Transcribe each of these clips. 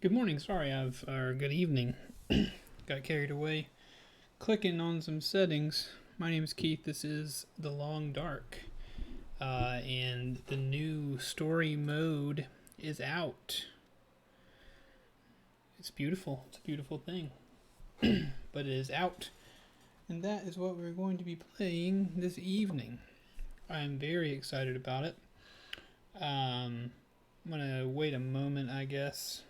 Good morning, sorry, or good evening. Got carried away clicking on some settings. My name is Keith, this is The Long Dark. And the new story mode is out. It's beautiful, it's a beautiful thing. But it is out. And that is what we're going to be playing this evening. I'm very excited about it. I'm gonna wait a moment, I guess.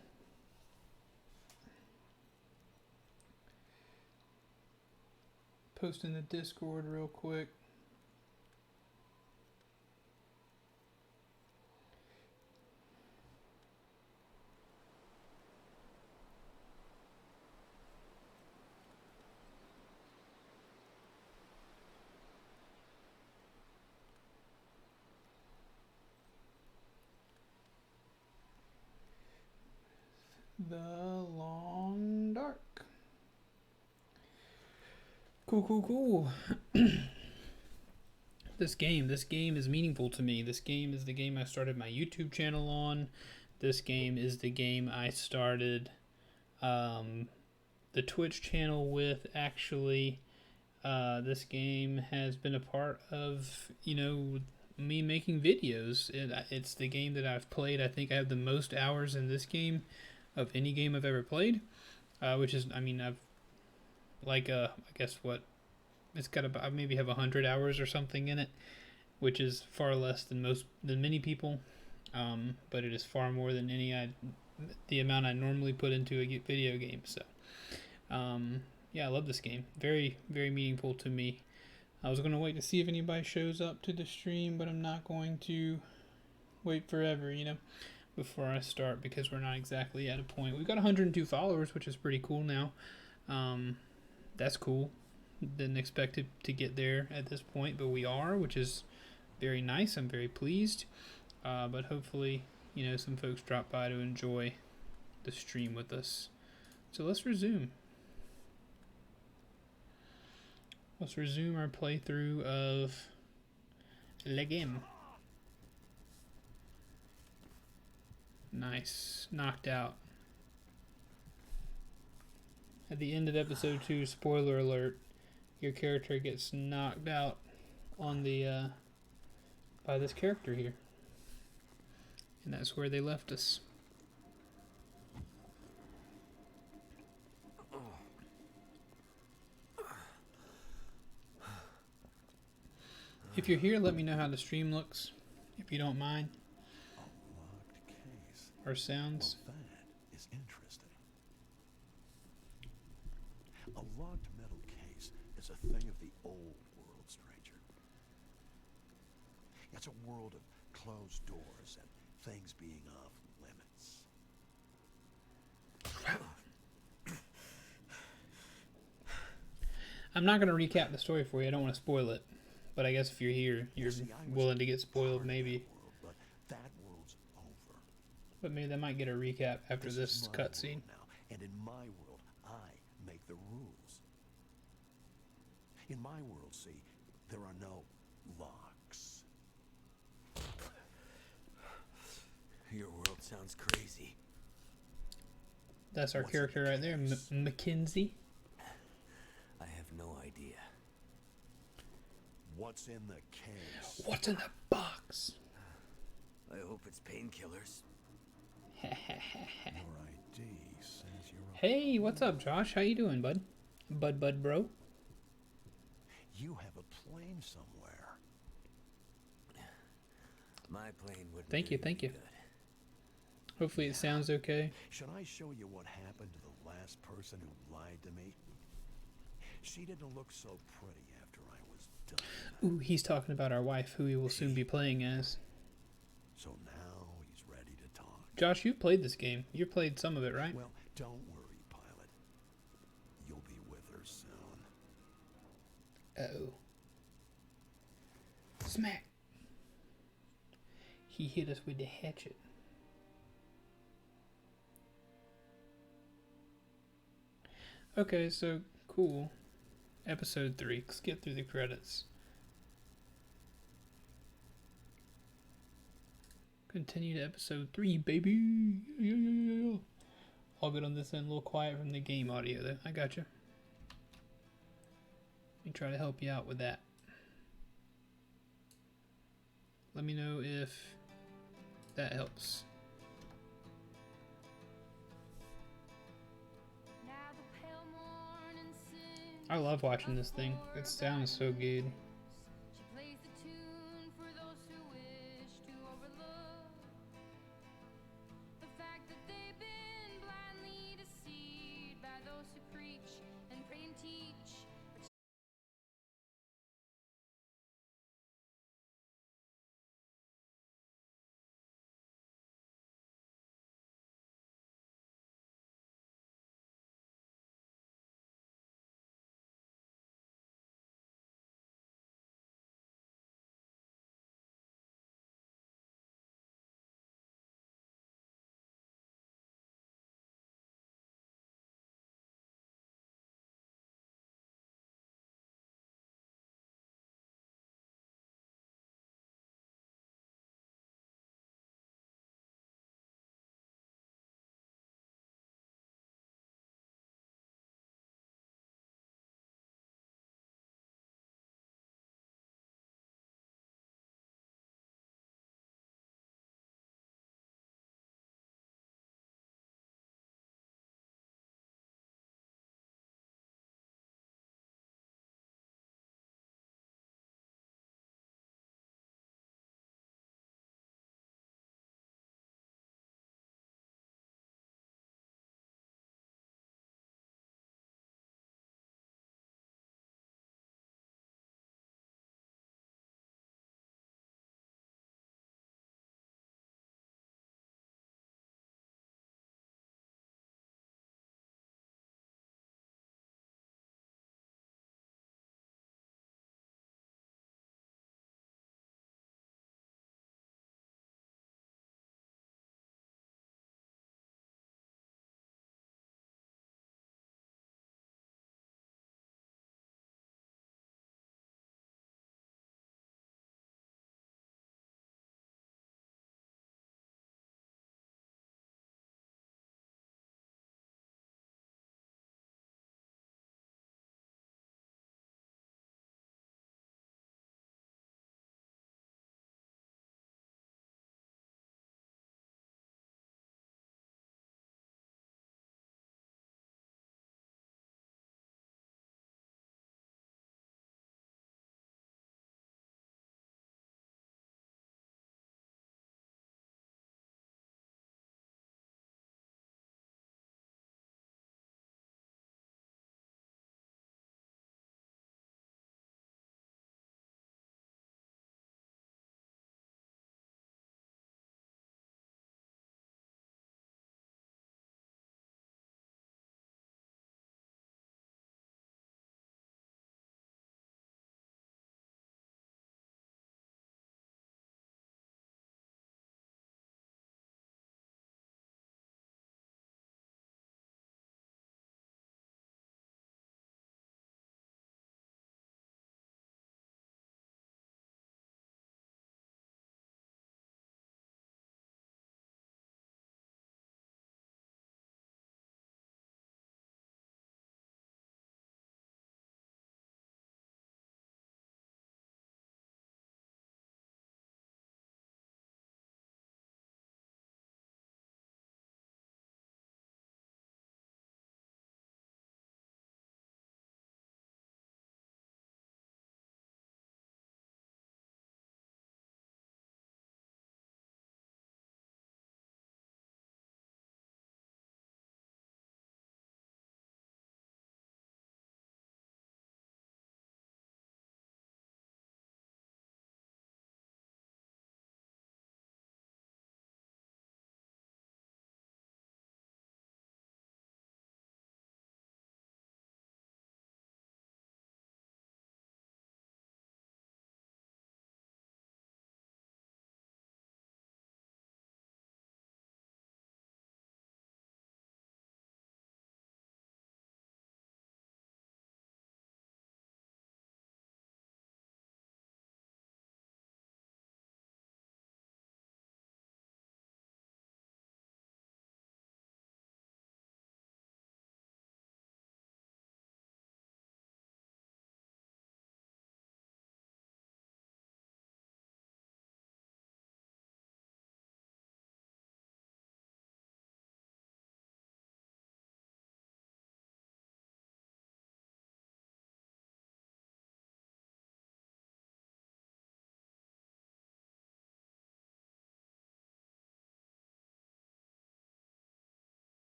Post in the Discord real quick. The Long Dark. Cool. This game is meaningful to me. This game is the game I started my YouTube channel on. This game is the game I started the Twitch channel with, actually. This game has been a part of, me making videos. It's the game that I've played. I think I have the most hours in this game of any game I've ever played, which is, I've I guess it's got about, I maybe have 100 hours or something in it, which is far less than many people, but it is far more than the amount I normally put into a video game. So yeah, I love this game. Very, very meaningful to me. I was going to wait to see if anybody shows up to the stream, but I'm not going to wait forever, before I start, because we're not exactly at a point. We've got 102 followers, which is pretty cool now. That's cool. Didn't expect it to get there at this point, but we are, which is very nice. I'm very pleased. But hopefully, some folks drop by to enjoy the stream with us. So let's resume. Let's resume our playthrough of Le Game. Nice. Knocked out. At the end of episode 2, spoiler alert, your character gets knocked out on the by this character here. And that's where they left us. If you're here, let me know how the stream looks, if you don't mind. A locked case. Or sounds. Well, that is interesting. A locked metal case is a thing of the old world, stranger. It's a world of closed doors and things being off limits. I'm not going to recap the story for you. I don't want to spoil it. But I guess if you're here, you're willing to get spoiled, maybe. World, but that world's over. But maybe they might get a recap after this cutscene. And in my world, I make the rules. In my world, see, there are no locks. Your world sounds crazy. That's our character right there, Mackenzie. I have no idea. What's in the case? What's in the box? I hope it's painkillers. Your ID says you're a... Hey, what's up, Josh? How you doing, bud? Bud, bro. You have a plane somewhere. My plane would. Thank you. Good. Hopefully it sounds okay. Should I show you what happened to the last person who lied to me? She didn't look so pretty after I was done. Ooh, he's talking about our wife, who we will soon be playing as. So now he's ready to talk. Josh, you've played this game. You've played some of it, right? Well, don't worry, pilot. You'll be with her soon. Uh-oh. Smack. He hit us with the hatchet. Okay, so cool. Episode 3. Let's get through the credits. Continue to episode 3, baby. Yeah. all good on this end. A little quiet from the game audio though. I got you. Let me try to help you out with that. Let me know if that helps. I love watching this thing. It sounds so good.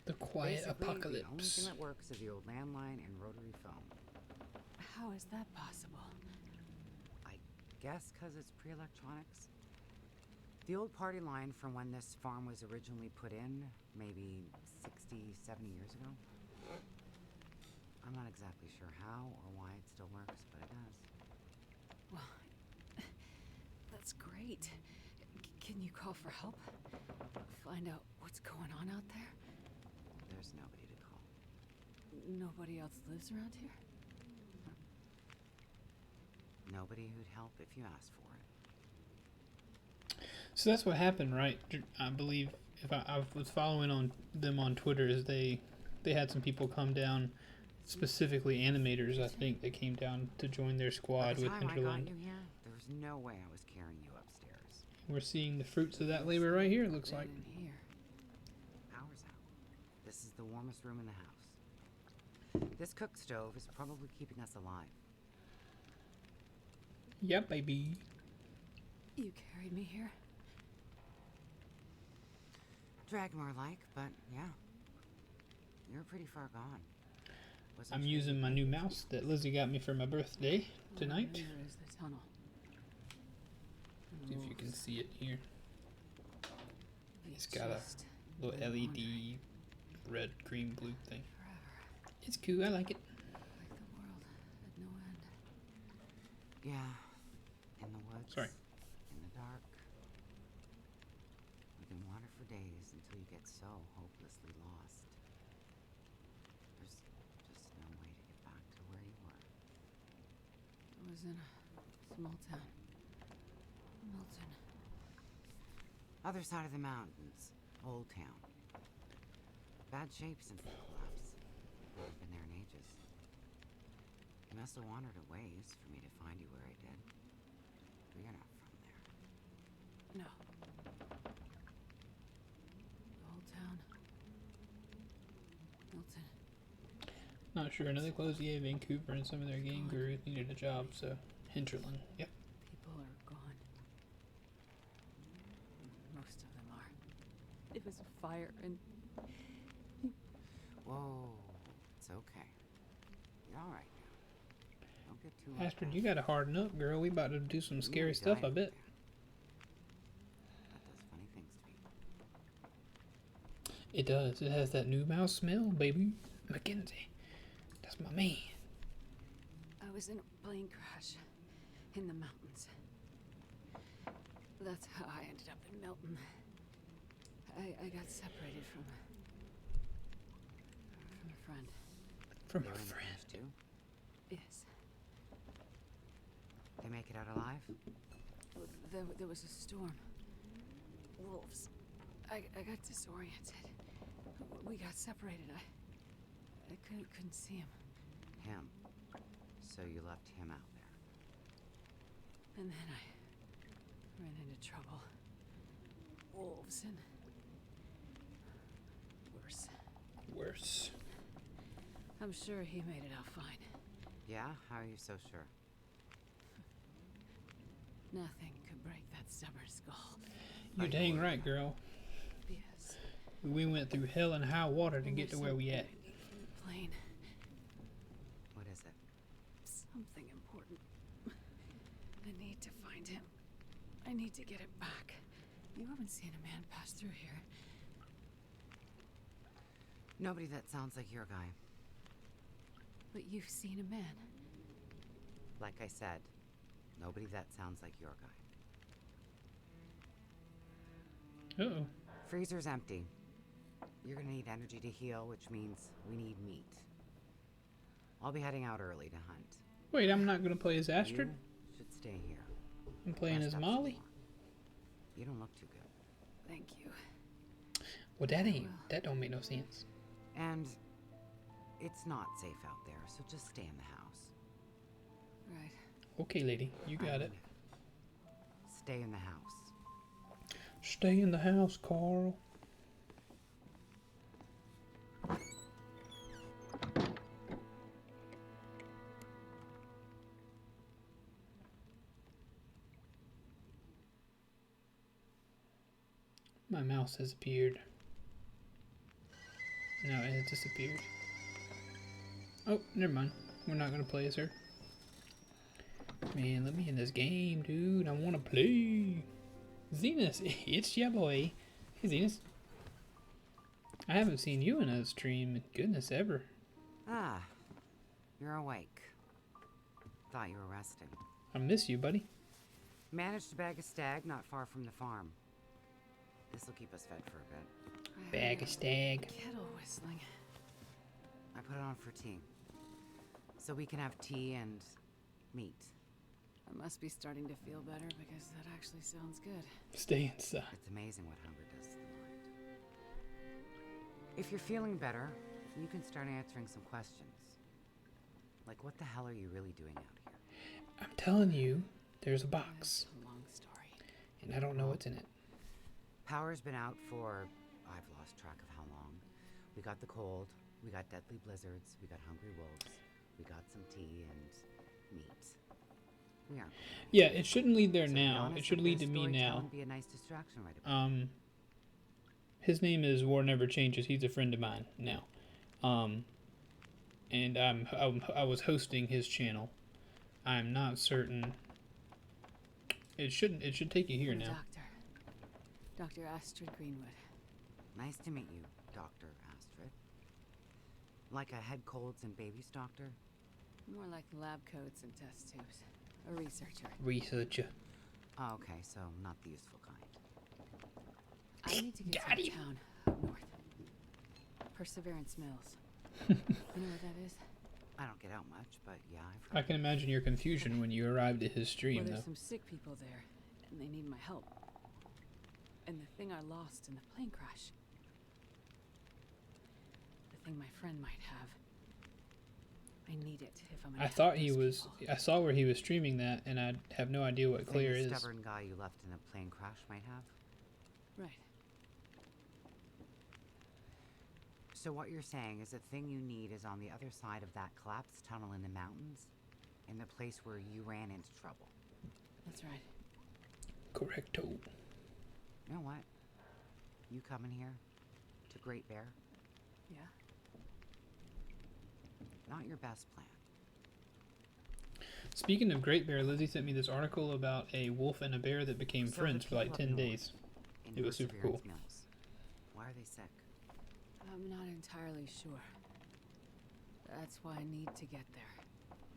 The quiet Basically, the only apocalypse. thing that works is the old landline and rotary phone. How is that possible? I guess because it's pre-electronics. The old party line from when this farm was originally put in, maybe 60, 70 years ago. I'm not exactly sure how or why it still works, but it does. Well, that's great. Can you call for help? Find out what's going on out there? There's nobody to call. Nobody else lives around here? Nobody who'd help if you asked for it. So that's what happened, right? I believe if I was following on them on Twitter, is they had some people come down, specifically animators, I think, that came down to join their squad By the with time I got Hinterland. you here, there was no way I was carrying you upstairs. We're seeing the fruits of that labor right here. It looks like. In here. Power's out. This is the warmest room in the house. This cook stove is probably keeping us alive. Yeah, baby. You carried me here? Drag more like, but yeah. You're pretty far gone. Wasn't I'm sure using you'd my make new it. mouse that Lizzie got me for my birthday tonight. There is the tunnel. See if you can see it here. They It's got a just little been LED wandering red, green, blue thing. forever, It's cool. I like it. like the world had no end. Yeah. In the woods. Sorry. In the dark. You can wander for days until you get so hopelessly lost. There's just no way to get back to where you were. I was in a small town. Milton. Other side of the mountains. Old town. Bad shape since the collapse. Haven't been there in ages. You must have wandered a ways for me to find you where I did. But you're not from there. No. The whole town. Milton. Not sure. Another closed EA Vancouver and some of their game gurus needed a job, so Hinterland. Yep. People are gone. Most of them are. It was a fire and Whoa. It's okay. You're alright now. Don't get too much. Astrid, you gotta harden up, girl. We about to do some You scary nearly stuff, died I out bet. there. That does funny things to people. It does. It has that new mouse smell, baby. Mackenzie. That's my man. I was in a plane crash in the mountains. That's how I ended up in Milton. I got separated from a friend. From They a were in the friend. crash too? Yes. They make it out alive? There was a storm. Wolves. I got disoriented. We got separated. I couldn't see him. Him. So you left him out there. And then I ran into trouble. Wolves and worse. Worse. I'm sure he made it out fine. Yeah? How are you so sure? Nothing could break that stubborn skull. You're dang right, girl. Yes. We went through hell and high water to get to where we at. Plane. What is it? Something important. I need to find him. I need to get it back. You haven't seen a man pass through here. Nobody that sounds like your guy. But you've seen a man. Like I said, nobody that sounds like your guy. Uh-oh. Freezer's empty. You're gonna need energy to heal, which means we need meat. I'll be heading out early to hunt. Wait, I'm not gonna play as Astrid? You should stay here. I'm playing Rest as up some Molly? more. You don't look too good. Thank you. Well, that don't make no sense. And it's not safe out there, so just stay in the house. Right. Okay, lady. You got it. Stay in the house. Stay in the house, Carl. My mouse has appeared. No, it has disappeared. Oh, never mind. We're not gonna play as her. Man, let me in this game, dude. I wanna play. Zenas, it's your boy. Hey, Zenas. I haven't seen you in a stream in goodness ever. Ah, you're awake. Thought you were resting. I miss you, buddy. Managed to bag a stag not far from the farm. This'll keep us fed for a bit. I Bag heard of stag. kettle whistling. I put it on for tea. So we can have tea and meat. I must be starting to feel better because that actually sounds good. Stay inside. It's amazing what hunger does to the mind. If you're feeling better, you can start answering some questions. Like, what the hell are you really doing out here? I'm telling you, there's a box, It's a long story. and I don't know what's in it. Power's been out for, I've lost track of how long. We got the cold, we got deadly blizzards, we got hungry wolves, we got some tea and meat. We aren't. Yeah, it shouldn't lead there So to be now. honest, It should a lead bit to of me now. storytelling be a nice distraction right about His name is War Never Changes. He's a friend of mine now. And I was hosting his channel. I'm not certain. It should take you here The now. doctor. Dr. Astrid Greenwood. Nice to meet you, Dr. Astrid. Like a head colds and babies doctor? More like lab coats and test tubes. A researcher. Researcher. Oh, okay, so not the useful kind. I need to get Got to him. town up north. Perseverance Mills. You know what that is? I don't get out much, but yeah, I've I heard. can imagine your confusion when you arrived at his Well, stream, there's though. some sick people there, and they need my help. And the thing I lost in the plane crash. The thing my friend might have. I need it if I'm gonna I help thought he those was. people. I saw where he was streaming that, and I have no idea what Thing Claire the is. stubborn guy you left in a plane crash might have. Right. So what you're saying is the thing you need is on the other side of that collapsed tunnel in the mountains, in the place where you ran into trouble. That's right. Correcto. You know what? You coming here to Great Bear? Yeah. Not your best plan. Speaking of Great Bear, Lizzie sent me this article about a wolf and a bear that became So the friends for like people 10 up north days. in It was super cool. Perseverance Mills. Why are they sick? I'm not entirely sure. That's why I need to get there.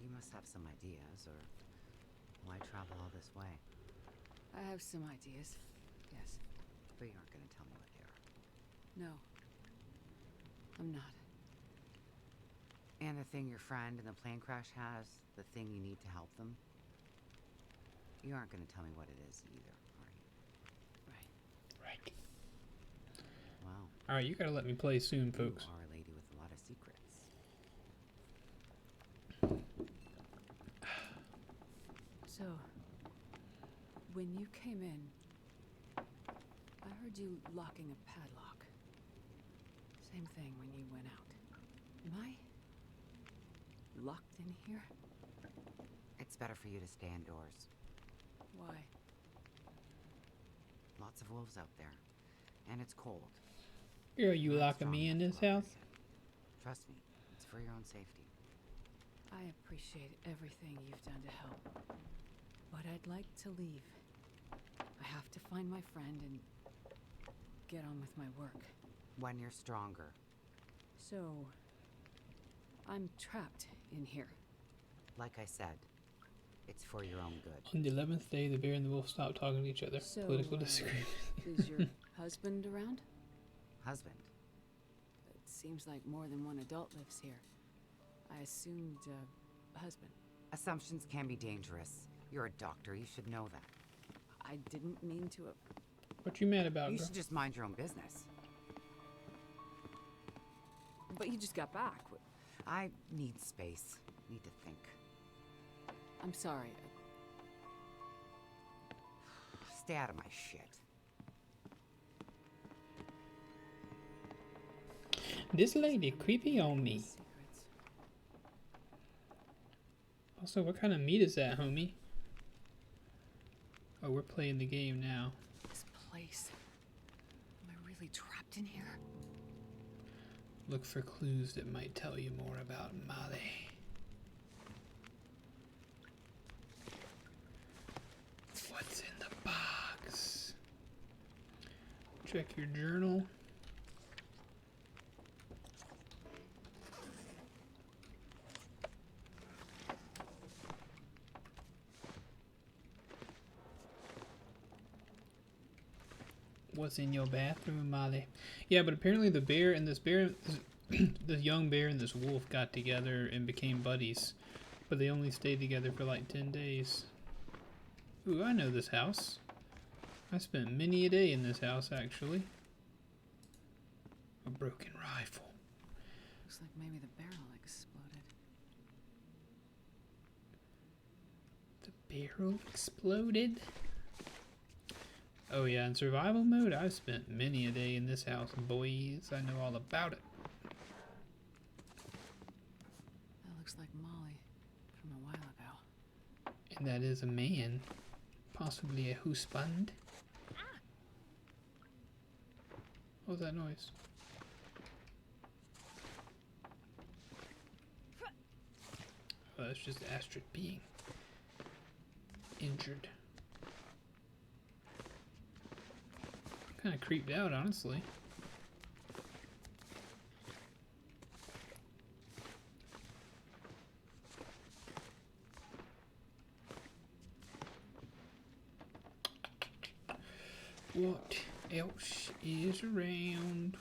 You must have some ideas, or why travel all this way? I have some ideas. Yes. But you aren't going to tell me what they are. No. I'm not. And the thing your friend in the plane crash has, the thing you need to help them, you aren't going to tell me what it is either, are you? Right. Right. Wow. Alright, you gotta let me play soon, folks. You are a lady with a lot of secrets. So, when you came in, I heard you locking a padlock. Same thing when you went out. Am I locked in here? It's better for you to stay indoors. Why? Lots of wolves out there. And it's cold. Are you Not locking strong me in enough this to lock house? us in. Trust me, it's for your own safety. I appreciate everything you've done to help. But I'd like to leave. I have to find my friend and get on with my work. When you're stronger. So, I'm trapped in here. Like I said, it's for your own good. On the 11th day, the bear and the wolf stopped talking to each other. So, Political disagreement. Is your husband around? Husband. It seems like more than one adult lives here. I assumed husband. Assumptions can be dangerous. You're a doctor, you should know that. I didn't mean to. What you mad about, You girl? should just mind your own business. But you just got back. I need space. Need to think. I'm sorry. Stay out of my shit. This lady creepy on me. Secrets. Also, what kind of meat is that, homie? Oh, we're playing the game now. This place. Am I really trapped in here? Look for clues that might tell you more about Molly. What's in the box? Check your journal. What's in your bathroom, Molly? Yeah, but apparently the bear and this young bear and this wolf got together and became buddies, but they only stayed together for like 10 days. Ooh, I know this house. I spent many a day in this house, actually. A broken rifle. Looks like maybe the barrel exploded. The barrel exploded? Oh yeah, in survival mode, I've spent many a day in this house, boys. I know all about it. That looks like Molly from a while ago. And that is a man. Possibly a husband. What was that noise? Oh, that's just Astrid being injured. Kind of creeped out, honestly. What else is around?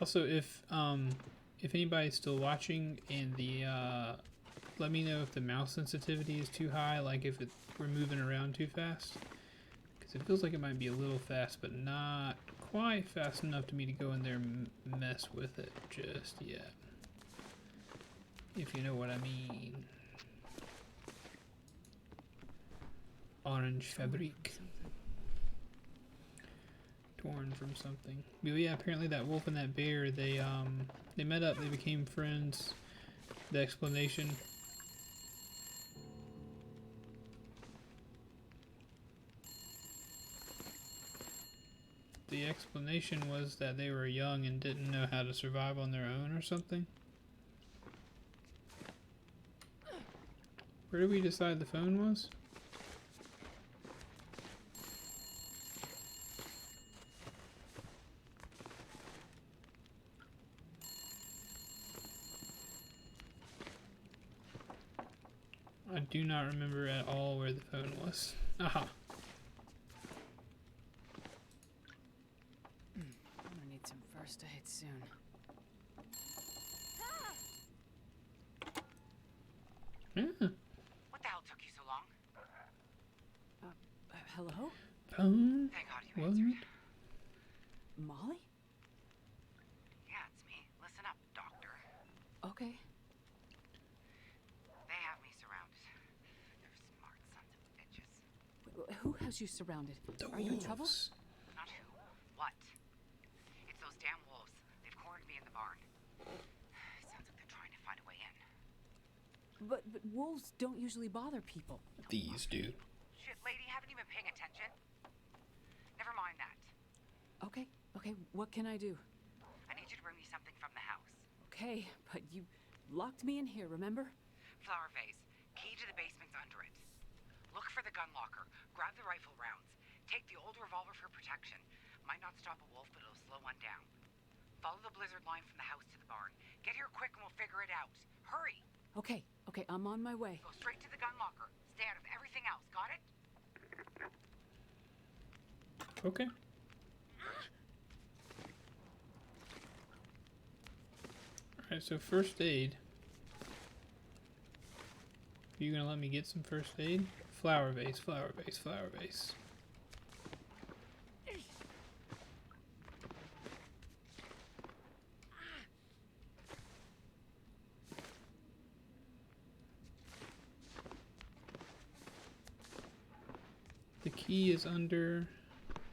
Also, if anybody's still watching and let me know if the mouse sensitivity is too high, like if we're moving around too fast. Because it feels like it might be a little fast, but not quite fast enough to me to go in there and mess with it just yet. If you know what I mean. Orange fabric. Torn from something. But yeah, apparently that wolf and that bear, they met up, they became friends. The explanation. The explanation was that they were young and didn't know how to survive on their own or something. Where did we decide the phone was? I do not remember at all where the phone was. Aha. I'm gonna need some first aid soon. Yeah. What the hell took you so long? Hello? Phone? Thank God you What? answered. Molly? Yeah, it's me. Listen up, doctor. Okay. They have me surrounded. They're smart sons of bitches. Who has you surrounded? The Are you in trouble? wolves. Not who. What? It's those damn wolves. They've cornered me in the barn. Sounds like they're trying to find a way in. But wolves don't usually bother people. These do. Shit, lady, haven't you been paying attention? Never mind that. Okay, what can I do? I need you to bring me something from the house. Okay, but you locked me in here, remember? Flower vase. Key to the basement's under it. Look for the gun locker. Grab the rifle rounds. Take the old revolver for protection. Might not stop a wolf, but it'll slow one down. Follow the blizzard line from the house to the barn. Get here quick and we'll figure it out. Hurry! Okay, I'm on my way. Go straight to the gun locker. Stay out of everything else. Got it? Okay. Alright, so first aid. Are you gonna let me get some first aid? Flower vase, flower vase, flower vase. The key is under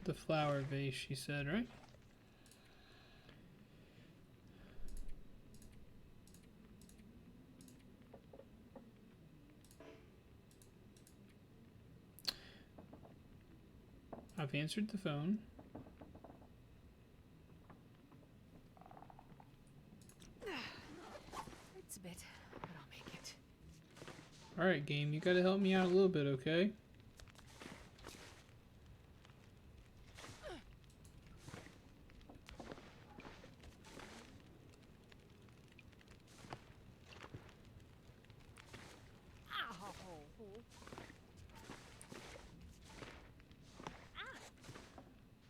the flower vase, she said, right? I've answered the phone. Alright, game, you gotta help me out a little bit, okay?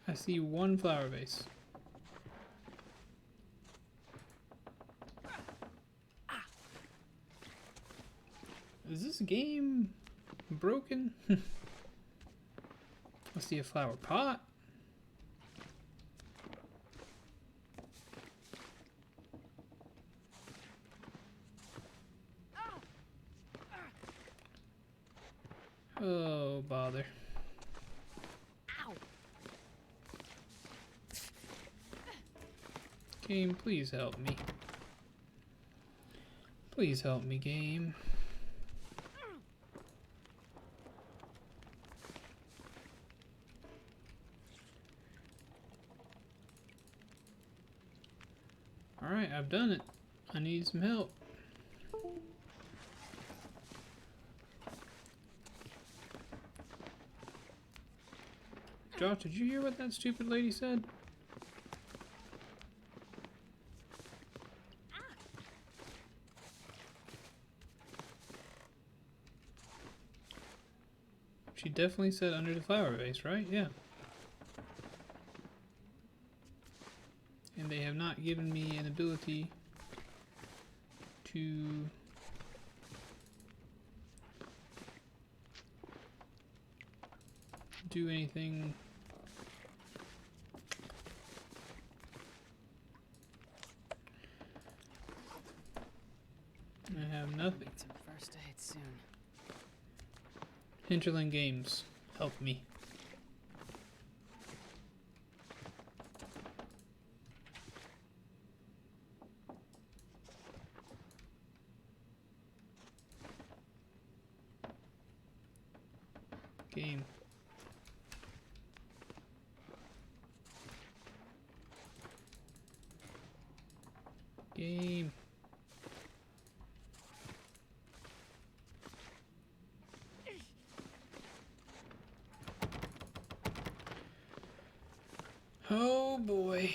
I see one flower vase. Is this game broken? I see a flower pot. Oh, bother. Game, please help me. Please help me, game. Alright, I've done it. I need some help. Josh, did you hear what that stupid lady said? She definitely said under the flower vase, right? Yeah. And they have not given me an ability to do anything. I have nothing. Need some first aid soon. Hinterland Games, help me. Game. Game. Oh boy.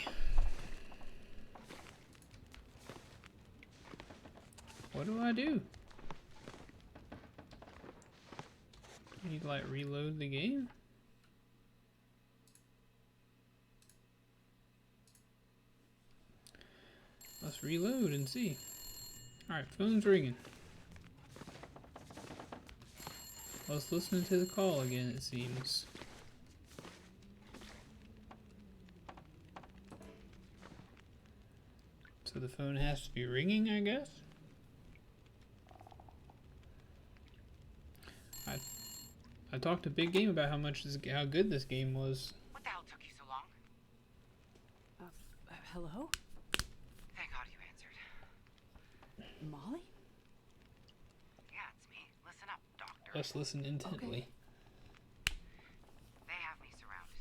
What do I do? Do you like reload the game? Let's reload and see. Alright, phone's ringing. Let's listen to the call again, it seems. So the phone has to be ringing, I guess? I talked to Big Game about how good this game was. What the hell took you so long? Hello? Thank God you answered. Molly? Yeah, it's me. Listen up, Doctor. Let's listen intently. They have me surrounded.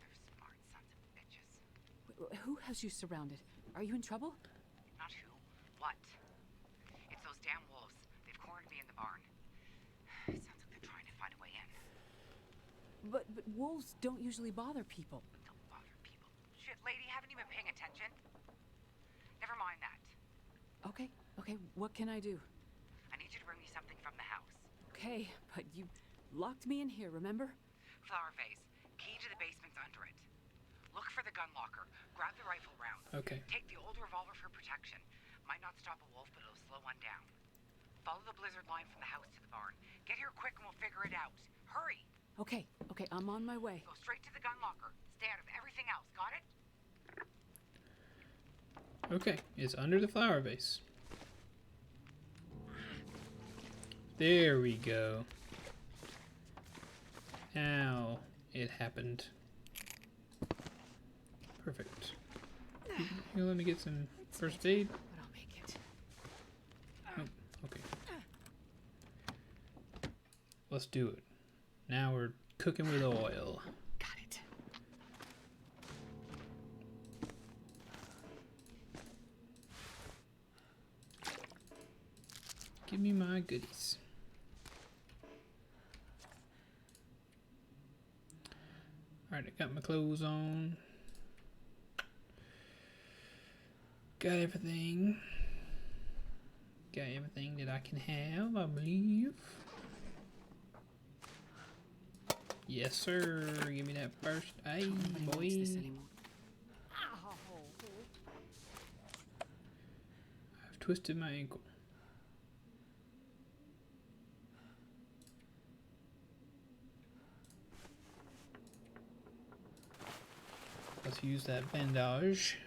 They're smart sons of bitches. Who has you surrounded? Are you in trouble? Not who. What? It's those damn wolves. They've cornered me in the barn. It sounds like they're trying to find a way in. But wolves don't usually bother people. Don't bother people. Shit, lady, haven't you been paying attention? Never mind that. Okay, what can I do? I need you to bring me something from the house. Okay, but you locked me in here, remember? Flower vase. Key to the basement's under it. Look for the gun locker. Grab the rifle rounds. Okay. Take the old revolver for protection. Might not stop a wolf, but it'll slow one down. Follow the blizzard line from the house to the barn. Get here quick and we'll figure it out. Hurry! Okay, I'm on my way. Go straight to the gun locker. Stay out of everything else, got it? Okay, it's under the flower vase. There we go. Now it happened. Perfect. You let me get some first aid? But I'll make it. Oh, okay. Let's do it. Now we're cooking with oil. Got it. Give me my goodies. got my clothes on. Got everything. Got everything that I can have, I believe. Yes, sir. Give me that first aid, Nobody boy. wants this anymore. I've twisted my ankle. Let's use that bandage.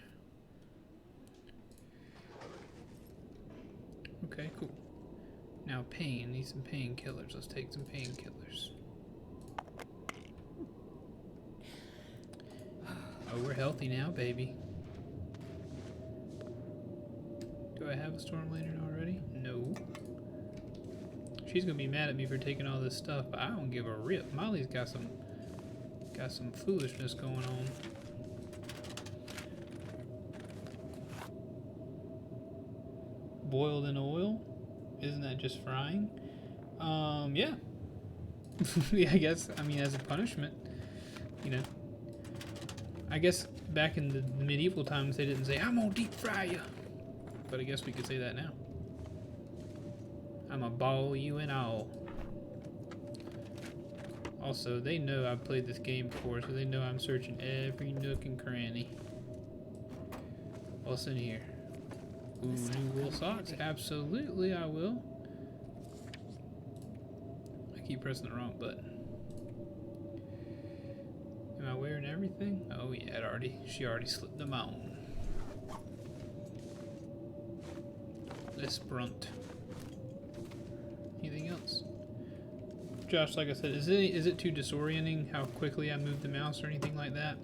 Okay, cool. Now pain. Need some painkillers. Let's take some painkillers. Oh, we're healthy now, baby. Do I have a storm lantern already? No. She's gonna be mad at me for taking all this stuff, but I don't give a rip. Molly's got some foolishness going on. Boiled in oil? Isn't that just frying? Yeah. Yeah, I guess. I mean, as a punishment, you know. I guess back in the medieval times they didn't say, I'm gonna deep fry you. But I guess we could say that now. I'm gonna ball you and all. Also, they know I've played this game before, so they know I'm searching every nook and cranny. What's in here? Ooh, new wool socks? Absolutely, I will. I keep pressing the wrong button. Am I wearing everything? Oh yeah, she already slipped them on. This brunt. Anything else? Josh, like I said, is it too disorienting how quickly I move the mouse or anything like that?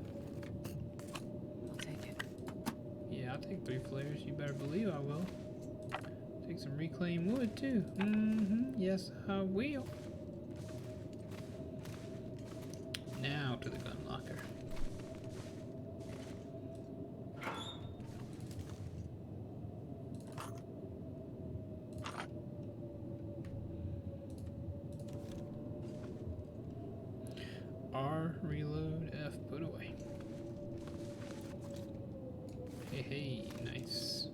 I'll take it. Yeah, I'll take 3 flares. You better believe I will. Take some reclaimed wood too. Yes, I will. Now to the gun locker. R, reload, F, put away. Hey, nice.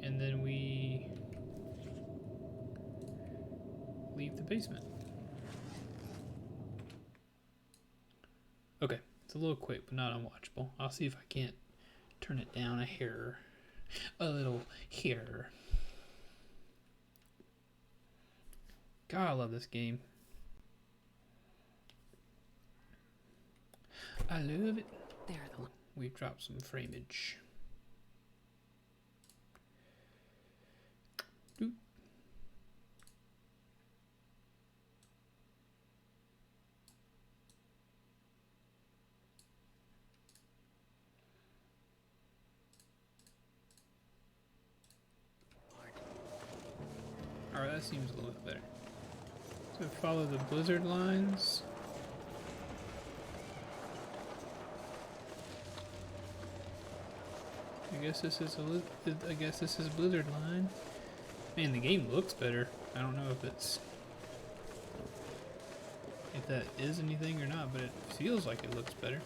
And then we leave the basement. Okay, it's a little quick, but not unwatchable. I'll see if I can't turn it down a hair. A little hair. God, I love this game. I love it. There, the We've dropped some frameage. Doop. Alright, that seems a little bit better. So follow the blizzard lines. I guess this is blizzard line. Man, the game looks better. I don't know if that is anything or not, but it feels like it looks better.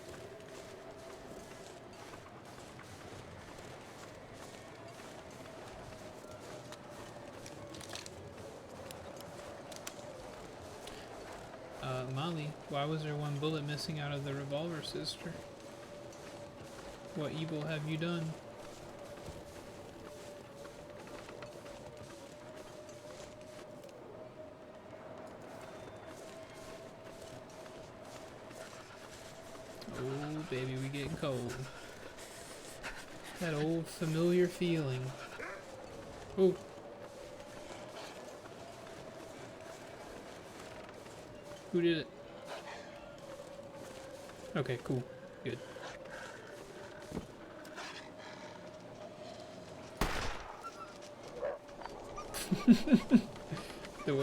Molly, why was there one bullet missing out of the revolver, sister? What evil have you done? Oh, baby, we getting cold. That old familiar feeling. Oh. Who did it? Okay, cool. Good. the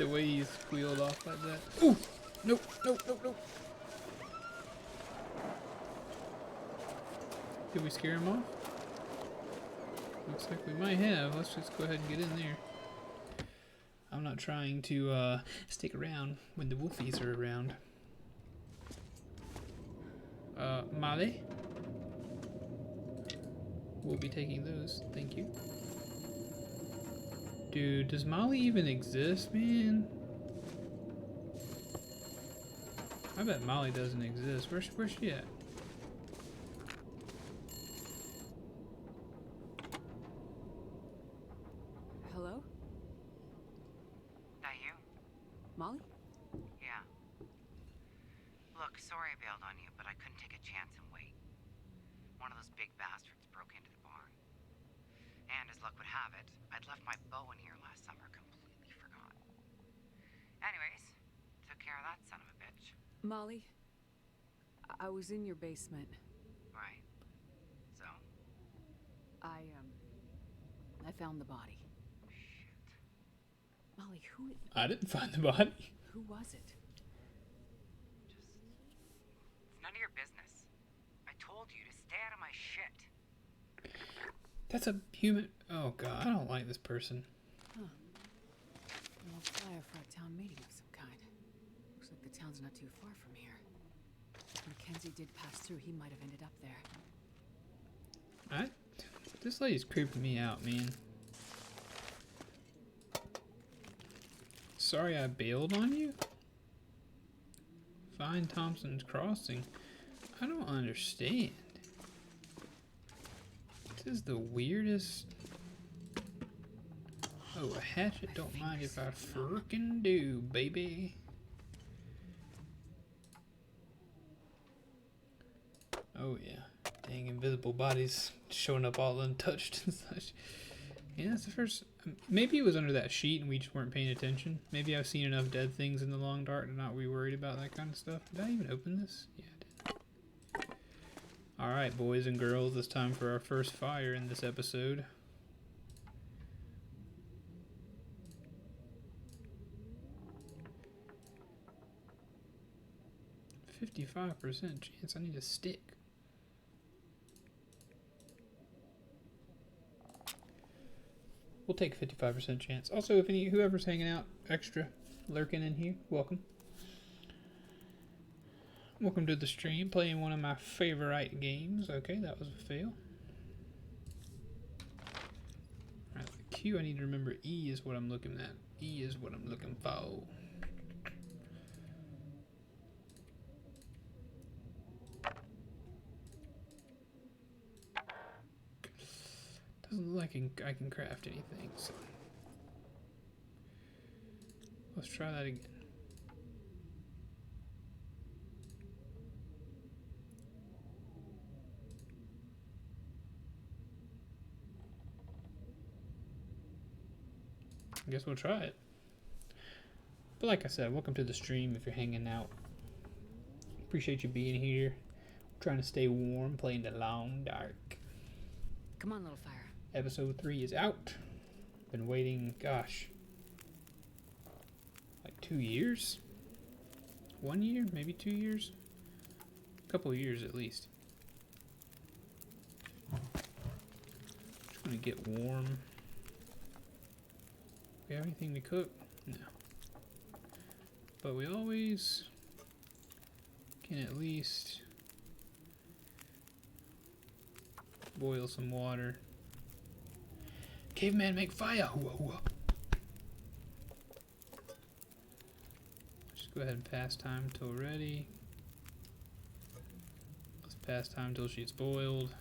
way he squealed off like that. Ooh! Nope, nope, nope, nope. Did we scare him off? Looks like we might have. Let's just go ahead and get in there. I'm I'm not trying to stick around when the wolfies are around. Molly? We'll be taking those, thank you. Dude, does Molly even exist, man? I bet Molly doesn't exist. Where's she at? Hello? That you? Molly? Yeah. Look, sorry I bailed on you, but I couldn't take a chance and wait. One of those big bastards broke into the barn. And as luck would have it, I'd left my bow in here last summer, completely forgot. Anyways, took care of that son of a bitch. Molly? I was in your basement. Right. So? I found the body. Shit. Molly, I didn't find the body. who was it? It's none of your business. I told you to stay out of my shit. That's a human. Oh god, I don't like this person. Huh. A little flyer for a town meeting of some kind. Looks like the town's not too far from here. If Mackenzie did pass through, he might have ended up there. This lady's creeping me out, man. Sorry I bailed on you? Find Thompson's Crossing. I don't understand. This is the weirdest. Oh, a hatchet. Don't mind if I frickin' do, baby. Oh yeah. Dang, invisible bodies showing up all untouched and such. Yeah, that's the first. Maybe it was under that sheet and we just weren't paying attention. Maybe I've seen enough dead things in the long dark to not be worried about that kind of stuff. Did I even open this? Yeah, I did. Alright, boys and girls, it's time for our first fire in this episode. $55% chance I need a stick. We'll take a 55% chance. Also, if whoever's hanging out extra, lurking in here, welcome. Welcome to the stream, playing one of my favorite games. Okay, that was a fail. Alright, the Q, I need to remember E is what I'm looking at. E is what I'm looking for. Doesn't look like I can craft anything, so let's try that again. I guess we'll try it. But like I said, welcome to the stream if you're hanging out. Appreciate you being here. Trying to stay warm, playing the long dark. Come on, little fire. Episode 3 is out. Been waiting, gosh, like 2 years? 1 year? Maybe 2 years? A couple of years at least. Just gonna get warm. We have anything to cook? No. But we always can at least boil some water. Caveman make fire! Whoa. Just go ahead and pass time till ready. Let's pass time till she's boiled.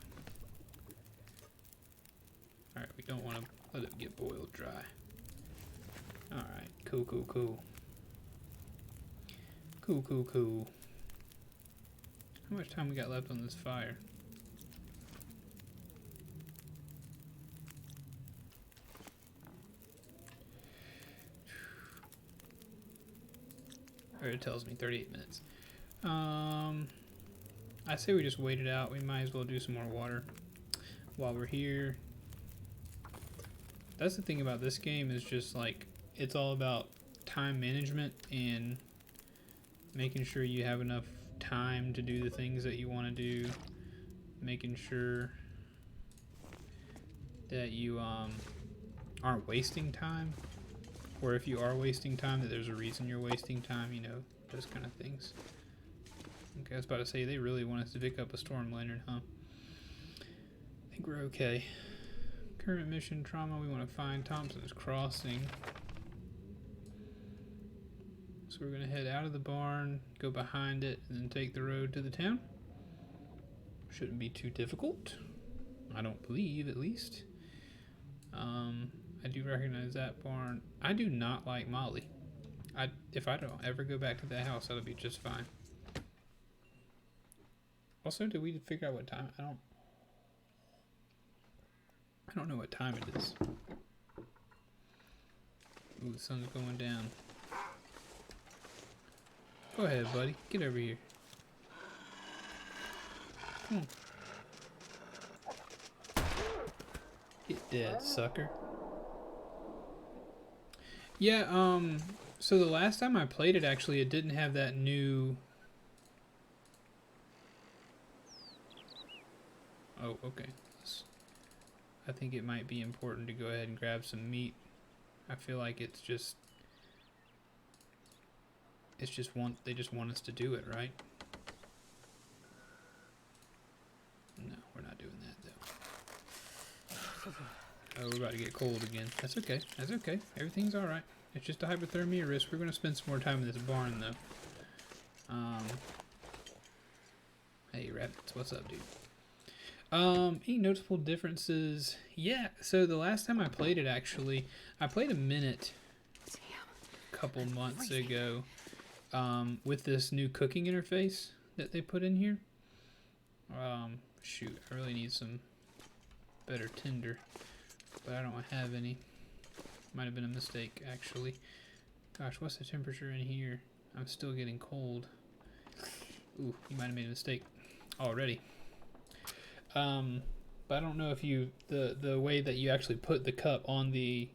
Alright, we don't want to let it get boiled dry. Alright, cool. Cool. How much time we got left on this fire? Or it tells me 38 minutes. I say we just wait it out. We might as well do some more water while we're here. That's the thing about this game, is just like, it's all about time management and making sure you have enough time to do the things that you want to do, making sure that you aren't wasting time. or if you are wasting time, that there's a reason you're wasting time, you know, those kind of things. Okay, I was about to say, they really want us to pick up a storm lantern, huh? I think we're okay. Current mission trauma, we want to find Thompson's Crossing. So we're going to head out of the barn, go behind it, and then take the road to the town. Shouldn't be too difficult. I don't believe, at least. I do recognize that barn. I do not like Molly. If I don't ever go back to that house, that'll be just fine. Also, did we figure out what time? I don't know what time it is. Ooh, the sun's going down. Go ahead, buddy. Get over here. Come on. Get dead, sucker. Yeah, so the last time I played it, actually, it didn't have that new... Oh, okay. I think it might be important to go ahead and grab some meat. I feel like it's just they just want us to do it, right? No, we're not doing that though. Oh, we're about to get cold again. That's okay. That's okay. Everything's all right. It's just a hypothermia risk. We're going to spend some more time in this barn though. Hey rabbits, what's up, dude? Any noticeable differences? Yeah, so the last time I played it, actually, I played a minute a couple months ago with this new cooking interface that they put in here. Shoot, I really need some better tinder, but I don't have any. Might have been a mistake, actually. Gosh, what's the temperature in here? I'm still getting cold. Ooh, you might have made a mistake already. But I don't know if you the way that you actually put the cup on the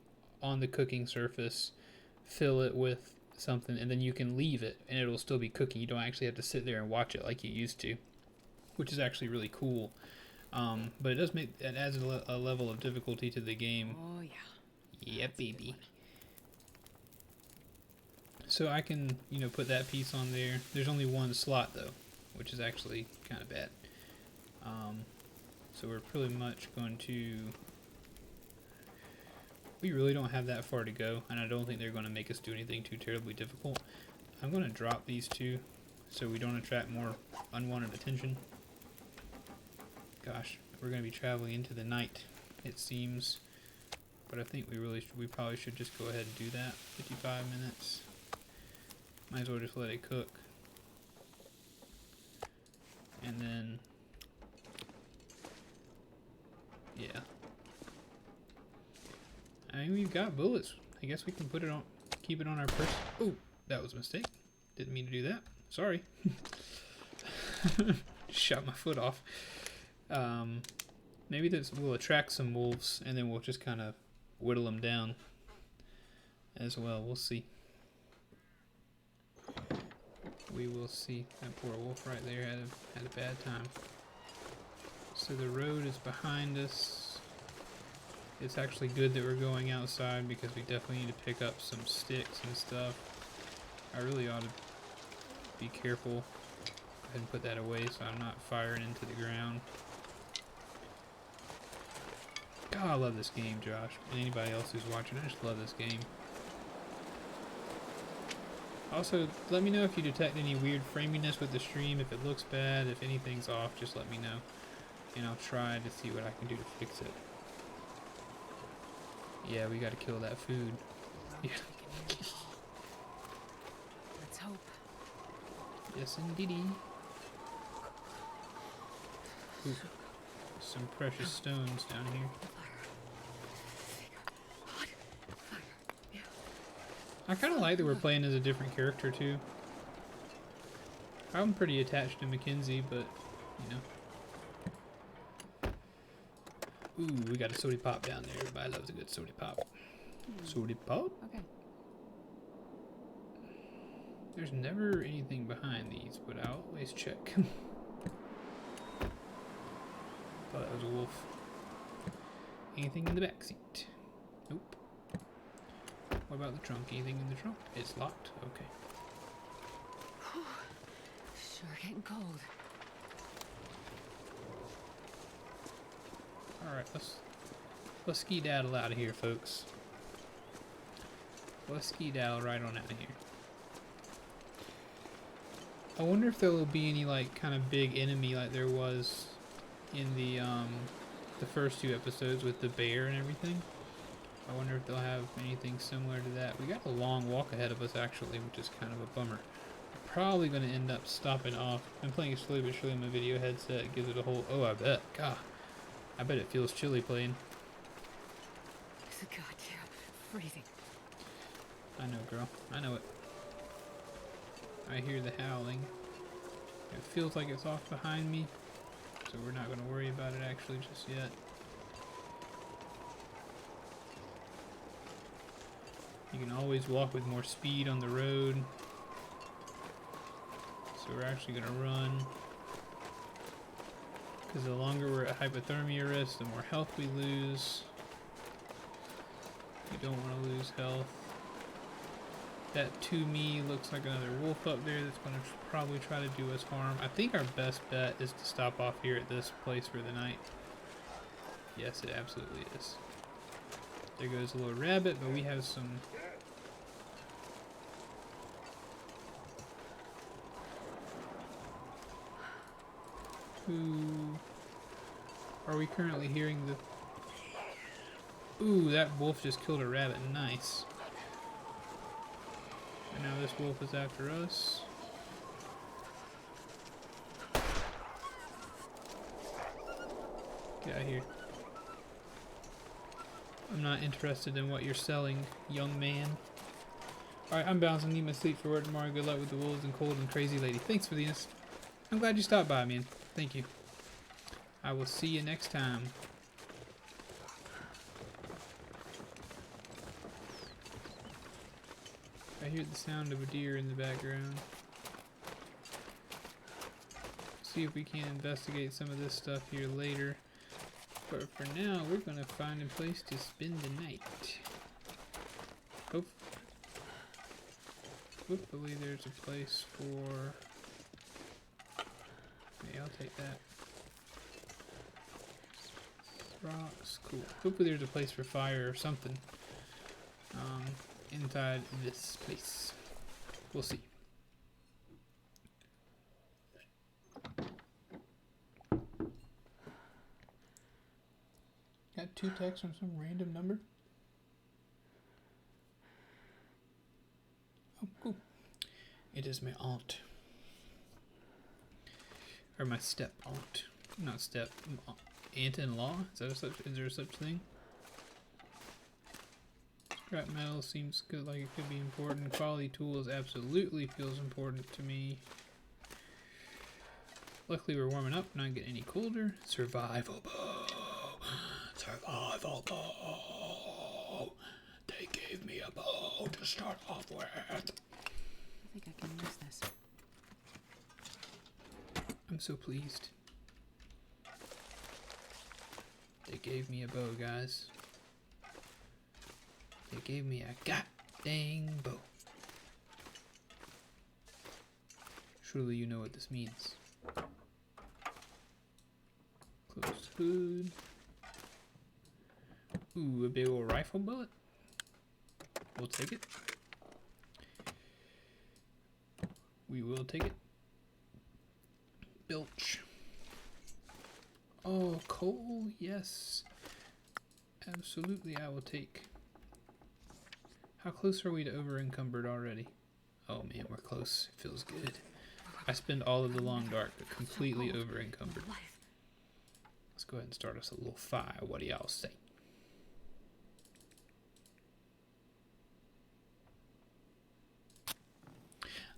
cooking surface, fill it with something, and then you can leave it and it'll still be cooking. You don't actually have to sit there and watch it like you used to, which is actually really cool. But it adds a level of difficulty to the game. Oh yeah. Yeah, baby. So I can, you know, put that piece on there. There's only one slot though, which is actually kind of bad. So we're pretty much going to... We really don't have that far to go, and I don't think they're going to make us do anything too terribly difficult. I'm going to drop these two so we don't attract more unwanted attention. Gosh, we're going to be traveling into the night, it seems. But I think we probably should just go ahead and do that. 55 minutes. Might as well just let it cook. And then... yeah. I mean, we've got bullets. I guess we can put it on, keep it on our person. Oh, that was a mistake. Didn't mean to do that. Sorry. Shot my foot off. Maybe this will attract some wolves, and then we'll just kind of whittle them down as well. We'll see. We will see. That poor wolf right there had a bad time. So the road is behind us. It's actually good that we're going outside because we definitely need to pick up some sticks and stuff. I really ought to be careful. Go ahead and put that away so I'm not firing into the ground. God, I love this game, Josh. And anybody else who's watching, I just love this game. Also, let me know if you detect any weird framiness with the stream. If it looks bad, if anything's off, just let me know. And I'll try to see what I can do to fix it. Yeah, we gotta kill that food. Yeah. Let's hope. Yes, indeedy. Ooh, some precious stones down here. I kind of like that we're playing as a different character too. I'm pretty attached to Mackenzie, but you know. Ooh, we got a sody pop down there. Everybody loves a good sody pop. Sody pop? Okay. There's never anything behind these, but I'll always check. Thought that was a wolf. Anything in the back seat? Nope. What about the trunk? Anything in the trunk? It's locked. Okay. Sure getting cold. Alright, let's skedaddle out of here, folks. Let's skedaddle right on out of here. I wonder if there will be any, like, kind of big enemy like there was in the first 2 episodes with the bear and everything. I wonder if they'll have anything similar to that. We got a long walk ahead of us, actually, which is kind of a bummer. We're probably going to end up stopping off. I'm playing it slowly but surely on my video headset. It gives it a whole... Oh, I bet. God. I bet it feels chilly playing. God, yeah, freezing. I know, girl. I know it. I hear the howling. It feels like it's off behind me, so we're not going to worry about it actually just yet. You can always walk with more speed on the road. So we're actually going to run. Because the longer we're at hypothermia risk, the more health we lose. We don't want to lose health. That to me looks like another wolf up there that's going to probably try to do us harm. I think our best bet is to stop off here at this place for the night. Yes, it absolutely is. There goes a little rabbit, but we have some... Who... Are we currently hearing the... Ooh, that wolf just killed a rabbit. Nice. And now this wolf is after us. Get out of here. I'm not interested in what you're selling, young man. Alright, I'm bouncing. Need my sleep for work tomorrow. Good luck with the wolves and cold and crazy lady. Thanks for this. I'm glad you stopped by, man. Thank you. I will see you next time. I hear the sound of a deer in the background. See if we can investigate some of this stuff here later. But for now, we're going to find a place to spend the night. Hopefully there's a place for... Yeah, I'll take that. Rocks, cool. Hopefully there's a place for fire or something. Inside this place. We'll see. Got 2 texts from some random number. Oh, cool. It is my aunt. Or my step aunt. Not step, aunt-in-law? Is there such thing? Scrap metal seems good, like it could be important. Quality tools absolutely feels important to me. Luckily we're warming up, not getting any colder. Survival bow. Survival bow. They gave me a bow to start off with. I think I can use this. I'm so pleased. They gave me a bow, guys. They gave me a god-dang bow. Surely you know what this means. Closed hood. Ooh, a big old rifle bullet. We'll take it. We will take it. Bilge. Oh, coal, yes. Absolutely, I will take. How close are we to over encumbered already? Oh man, we're close. It feels good. I spend all of the long dark, but completely over encumbered. Let's go ahead and start us a little fire. What do y'all say?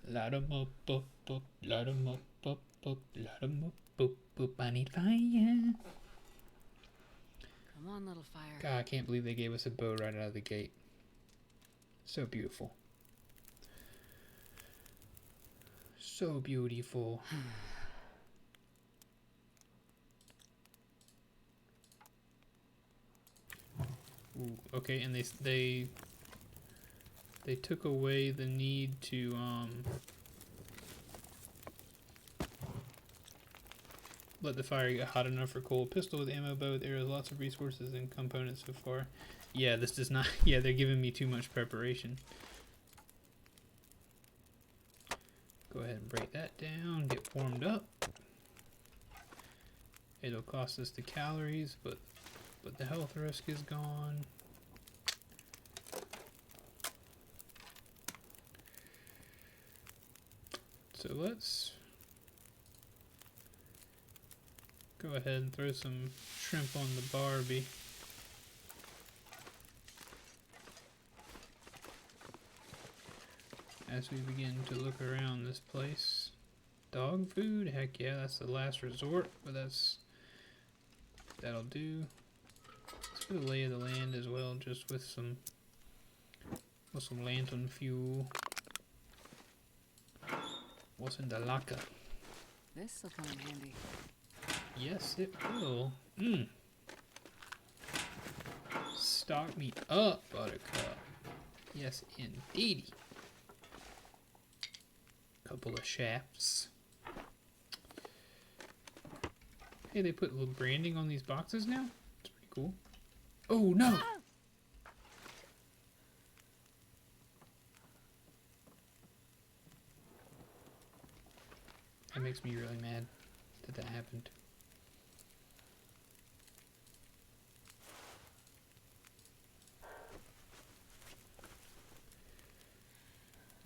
Light 'em up, up, up, light 'em up, up, up, light 'em up, up, up. I need fire. Come on, little fire. God, I can't believe they gave us a bow right out of the gate. So beautiful. So beautiful. Ooh, okay, and they They took away the need to let the fire get hot enough for coal. Pistol with ammo, bow with arrows, lots of resources and components so far. Yeah, this does not. Yeah, they're giving me too much preparation. Go ahead and break that down. Get warmed up. It'll cost us the calories, but the health risk is gone. So let's go ahead and throw some shrimp on the Barbie. As we begin to look around this place. Dog food? Heck yeah, that's the last resort, but that'll do. Let's put a lay of the land as well, just with some lantern fuel. What's in the locker? This'll come in handy. Yes, it will. Stock me up, Buttercup. Yes, indeedy. Couple of shafts. Hey, they put little branding on these boxes now? It's pretty cool. Oh, no! That makes me really mad that happened.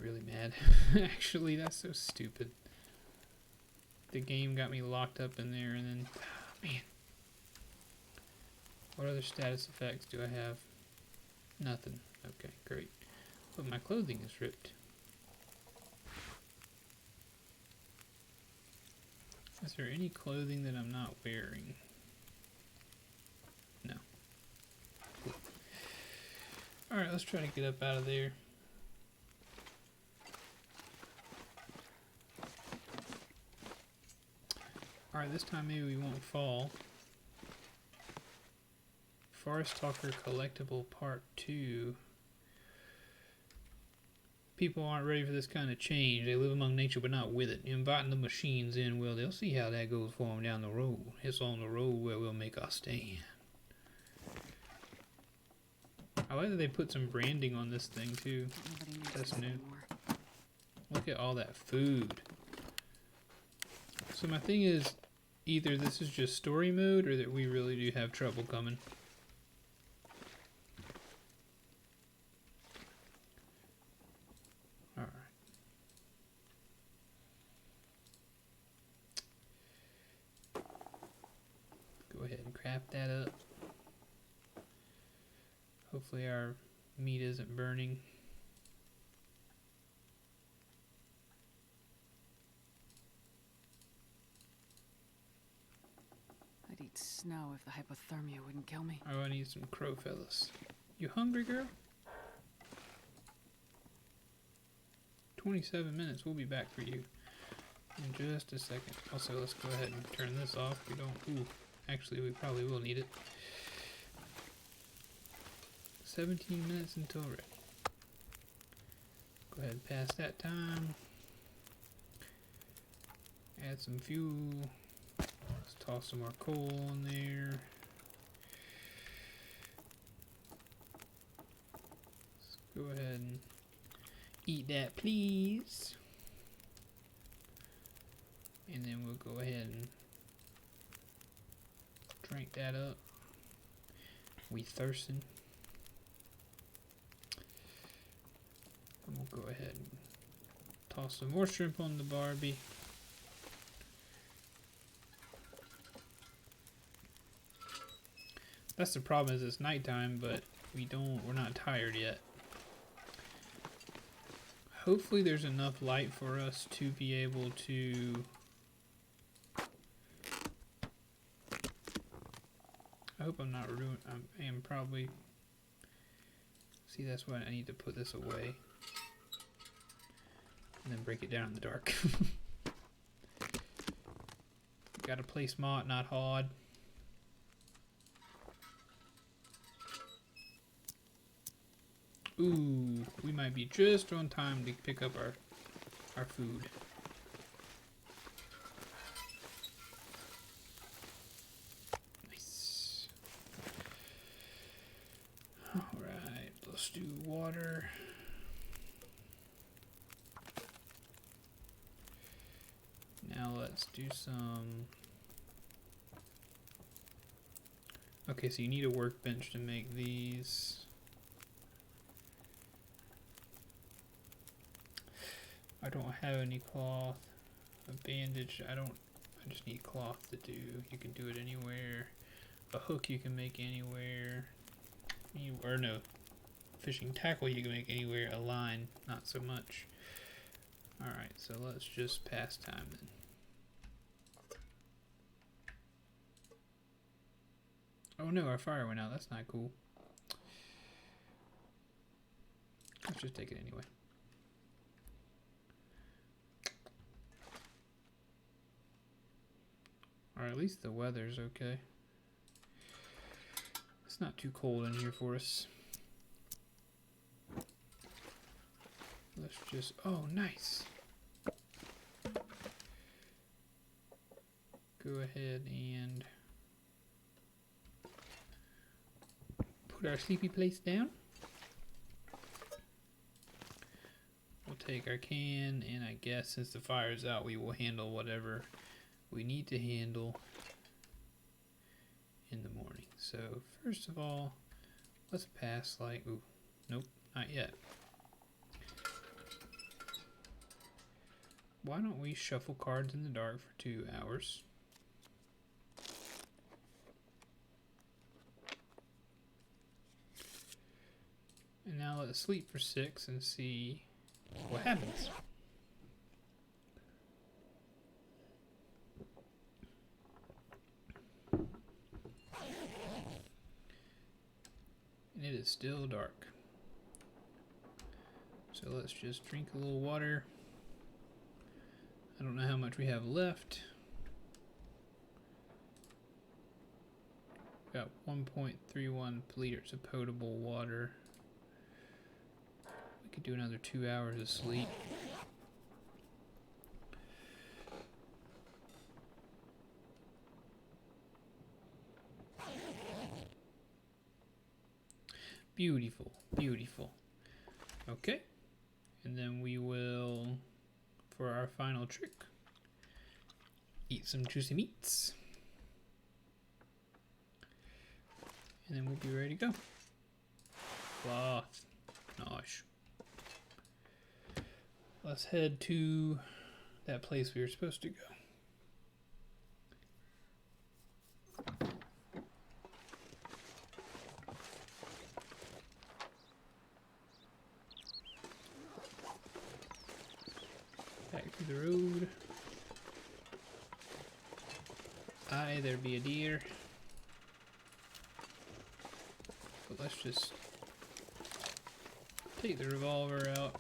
Really mad. Actually, that's so stupid. The game got me locked up in there and then... Oh, man. What other status effects do I have? Nothing. Okay, great. But my clothing is ripped. Is there any clothing that I'm not wearing? No. Cool. Alright, let's try to get up out of there. Alright, this time maybe we won't fall. Forest Talker Collectible Part 2. People aren't ready for this kind of change. They live among nature but not with it. Inviting the machines in, well, they'll see how that goes for them down the road. It's on the road where we'll make our stand. I like that they put some branding on this thing too. That's new. Look at all that food. So my thing is, either this is just story mode or that we really do have trouble coming. Alright. Go ahead and craft that up. Hopefully our meat isn't burning. I'd eat snow if the hypothermia wouldn't kill me. Oh, I need some crow fellas. You hungry, girl? 27 minutes. We'll be back for you in just a second. Also, let's go ahead and turn this off. We don't... Ooh, actually, we probably will need it. 17 minutes until ready. Go ahead and pass that time. Add some fuel. Let's toss some more coal in there. Let's go ahead and eat that, please. And then we'll go ahead and drink that up. We thirsting. And we'll go ahead and toss some more shrimp on the Barbie. That's the problem, is it's nighttime, but we're not tired yet. Hopefully there's enough light for us to be able to... I hope I'm not ruining... I am probably... See, that's why I need to put this away. And then break it down in the dark. Gotta play smart, not hard. Ooh, we might be just on time to pick up our food. Nice. Alright, let's do water. Now let's do some... Okay, so you need a workbench to make these. I don't have any cloth. A bandage, I just need cloth to do. You can do it anywhere. A hook you can make anywhere. Or no, fishing tackle you can make anywhere. A line, not so much. Alright, so let's just pass time then. Oh no, our fire went out. That's not cool. Let's just take it anyway. Or at least the weather's okay. It's not too cold in here for us. Let's just... Oh, nice! Go ahead and... put our sleepy place down. We'll take our can, and I guess since the fire's out, we will handle whatever we need to handle in the morning. So first of all, let's pass like, ooh, nope, not yet. Why don't we shuffle cards in the dark for 2 hours? And now let's sleep for 6 and see what happens. And it is still dark. So let's just drink a little water. I don't know how much we have left. Got 1.31 liters of potable water. We could do another 2 hours of sleep. Beautiful, beautiful. Okay, and then we will, for our final trick, eat some juicy meats. And then we'll be ready to go. Cloth. Nice. Let's head to that place we were supposed to go. Back to the road. Aye, there be a deer. But let's just take the revolver out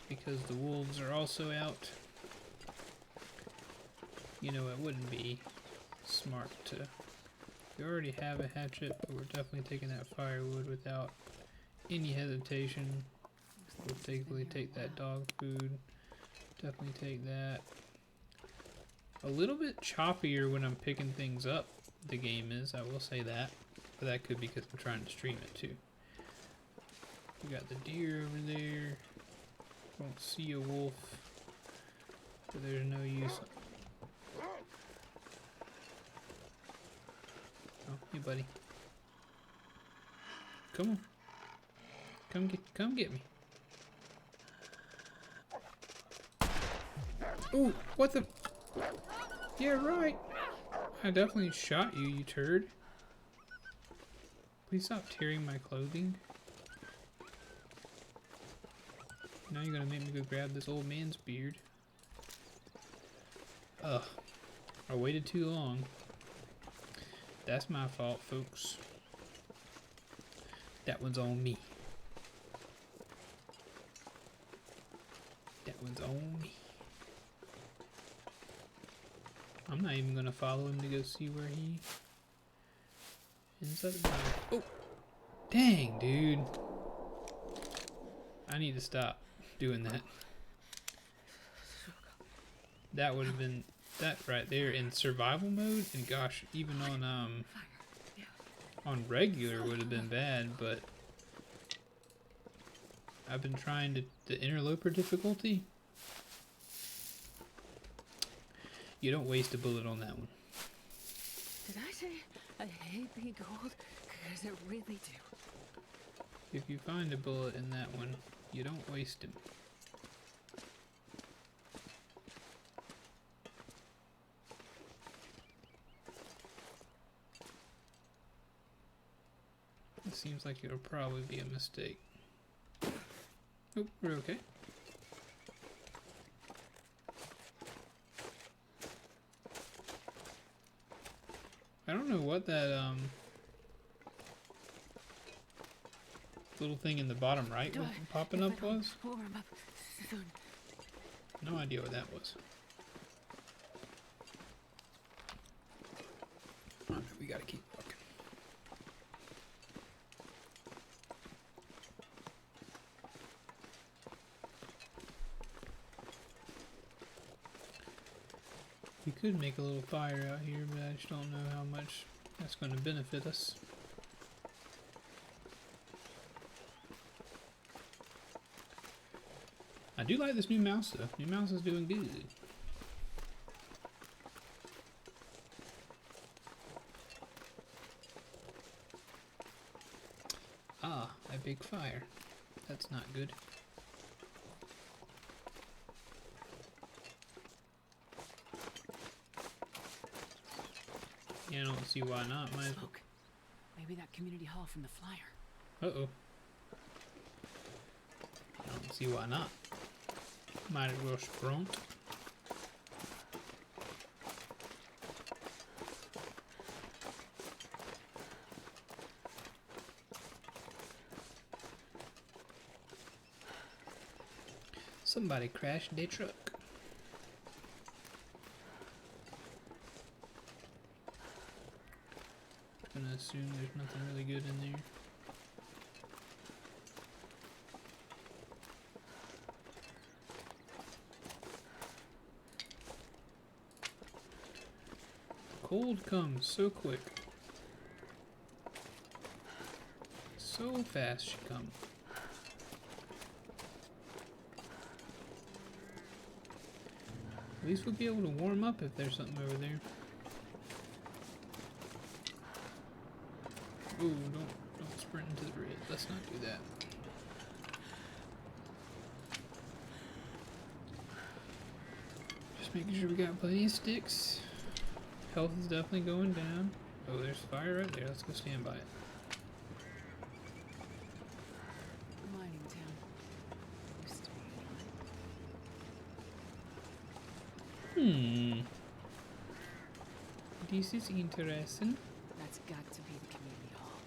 because the wolves are also out. You know, it wouldn't be smart to... We already have a hatchet, but we're definitely taking that firewood without any hesitation. We'll definitely take that dog food. Definitely take that. A little bit choppier when I'm picking things up, the game is, I will say that. But that could be because I'm trying to stream it too. We got the deer over there. Don't see a wolf. But there's no use. Oh, hey buddy. Come on. Come get me. Ooh, what the? Yeah, right. I definitely shot you, you turd. Please stop tearing my clothing. Now you're gonna make me go grab this old man's beard. Ugh. I waited too long. That's my fault, folks. That one's on me. That one's on me. I'm not even gonna follow him to go see where he ends up going. Oh! Dang, dude. I need to stop doing that. That would have been that right there in survival mode, and gosh, even on regular would have been bad, but I've been trying to the interloper difficulty. You don't waste a bullet on that one. Did I say I hate being cold? Because I really do. If you find a bullet in that one, you don't waste them. It seems like it'll probably be a mistake. Oh, we're okay. I don't know what that little thing in the bottom right popping up was. Warm up soon. No idea what that was. Alright, we gotta keep walking. We could make a little fire out here, but I just don't know how much that's going to benefit us. I do like this new mouse though. New mouse is doing good. Ah, a big fire. That's not good. Yeah, I don't see why not. Might Smoke. Maybe that community hall from the flyer. Uh-oh. I don't see why not. Might as well sprung. Somebody crashed their truck. I'm gonna assume there's nothing really good in there. Cold comes so quick. So fast she comes. At least we'll be able to warm up if there's something over there. Ooh, don't sprint into the red. Let's not do that. Just making sure we got plenty of sticks. Health is definitely going down. Oh, there's fire right there. Let's go stand by it. Mining town. Used to be. This is interesting. That's got to be the community hall.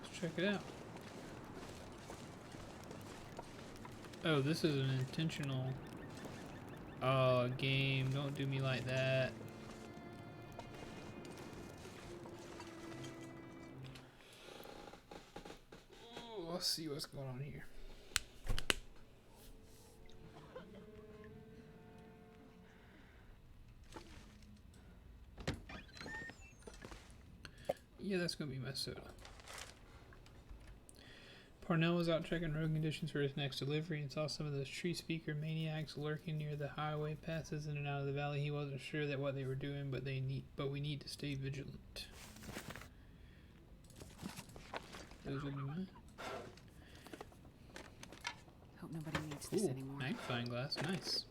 Let's check it out. Oh, this is an intentional game. Don't do me like that. Ooh, let's see what's going on here. Yeah, that's gonna be my soda. Parnell was out checking road conditions for his next delivery and saw some of those tree speaker maniacs lurking near the highway passes in and out of the valley. He wasn't sure that what they were doing, but we need to stay vigilant. Those will be mine. Hope nobody needs this anymore. Magnifying glass, nice.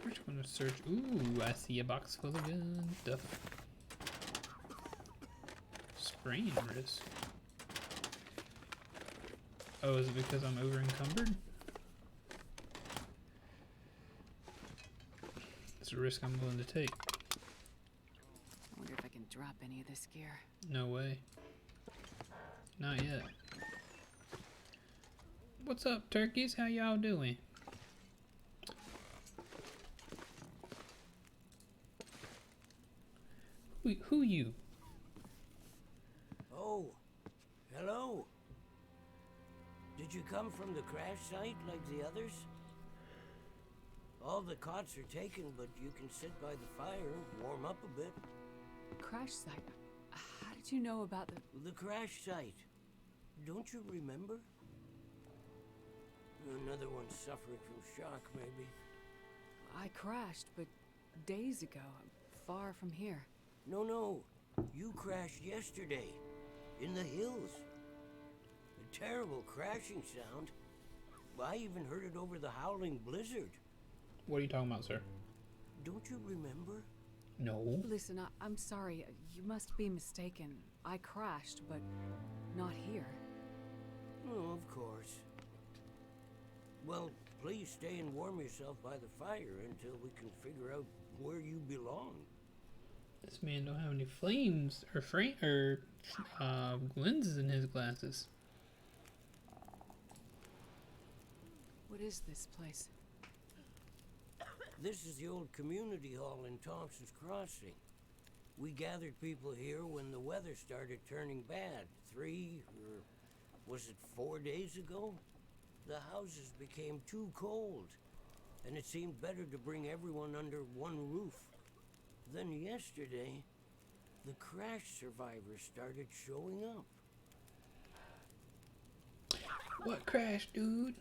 Which one to search? Ooh, I see a box full of gun stuff. Spraying risk. Oh, is it because I'm over encumbered? It's a risk I'm willing to take. I wonder if I can drop any of this gear. No way. Not yet. What's up, turkeys? How y'all doing? Who you? Oh, hello. Did you come from the crash site like the others? All the cots are taken, but you can sit by the fire, warm up a bit. Crash site. How did you know about The crash site. Don't you remember? Another one suffering from shock, maybe. I crashed, but days ago, far from here. No. You crashed yesterday. In the hills. A terrible crashing sound. I even heard it over the howling blizzard. What are you talking about, sir? Don't you remember? No. Listen, I'm sorry. You must be mistaken. I crashed, but not here. Oh, of course. Well, please stay and warm yourself by the fire until we can figure out where you belong. This man don't have any flames or lenses in his glasses. What is this place? This is the old community hall in Thompson's Crossing. We gathered people here when the weather started turning bad. 4 days ago? The houses became too cold, and it seemed better to bring everyone under one roof. Then yesterday, the crash survivors started showing up. What crash, dude?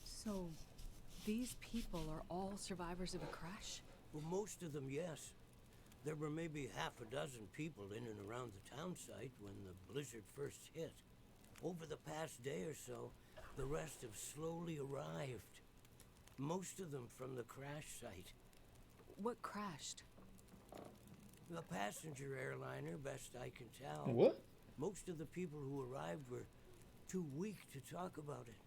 So, these people are all survivors of a crash? Well, most of them, yes. There were maybe half a dozen people in and around the town site when the blizzard first hit. Over the past day or so, the rest have slowly arrived. Most of them from the crash site. What crashed? A passenger airliner, best I can tell. What? Most of the people who arrived were too weak to talk about it.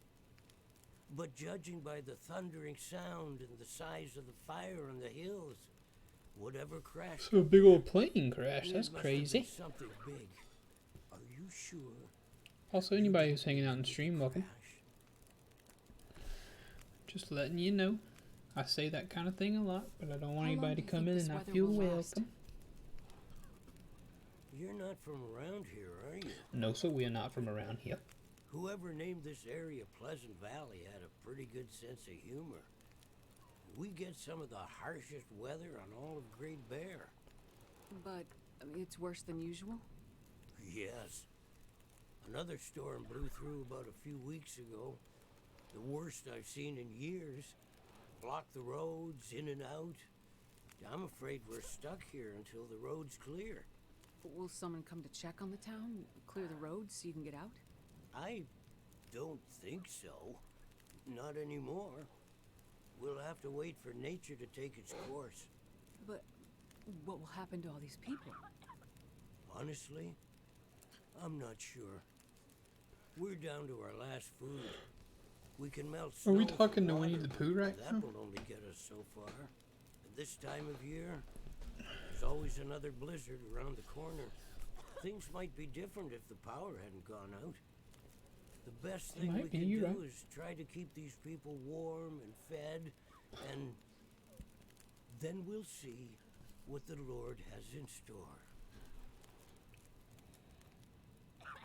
But judging by the thundering sound and the size of the fire on the hills, whatever crashed... So a big old plane crash. That's it must have crazy. been something big. Are you sure? Also, anybody who's hanging out in stream, welcome. Crash? Just letting you know. I say that kind of thing a lot, but I don't want How long anybody do to you come think in this and not weather feel will last? welcome. You're not from around here, are you? No, so we are not from around here. Whoever named this area Pleasant Valley had a pretty good sense of humor. We get some of the harshest weather on all of Great Bear. But, it's worse than usual? Yes. Another storm blew through about a few weeks ago. The worst I've seen in years. Blocked the roads, in and out. I'm afraid we're stuck here until the road's clear. Will someone come to check on the town? Clear the roads so you can get out? I don't think so. Not anymore. We'll have to wait for nature to take its course. But what will happen to all these people? Honestly, I'm not sure. We're down to our last food. We can melt Are snow we for talking to water, Winnie the Pooh right that now? will only get us so far. At this time of year, there's always another blizzard around the corner. Things might be different if the power hadn't gone out. The best thing we Might be, can you're do right. is try to keep these people warm and fed, and then we'll see what the Lord has in store.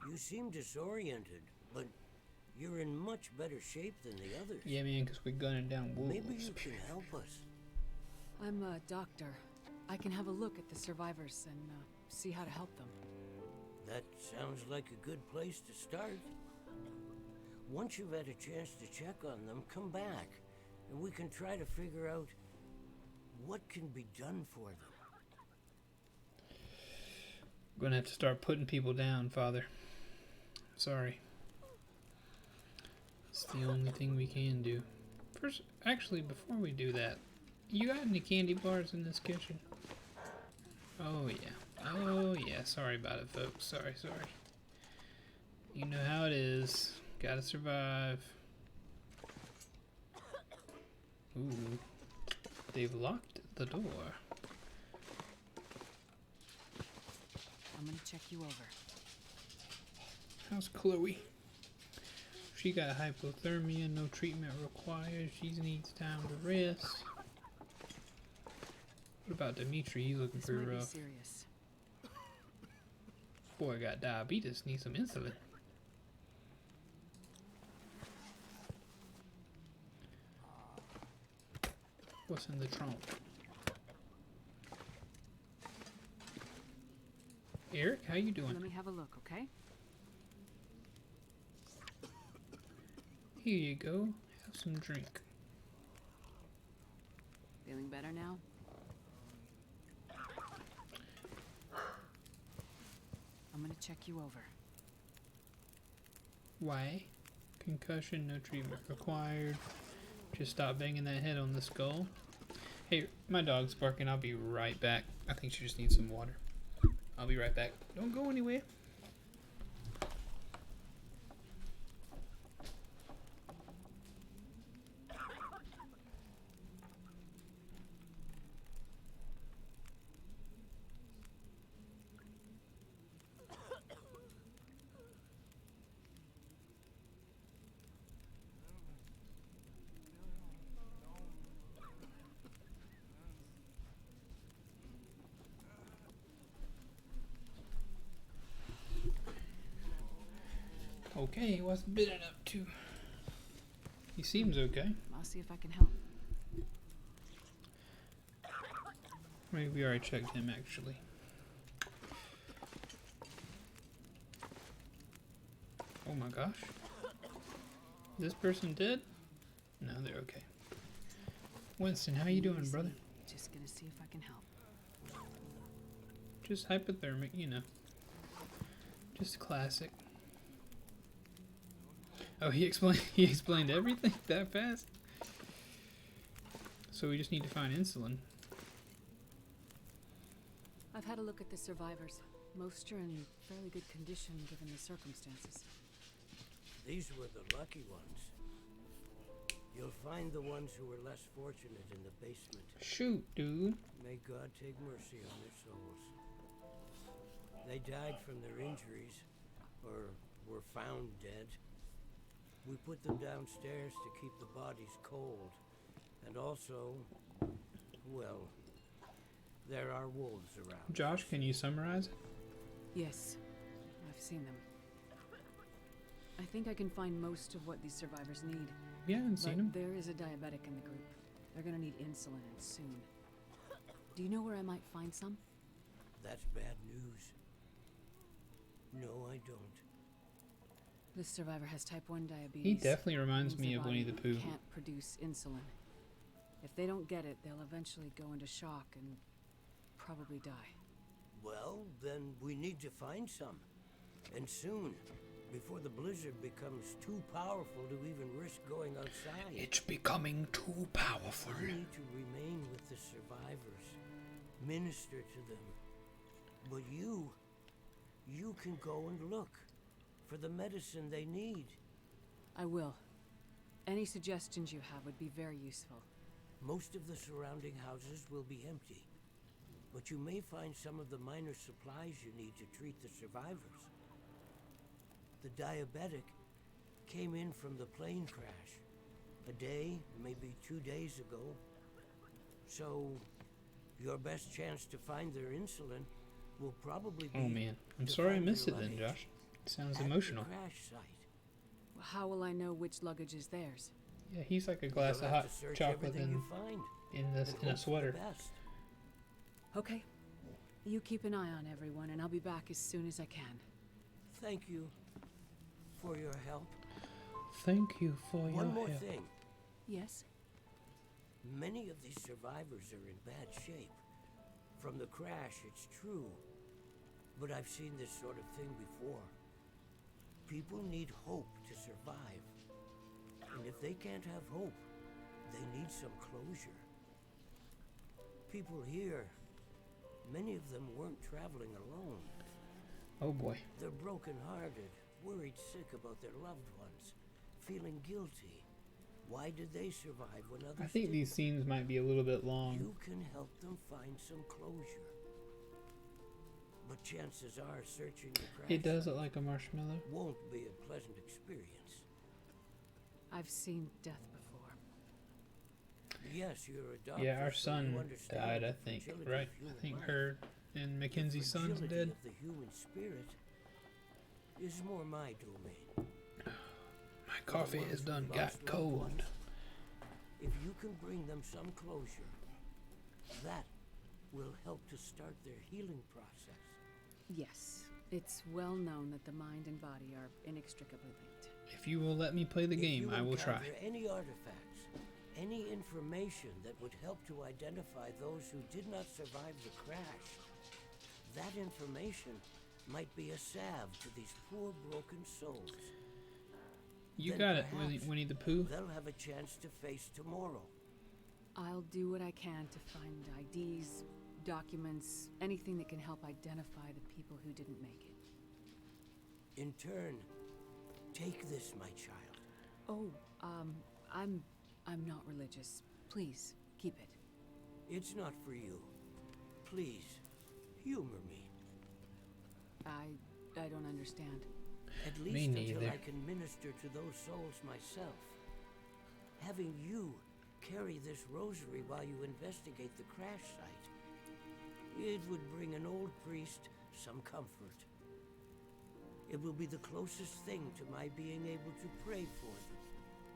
You seem disoriented, but you're in much better shape than the others. Yeah, man, because we're gunning down wolves. Maybe you can help us. I'm a doctor. I can have a look at the survivors and see how to help them. That sounds like a good place to start. Once you've had a chance to check on them, come back, and we can try to figure out what can be done for them. We're gonna have to start putting people down, Father. Sorry. It's the only thing we can do. First, actually, before we do that, you got any candy bars in this kitchen? Oh yeah. Oh yeah. Sorry about it, folks. Sorry. You know how it is. Gotta survive. Ooh. They've locked the door. I'm gonna check you over. How's Chloe? She got hypothermia, no treatment required. She needs time to rest. What about Dimitri? He's looking This pretty might be rough. serious. Boy got diabetes, needs some insulin. What's in the trunk? Eric, how you doing? Let me have a look, okay? Here you go. Have some drink. Feeling better now? I'm gonna check you over. Why? Concussion, no treatment required. Just stop banging that head on the skull. Hey, my dog's barking. I'll be right back. I think she just needs some water. I'll be right back. Don't go anywhere. Okay, what's Bidden up to? He seems okay. I'll see if I can help. Maybe we already checked him actually. Oh my gosh. This person dead? No, they're okay. Winston, how you doing, Easy. brother? Just gonna see if I can help. Just hypothermic, you know. Just classic. Oh, he explained everything that fast? So we just need to find insulin. I've had a look at the survivors. Most are in fairly good condition given the circumstances. These were the lucky ones. You'll find the ones who were less fortunate in the basement. Shoot, dude. May God take mercy on their souls. They died from their injuries, or were found dead. We put them downstairs to keep the bodies cold. And also, well, there are wolves around. Josh, can you summarize it? Yes, I've seen them. I think I can find most of what these survivors need. Yeah, I haven't seen him. There is a diabetic in the group. They're gonna need insulin and soon. Do you know where I might find some? That's bad news. No, I don't. This survivor has type 1 diabetes. He definitely reminds Means me their of Winnie body the Pooh. Can't produce insulin. If they don't get it, they'll eventually go into shock and probably die. Well, then we need to find some. And soon, before the blizzard becomes too powerful to even risk going outside. It's becoming too powerful. We need to remain with the survivors. Minister to them. But you can go and look for the medicine they need. I will. Any suggestions you have would be very useful. Most of the surrounding houses will be empty. But you may find some of the minor supplies you need to treat the survivors. The diabetic came in from the plane crash. A day, maybe 2 days ago. So, your best chance to find their insulin will probably be... Oh man, I'm to sorry I find missed their it then, luggage Josh. It sounds at the emotional. crash site. How will I know which luggage is theirs? Yeah, he's like a glass You'll of have hot to search chocolate everything you find in and a hope for the sweater. best. Okay. You keep an eye on everyone, and I'll be back as soon as I can. Thank you for your help. Thank you for your One more help. thing. Yes? Many of these survivors are in bad shape. From the crash, it's true. But I've seen this sort of thing before. People need hope to survive. And if they can't have hope, they need some closure. People here, many of them weren't traveling alone. Oh boy. They're broken-hearted, worried sick about their loved ones, feeling guilty. Why did they survive when others I think didn't? these scenes might be a little bit long. You can help them find some closure. But chances are searching the crash It does site look like a marshmallow. won't be a pleasant experience. I've seen death before. Yes, you're a doctor. Yeah, our so you son understand died, the I think, fragility right? of human I think life. her and Mackenzie's The son's fragility dead. of the human spirit is more my domain. My For the coffee ones has who done lost got loved cold. ones, if you can bring them some closure, that will help to start their healing process. Yes, it's well known that the mind and body are inextricably linked. If you will let me play the game, I will try. If you encounter any artifacts, any information that would help to identify those who did not survive the crash, that information might be a salve to these poor broken souls. You Then got it, perhaps Winnie the Pooh. They'll have a chance to face tomorrow. I'll do what I can to find IDs, documents, anything that can help identify the people who didn't make it. In turn, take this, my child. Oh, I'm not religious. Please, keep it. It's not for you. Please, humor me. I don't understand. At Me least until neither. I can minister to those souls myself. Having you carry this rosary while you investigate the crash site, it would bring an old priest some comfort. It will be the closest thing to my being able to pray for them.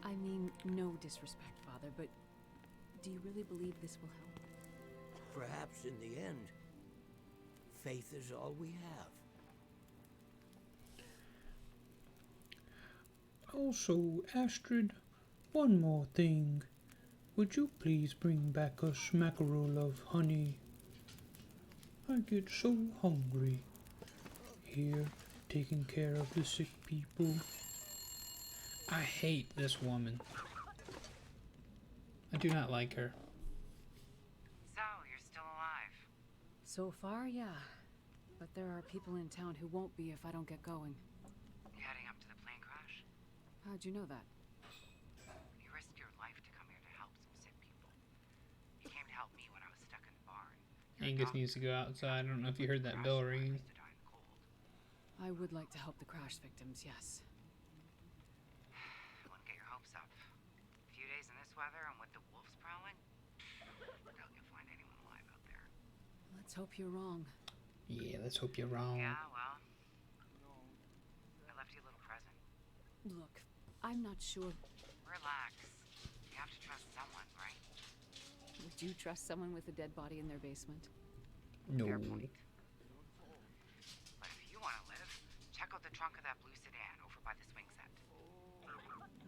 I mean, no disrespect, Father, but do you really believe this will help? Perhaps in the end, faith is all we have. Also, Astrid, one more thing. Would you please bring back a smackerel of honey? I get so hungry. Here, taking care of the sick people. I hate this woman. I do not like her. So, you're still alive. So far, yeah. But there are people in town who won't be if I don't get going. You heading up to the plane crash? How'd you know that? You risked your life to come here to help some sick people. You came to help me when I was stuck in the barn. Angus needs to go outside. I don't know if you heard that bell ringing. I would like to help the crash victims, yes. Wouldn't get your hopes up. A few days in this weather and with the wolves prowling, doubt you'll find anyone alive out there. Let's hope you're wrong. Yeah, let's hope you're wrong. Yeah, well, I left you a little present. Look, I'm not sure. Relax. You have to trust someone, right? Would you trust someone with a dead body in their basement? No. Fair point. But if you want to live, check out the trunk of that blue sedan over by the swing set.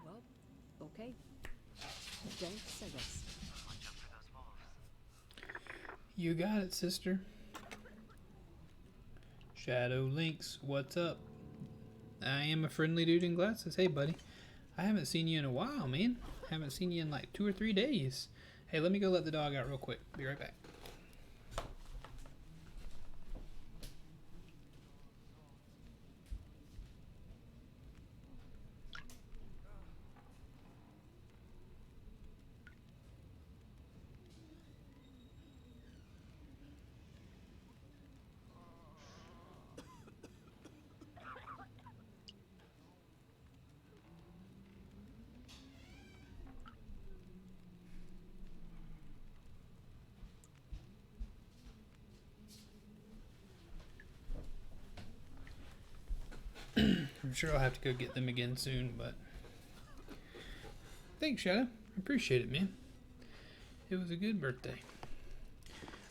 Well, okay. Thanks, I guess. Watch out for those wolves. You got it, sister. Shadow Lynx, what's up? I am a friendly dude in glasses. Hey, buddy. I haven't seen you in a while, man. Haven't seen you in like 2 or 3 days. Hey, let me go let the dog out real quick. Be right back. I'm sure I'll have to go get them again soon, but thanks, Shadow. I appreciate it, man. It was a good birthday.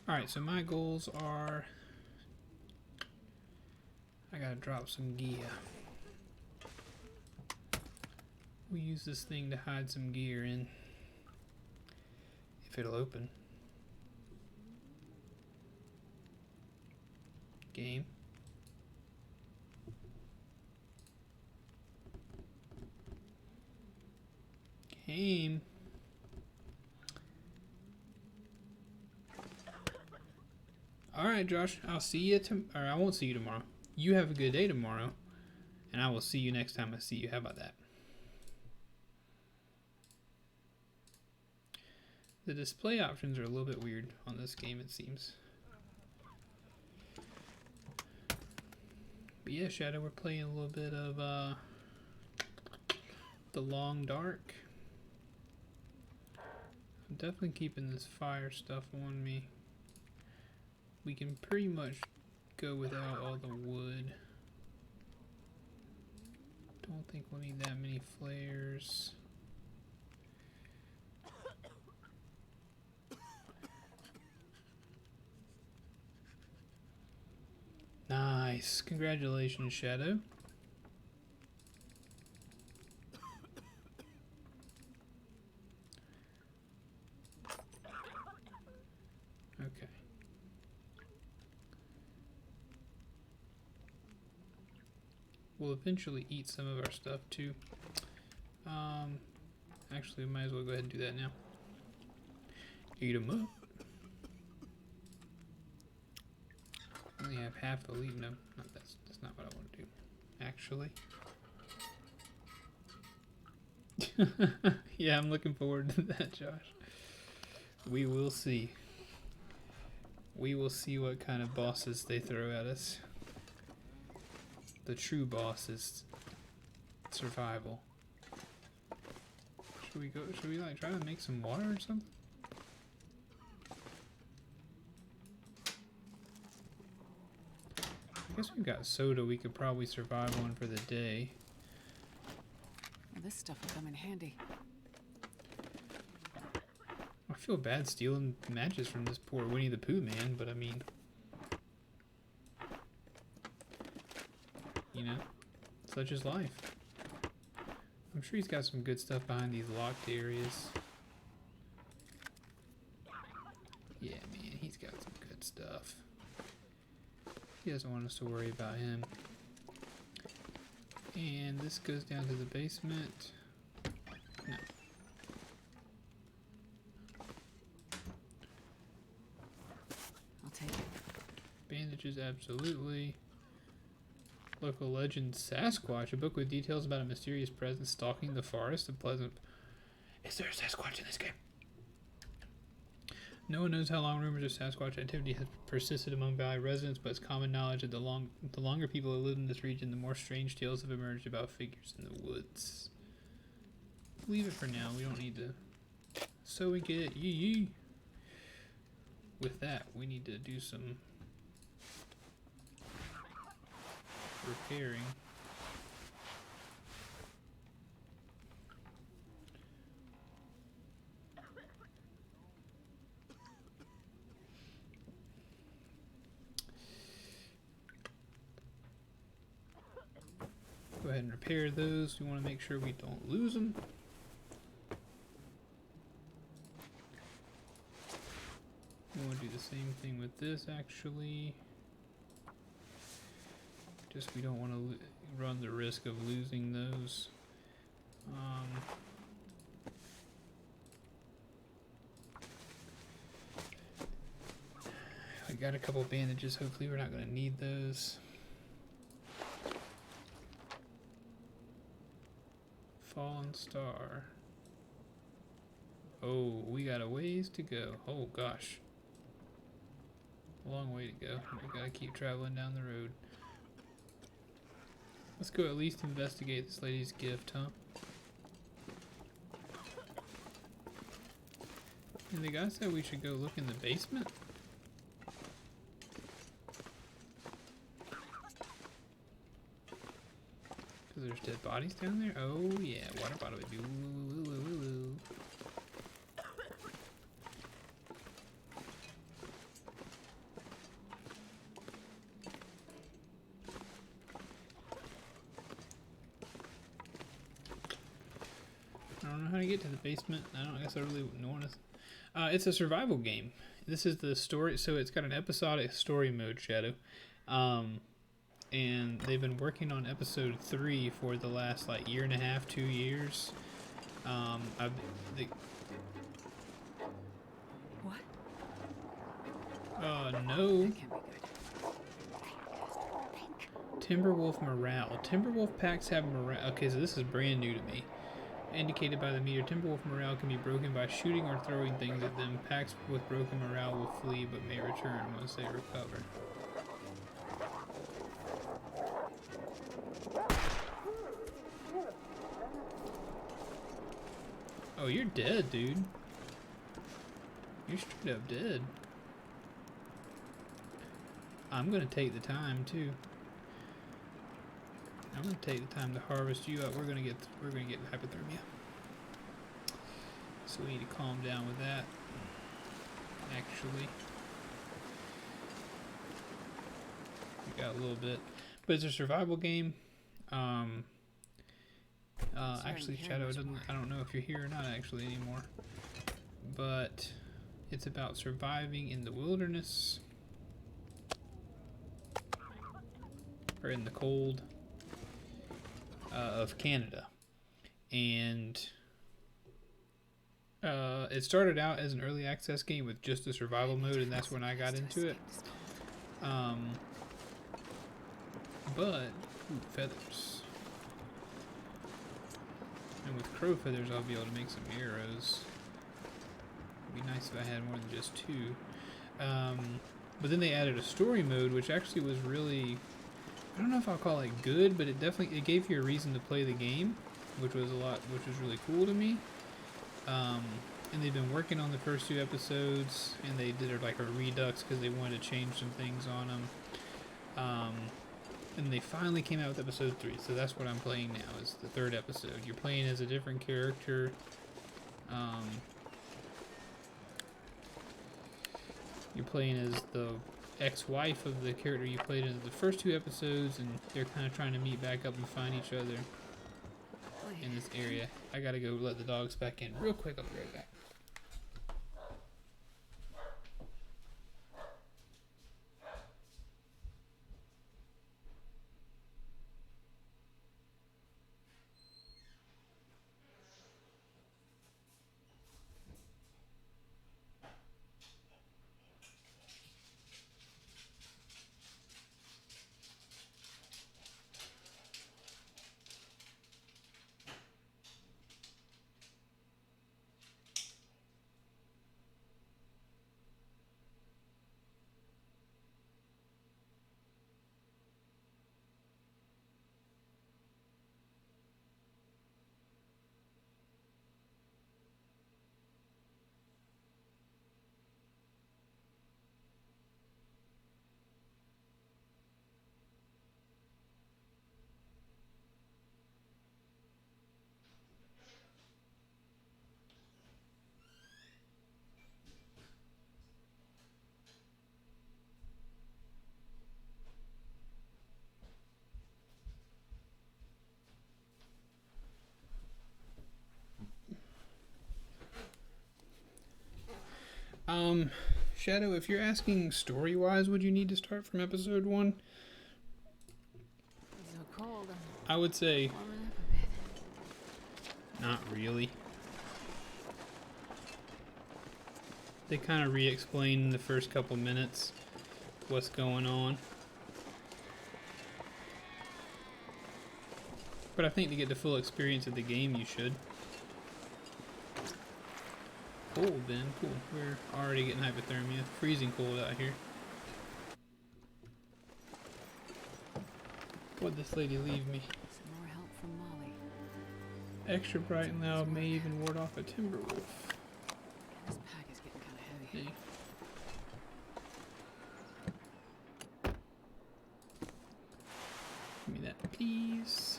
Alright, so my goals are I gotta drop some gear. We'll use this thing to hide some gear in. If it'll open. Game. Game. Alright, Josh. I'll see you or I won't see you tomorrow. You have a good day tomorrow. And I will see you next time I see you. How about that? The display options are a little bit weird on this game, it seems. But yeah, Shadow, we're playing a little bit of The Long Dark. I'm definitely keeping this fire stuff on me. We can pretty much go without all the wood. Don't think we'll need that many flares. Nice. Congratulations, Shadow. Okay. We'll eventually eat some of our stuff too. Actually, we might as well go ahead and do that now. Eat them up. I only have half a leaf. No, that's not what I want to do. Actually. Yeah, I'm looking forward to that, Josh. We will see. We will see what kind of bosses they throw at us. The true boss is survival. Should we like try to make some water or something? I guess we've got soda. We could probably survive one for the day. Well, this stuff will come in handy. I feel bad stealing matches from this poor Winnie the Pooh man, but I mean, you know, such is life. I'm sure he's got some good stuff behind these locked areas. Yeah, man, he's got some good stuff. He doesn't want us to worry about him. And this goes down to the basement. No. I'll take it. Bandages, absolutely. Local legend Sasquatch, a book with details about a mysterious presence stalking the forest of Pleasant. Is there a Sasquatch in this game? No one knows how long rumors of Sasquatch activity have persisted among Valley residents, but it's common knowledge that the longer people have lived in this region, the more strange tales have emerged about figures in the woods. Leave it for now. We don't need to. So we get yee. With that, we need to do some repairing. Go ahead and repair those. We want to make sure we don't lose them. We want to do the same thing with this actually. Just we don't want to run the risk of losing those. I got a couple bandages. Hopefully we're not going to need those. Fallen Star. Oh, we got a ways to go. Oh gosh. A long way to go. We gotta keep traveling down the road. Let's go at least investigate this lady's gift, huh? And the guy said we should go look in the basement? Because there's dead bodies down there? Oh yeah, water bottle baby. Woo. I don't know how to get to the basement. I guess I really wouldn't want to. It's a survival game. This is the story, so it's got an episodic story mode, Shadow. And they've been working on episode 3 for the last like year and a half, 2 years. What? No. That can't be good. Timberwolf morale. Timberwolf packs have morale. Okay, so this is brand new to me. Indicated by the meter, Timberwolf morale can be broken by shooting or throwing things at them. Packs with broken morale will flee but may return once they recover. Oh, you're dead, dude. You're straight up dead. I'm gonna take the time too. I'm gonna take the time to harvest you up. We're gonna get hypothermia. So we need to calm down with that. Actually, we got a little bit, but it's a survival game. Actually, Shadow doesn't. I don't know if you're here or not actually anymore, but it's about surviving in the wilderness or in the cold of Canada, and it started out as an early access game with just a survival mode, and that's when I got into it. But ooh, feathers. And with crow feathers, I'll be able to make some arrows. It'd be nice if I had more than just 2. But then they added a story mode, which actually was really, I don't know if I'll call it good, but it gave you a reason to play the game, which was really cool to me. And they've been working on the first 2 episodes, and they did like a redux because they wanted to change some things on them. And they finally came out with episode 3, so that's what I'm playing now, is the 3rd episode. You're playing as a different character. You're playing as the ex-wife of the character you played in the first 2 episodes, and they're kind of trying to meet back up and find each other in this area. I gotta go let the dogs back in real quick. I'll be right back. Shadow, if you're asking story-wise, would you need to start from episode 1? It's so cold. I would say Warming up a bit. not really. They kind of re-explain in the first couple minutes what's going on. But I think to get the full experience of the game, you should. Cold then, cool. We're already getting hypothermia. Freezing cold out here. What'd this lady leave me? Some more help from Molly. Extra bright and loud may even ward off a timber wolf. This pack is getting kind of heavy. Hey. Give me that, please.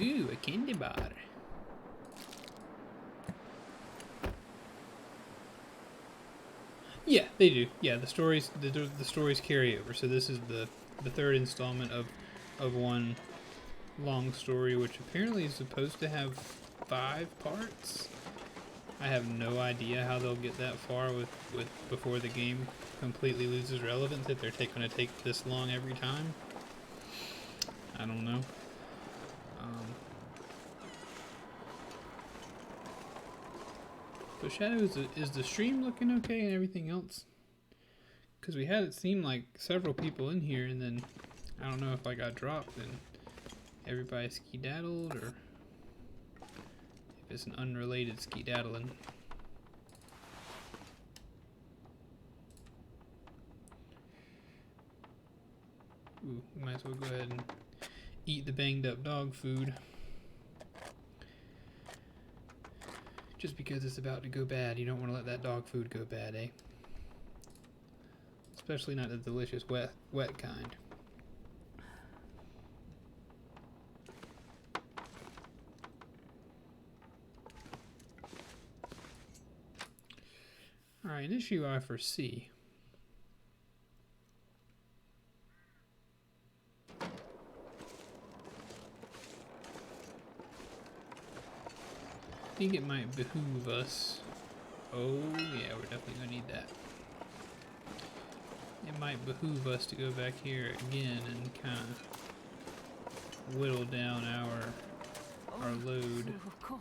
Ooh, a candy bar. Yeah, they do. Yeah, the stories carry over. So this is the 3rd installment of one long story, which apparently is supposed to have 5 parts. I have no idea how they'll get that far with before the game completely loses relevance, if they're going to take this long every time. I don't know. But Shadow, is the stream looking okay and everything else? Because we had it seem like several people in here, and then I don't know if I got dropped and everybody skedaddled, or if it's an unrelated skedaddling. Ooh, we might as well go ahead and eat the banged up dog food. Just because it's about to go bad, you don't want to let that dog food go bad, eh? Especially not the delicious wet kind. Alright, an issue I foresee. I think it might behoove us. Oh yeah, we're definitely gonna need that. It might behoove us to go back here again and kind of whittle down our load. Oh, cold.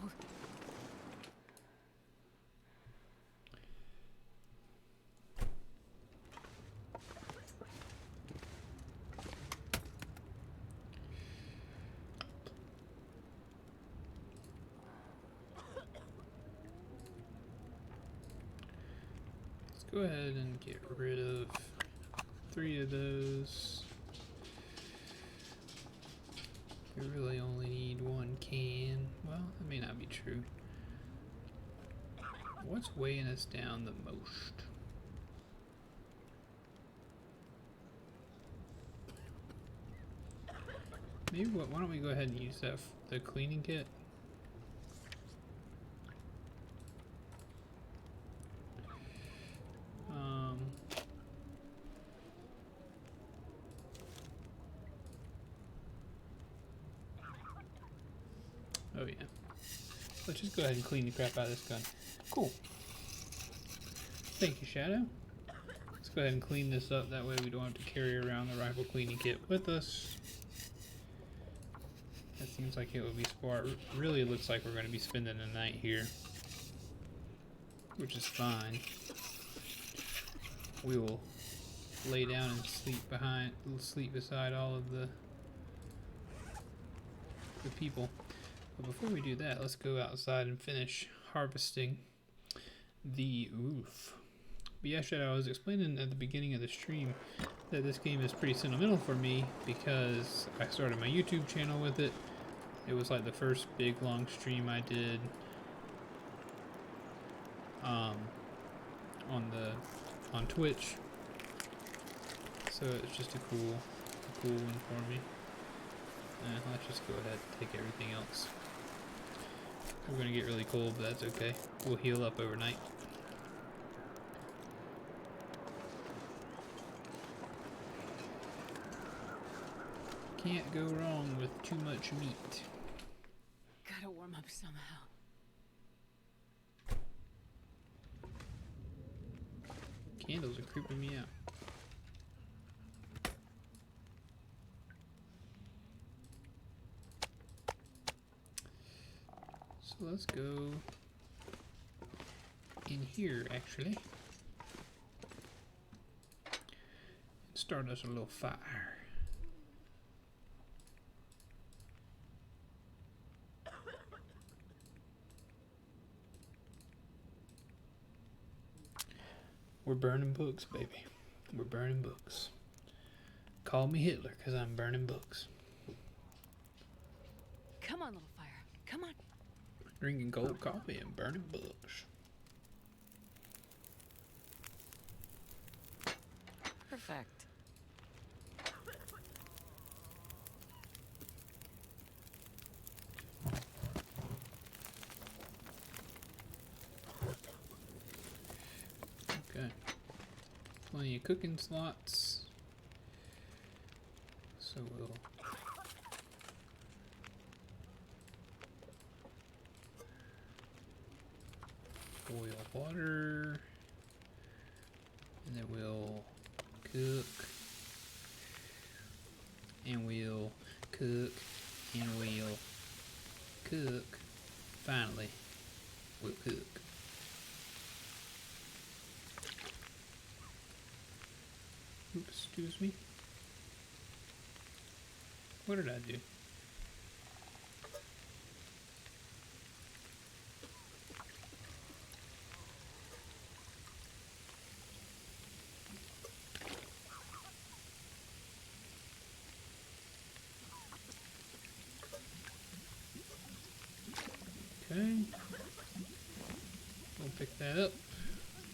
Go ahead and get rid of 3 of those. We really only need 1 can. Well, that may not be true. What's weighing us down the most? Maybe why don't we go ahead and use that the cleaning kit? Oh yeah. Let's just go ahead and clean the crap out of this gun. Cool. Thank you, Shadow. Let's go ahead and clean this up. That way we don't have to carry around the rifle cleaning kit with us. That seems like it would be smart. Really, it looks like we're going to be spending the night here, which is fine. We will lay down and sleep beside all of the people. But before we do that, let's go outside and finish harvesting the oof. But yeah, Shadow, I was explaining at the beginning of the stream that this game is pretty sentimental for me because I started my YouTube channel with it. It was like the first big long stream I did on Twitch. So it's just a cool one for me. Let's just go ahead and take everything else. We're gonna get really cold, but that's okay. We'll heal up overnight. Can't go wrong with too much meat. Gotta warm up somehow. Candles are creeping me out. So let's go in here actually and start us a little fire. We're burning books, baby. We're burning books. Call me Hitler, because I'm burning books. Come on, little fire. Come on. Drinking cold coffee and burning books. Perfect. Okay. Plenty of cooking slots. So we'll boil water, and then we'll cook, and we'll cook, and we'll cook. Finally, we'll cook. Oops, excuse me. What did I do? Okay. Pick that up.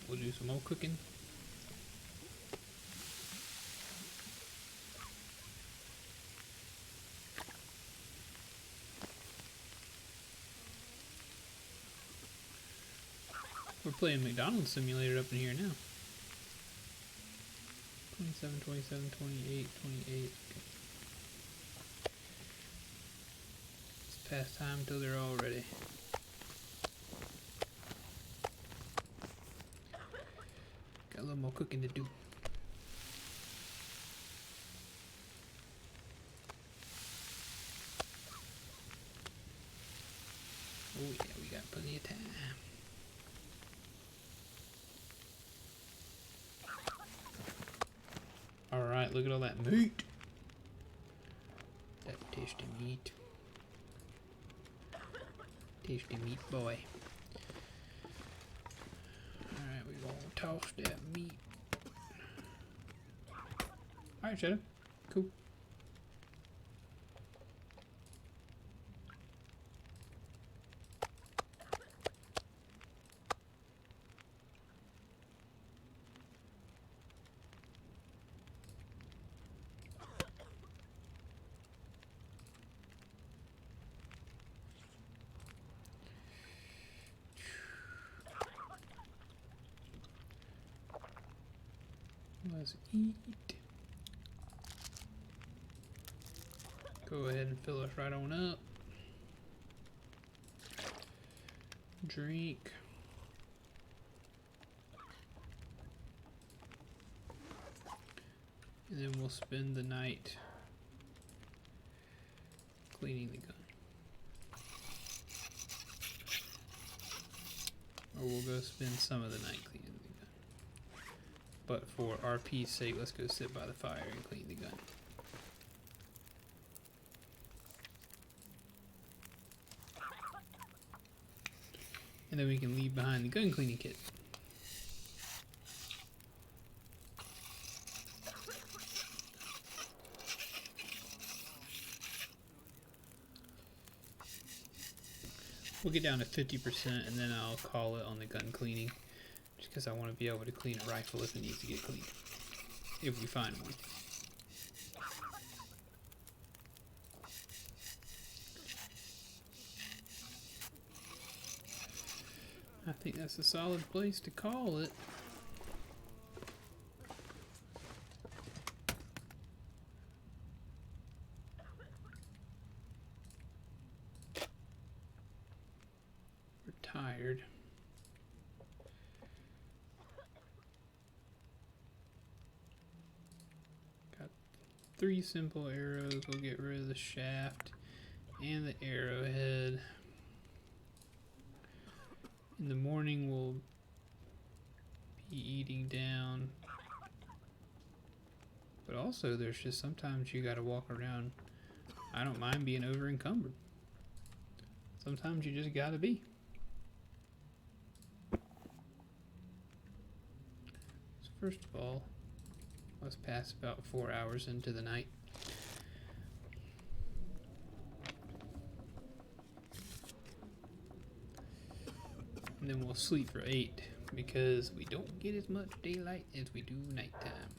We'll do some more cooking. We're playing McDonald's Simulator up in here now. 27, 27, 28, 28. Okay. It's past time until they're all ready. Got a little more cooking to do. Oh yeah, we got plenty of time. Alright, look at all that meat. That tasty meat. Tasty meat boy. Alright, we're gonna toss that meat. Alright, Shadow. Cool. Let's eat. Go ahead and fill us right on up. Drink. And then we'll spend the night cleaning the gun. Or we'll go spend some of the night cleaning the gun. But for RP's sake, let's go sit by the fire and clean the gun. And then we can leave behind the gun cleaning kit. We'll get down to 50% and then I'll call it on the gun cleaning. Just because I want to be able to clean a rifle if it needs to get cleaned. If we find one. I think that's a solid place to call it. We're tired. Got 3 simple arrows. We'll get rid of the shaft and the arrowhead. In the morning we'll be eating down. But also there's just sometimes you gotta walk around. I don't mind being over encumbered. Sometimes you just gotta be. So first of all, let's pass about 4 hours into the night. And then we'll sleep for 8 because we don't get as much daylight as we do nighttime.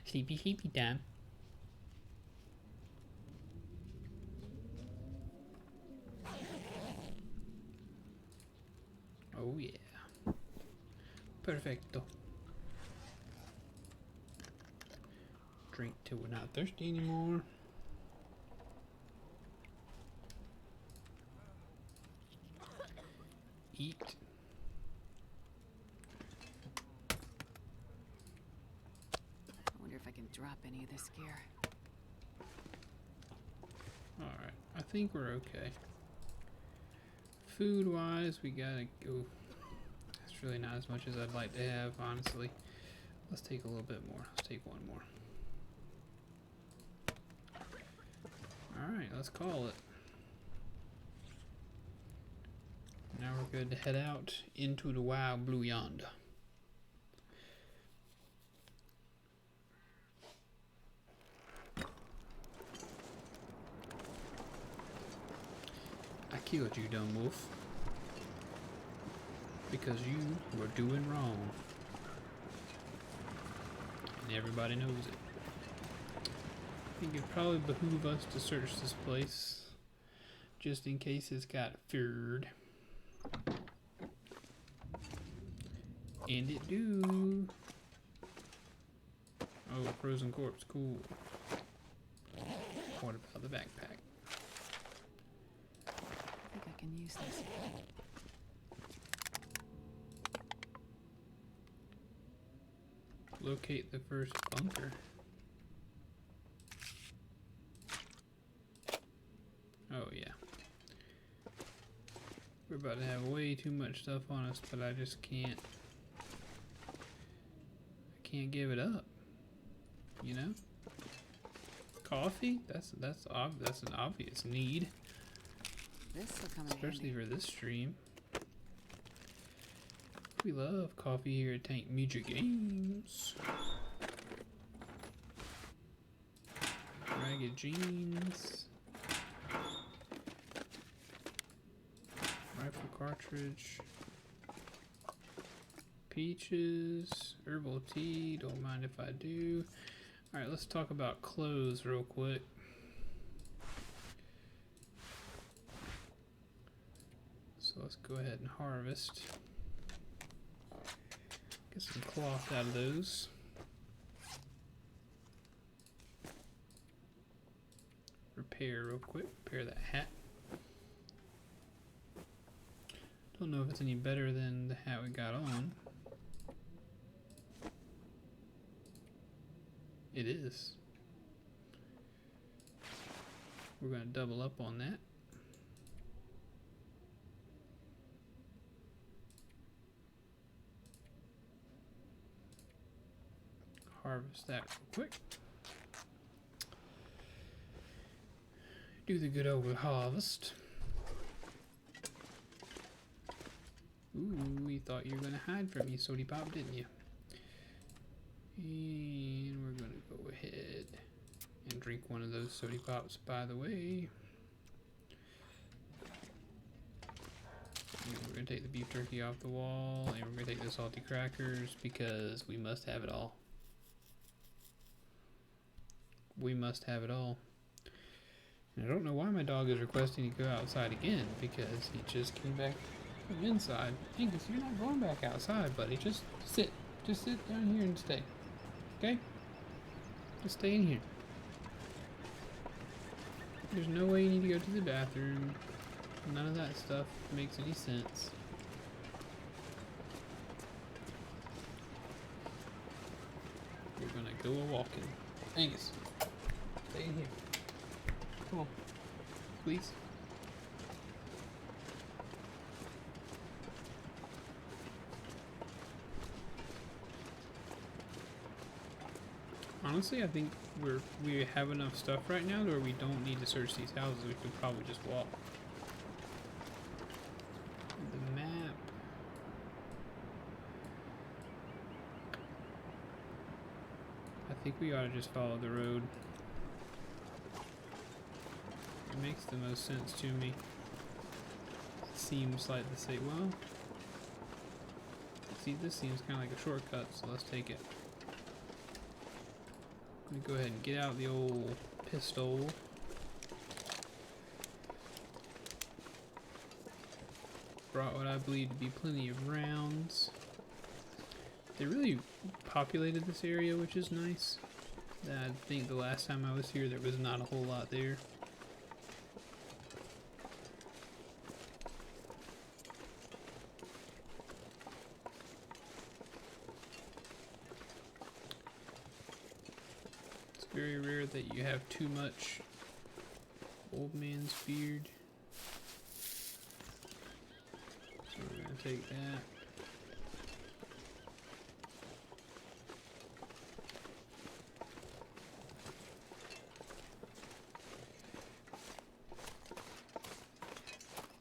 Sleepy, sleepy time. Oh yeah. Perfecto. Drink till we're not thirsty anymore. Eat. I wonder if I can drop any of this gear. Alright, I think we're okay. Food wise, we gotta go. That's really not as much as I'd like to have, honestly. Let's take a little bit more. Let's take one more. Alright, let's call it. Now we're good to head out into the wild blue yonder. killed you, dumb wolf. Because you were doing wrong. And everybody knows it. I think it'd probably behoove us to search this place. Just in case it's got feared. And it do. Oh, frozen corpse, cool. What about the backpack? I think I can use this. Locate the first bunker. Oh yeah. We're about to have way too much stuff on us, but I just can't. I can't give it up. You know? Coffee? That's an obvious need. This will come in Especially handy. for this stream. We love coffee here at Tank Music Games. Ragged jeans. Rifle cartridge. Peaches. Herbal tea. Don't mind if I do. Alright, let's talk about clothes real quick. So let's go ahead and harvest. Get some cloth out of those. Repair real quick. Repair that hat. Don't know if it's any better than the hat we got on. It is. We're going to double up on that. Harvest that real quick. Do the good old harvest. Ooh, we thought you were going to hide from me, Sody Pop, didn't you? And we're going to go ahead and drink one of those Sody Pops, by the way. And we're going to take the beef jerky off the wall, and we're going to take the salty crackers because we must have it all. We must have it all. And I don't know why my dog is requesting to go outside again, because he just came back from inside. Angus, you're not going back outside, buddy. Just sit. Just sit down here and stay. Okay? Just stay in here. There's no way you need to go to the bathroom. None of that stuff makes any sense. We're gonna go a-walking. Angus, stay in here. Come on. Please. Honestly, I think we have enough stuff right now where we don't need to search these houses. We could probably just walk. The map. I think we ought to just follow the road. It makes the most sense to me. It seems like the same. Well, see, this seems kind of like a shortcut, so let's take it. Let me go ahead and get out the old pistol. Brought what I believe to be plenty of rounds. They really populated this area, which is nice. I think the last time I was here, there was not a whole lot there. Very rare that you have too much old man's beard. So we're gonna take that.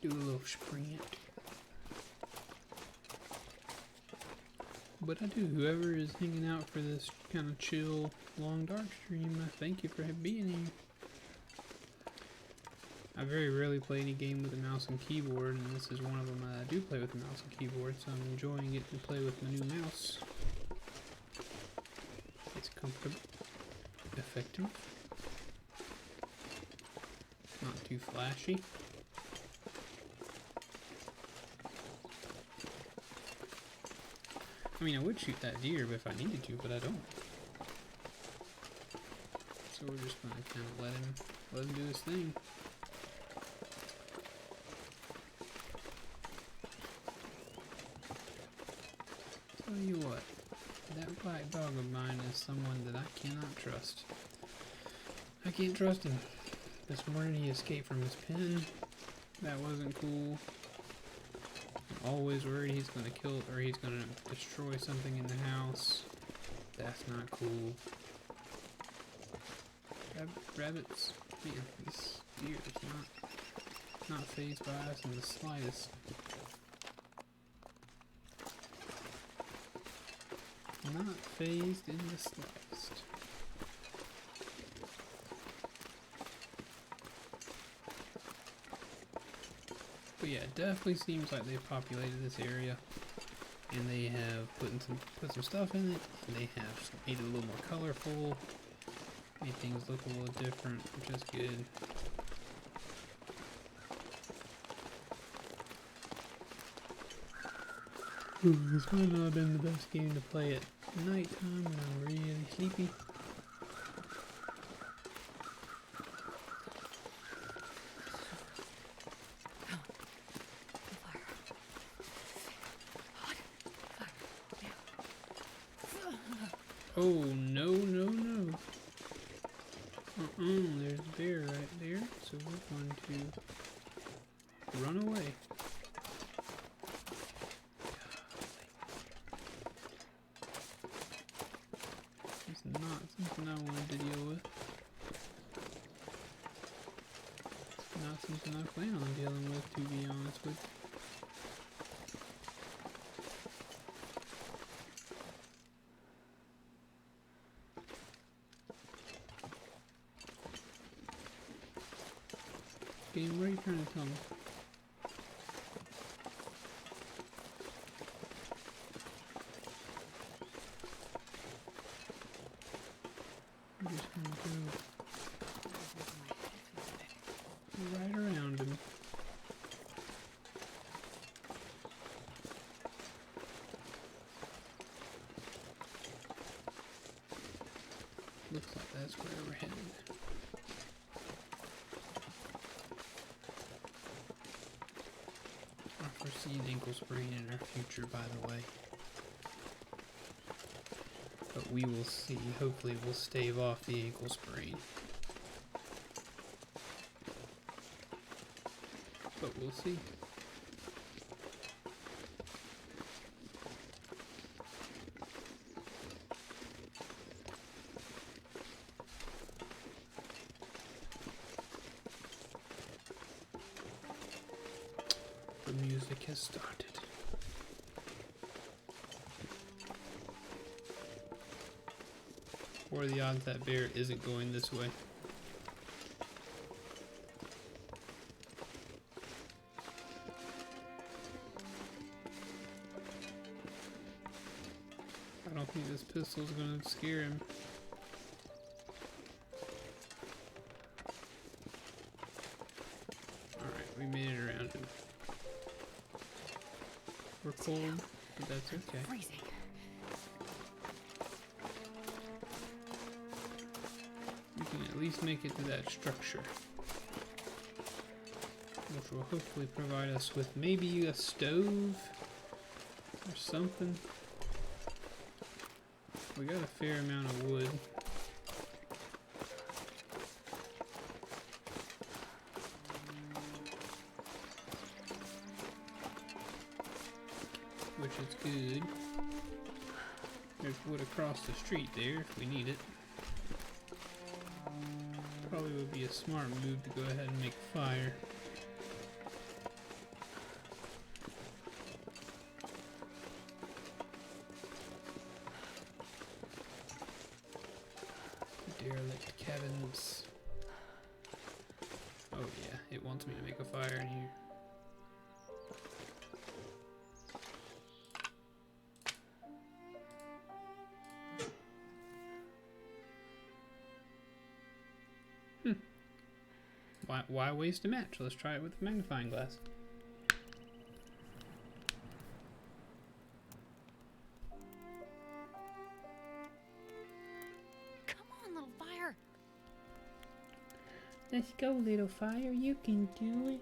Do a little sprint. But I do, whoever is hanging out for this kind of chill, long dark stream, I thank you for being here. I very rarely play any game with a mouse and keyboard, and this is one of them I do play with a mouse and keyboard, so I'm enjoying getting to play with my new mouse. It's comfortable, effective, not too flashy. I mean, I would shoot that deer if I needed to, but I don't. So we're just gonna kind of let him do his thing. Tell you what, that black dog of mine is someone that I cannot trust. I can't trust him. This morning he escaped from his pen. That wasn't cool. I'm always worried he's gonna kill or he's gonna destroy something in the house. That's not cool. Rabbits, man, this deer is not fazed by us in the slightest. Not fazed in the slightest. But yeah, it definitely seems like they've populated this area, and they have put some stuff in it, and they have made it a little more colorful, made things look a little different, which is good. Ooh, this might not have been the best game to play at nighttime when I'm really sleepy. Oh, no, no, no. There's a bear right there, so we're going to run away. It's not something I wanted to deal with. Not something I plan on dealing with, to be honest with you. Game, what are you trying to tell me? I'm just gonna go right around him. Looks like that's where we're headed. I foresee an ankle sprain in our future, by the way. But we will see. Hopefully we'll stave off the ankle sprain. But we'll see. The music has started. What are the odds that bear isn't going this way? I don't think this pistol's gonna scare him. Alright, we made it around him. We're cold, but that's okay. Freezing. We can at least make it to that structure, which will hopefully provide us with maybe a stove or something. We got a fair amount of wood. Which is good. There's wood across the street there if we need it. Probably would be a smart move to go ahead and make a fire. Derelict cabins. Oh yeah, It wants me to make a fire in here. Why waste a match? Let's try it with a magnifying glass. Come on, little fire. Let's go, little fire. You can do it.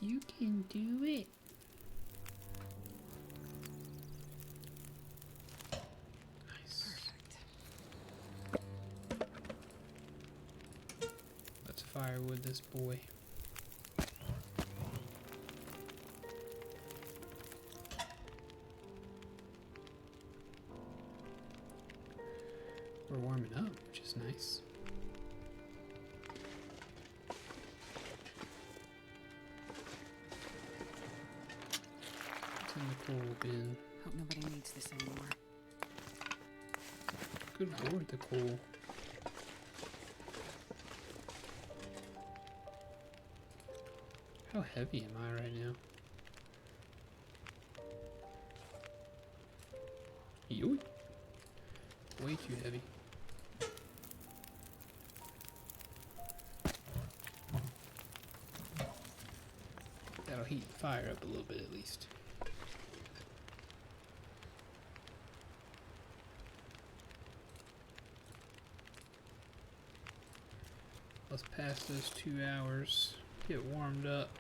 You can do it. Nice. Let's firewood this boy. We're warming up, which is nice. It's in the coal bin. Hope nobody needs this anymore. Good lord, the coal. How heavy am I right now? Yoy. Way too heavy. That'll heat the fire up a little bit at least. Let's pass those 2 hours, get warmed up.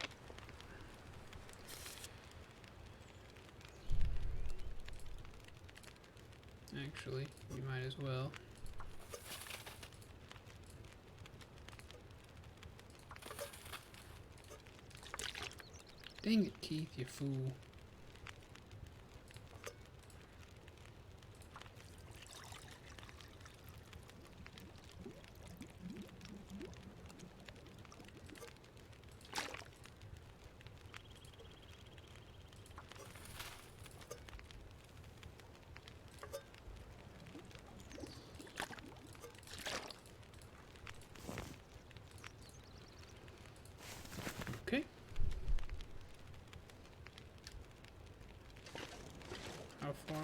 Actually, we might as well. Dang it, Keith, you fool. Okay. How far?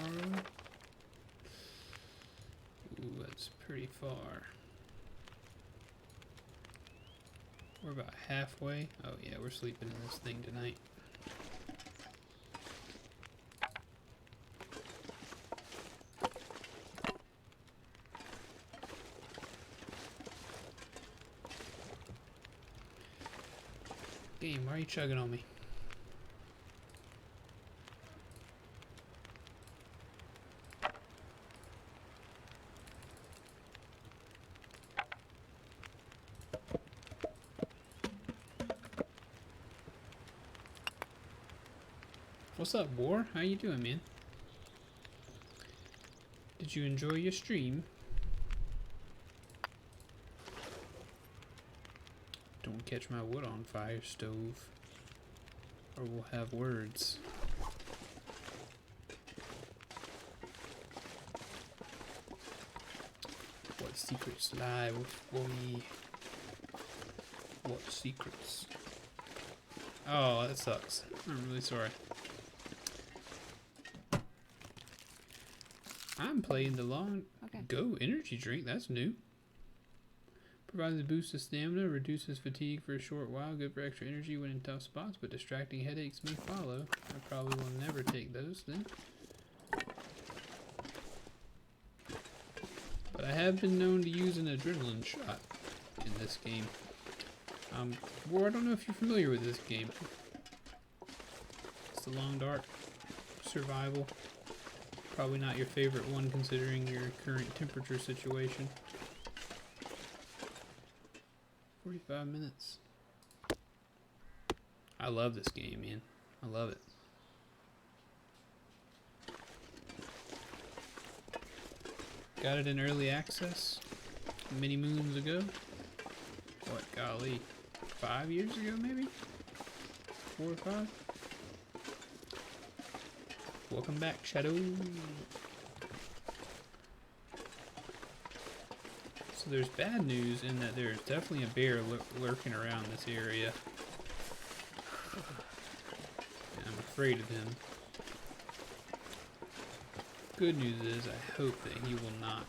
Ooh, that's pretty far. We're about halfway. Oh yeah, we're sleeping in this thing tonight. Game, why are you chugging on me? What's up, War? How you doing, man? Did you enjoy your stream? Don't catch my wood on fire, stove, or we'll have words. What secrets lie before me? What secrets? Oh, that sucks. I'm really sorry. I'm playing the long go energy drink. That's new. Provides a boost of stamina, reduces fatigue for a short while, good for extra energy when in tough spots, but distracting headaches may follow. I probably will never take those then. But I have been known to use an adrenaline shot in this game. War, I don't know if you're familiar with this game. It's the Long Dark survival. Probably not your favorite one considering your current temperature situation. 45 minutes. I love this game, man. I love it. Got it in early access many moons ago. What, golly, 5 years ago maybe? 4 or 5? Welcome back, Shadow. So there's bad news in that there's definitely a bear lurking around this area. And I'm afraid of him. Good news is I hope that he will not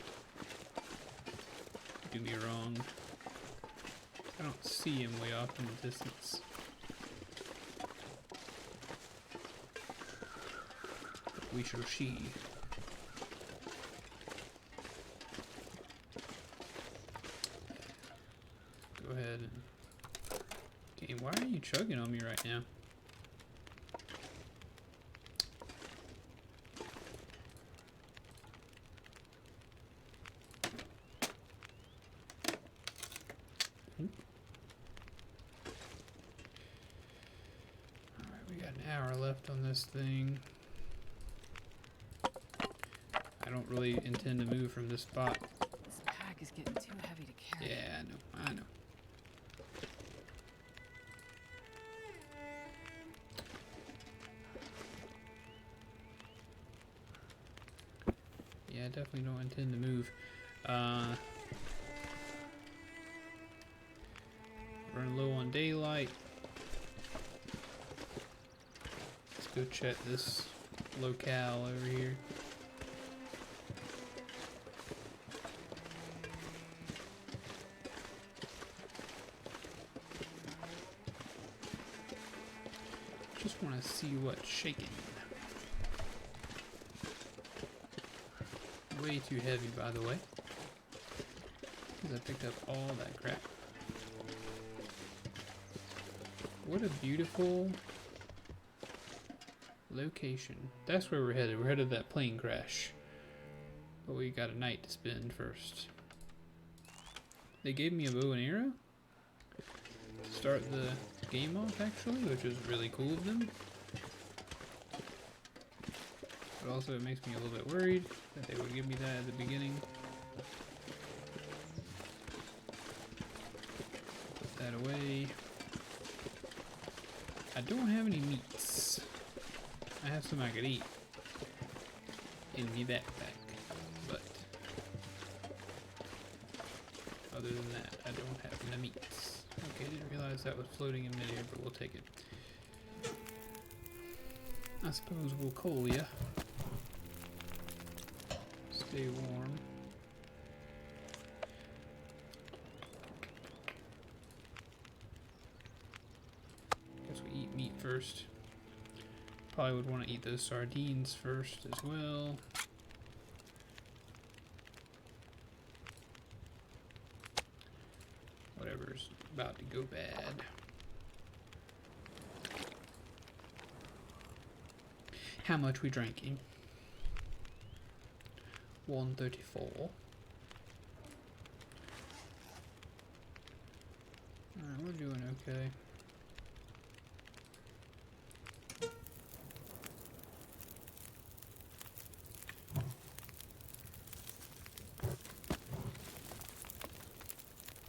do me wrong. I don't see him way off in the distance. But we shall see. Go ahead and... Game, why are you chugging on me right now? Alright, we got an hour left on this thing. I don't really intend to move from this spot. This pack is getting too heavy to carry. Yeah, I know. Yeah, I definitely don't intend to move. Running low on daylight. Let's go check this locale over here. Just want to see what's shaking. Way too heavy, by the way, because I picked up all that crap. What a beautiful location. That's where we're headed. We're headed to that plane crash. But we got a night to spend first. They gave me a bow and arrow to start the game off, actually, which is really cool of them. But also it makes me a little bit worried that they would give me that at the beginning. Put that away. I don't have any meats. I have some I could eat in the backpack, but other than that, I don't have any meats. Okay, didn't realize that was floating in midair, but we'll take it. I suppose we'll coal ya. Stay warm. Guess we eat meat first. Probably would want to eat those sardines first as well. Whatever's about to go bad. How much we drinking? 134. Alright, we're doing okay.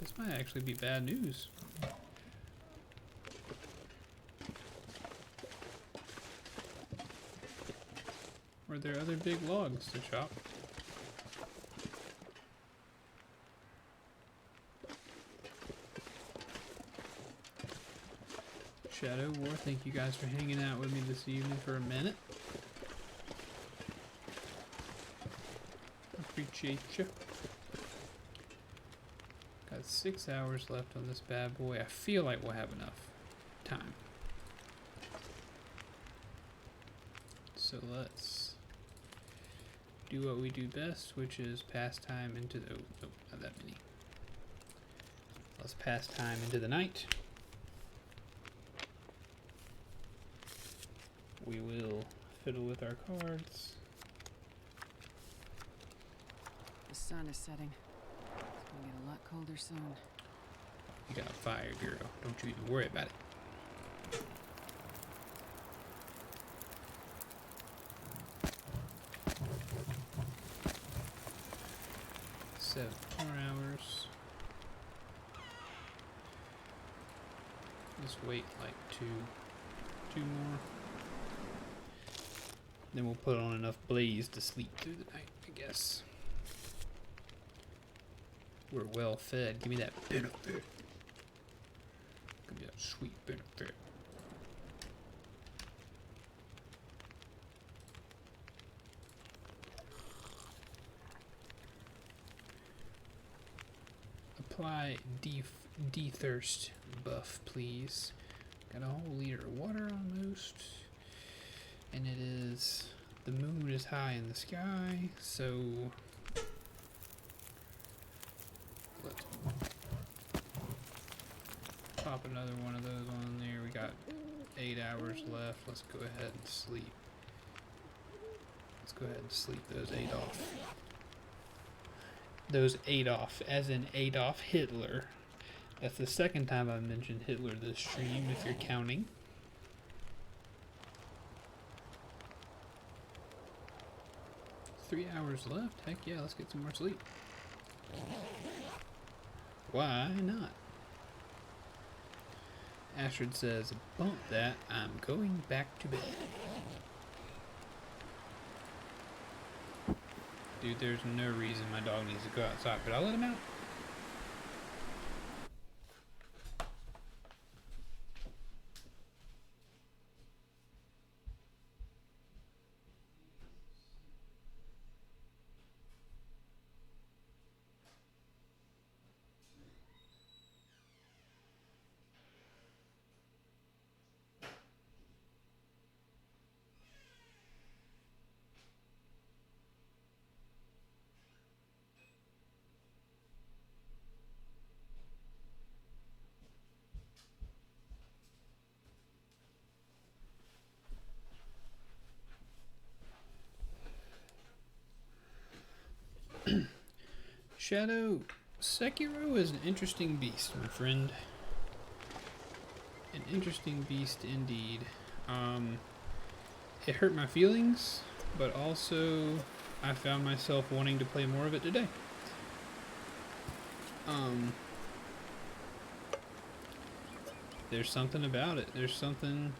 This might actually be bad news. Were there other big logs to chop? Shadow War, thank you guys for hanging out with me this evening for a minute. Appreciate you. Got 6 hours left on this bad boy. I feel like we'll have enough time. So let's do what we do best, which is pass time into the... Oh, not that many. Let's pass time into the night. We will fiddle with our cards. The sun is setting. It's gonna get a lot colder soon. You got fire, girl. Don't you even worry about it. Seven more hours. Just wait like two more. Then we'll put on enough blaze to sleep through the night, I guess. We're well fed. Give me that benefit. Give me that sweet benefit. Apply de-thirst buff, please. Got a whole liter of water almost. And it is... the moon is high in the sky, so... let's pop another one of those on there. We got 8 hours left. Let's go ahead and sleep. Let's go ahead and sleep those 8 off. Those 8 off, as in Adolf Hitler. That's the second time I've mentioned Hitler this stream, if you're counting. Three hours left? Heck yeah, let's get some more sleep. Why not? Astrid says, bump that, I'm going back to bed. Dude, there's no reason my dog needs to go outside, but I'll let him out. Shadow, Sekiro is an interesting beast, my friend. An interesting beast indeed. It hurt my feelings, but also I found myself wanting to play more of it today. There's something about it. There's something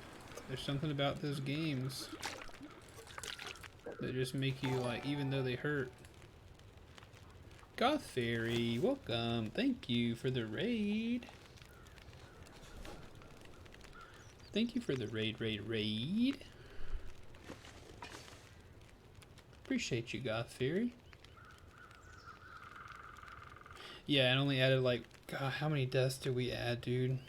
about those games that just make you like, even though they hurt. Goth Fairy, welcome. Thank you for the raid. Thank you for the raid. Appreciate you, Goth Fairy. Yeah, and only added like, God, how many deaths did we add, dude?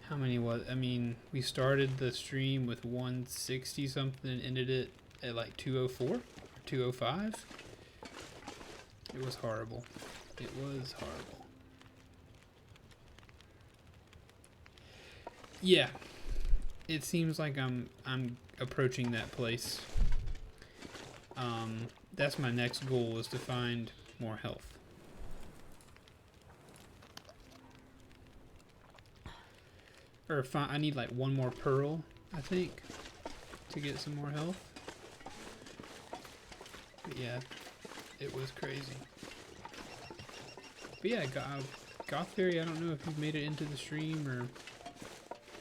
How many was, I mean, we started the stream with 160 something and ended it at like 204 or 205. It was horrible. It was horrible. Yeah. It seems like I'm approaching that place. That's my next goal, is to find more health. Or I need like one more pearl, I think, to get some more health. But yeah, it was crazy. But yeah, Goth Fairy, I don't know if you've made it into the stream or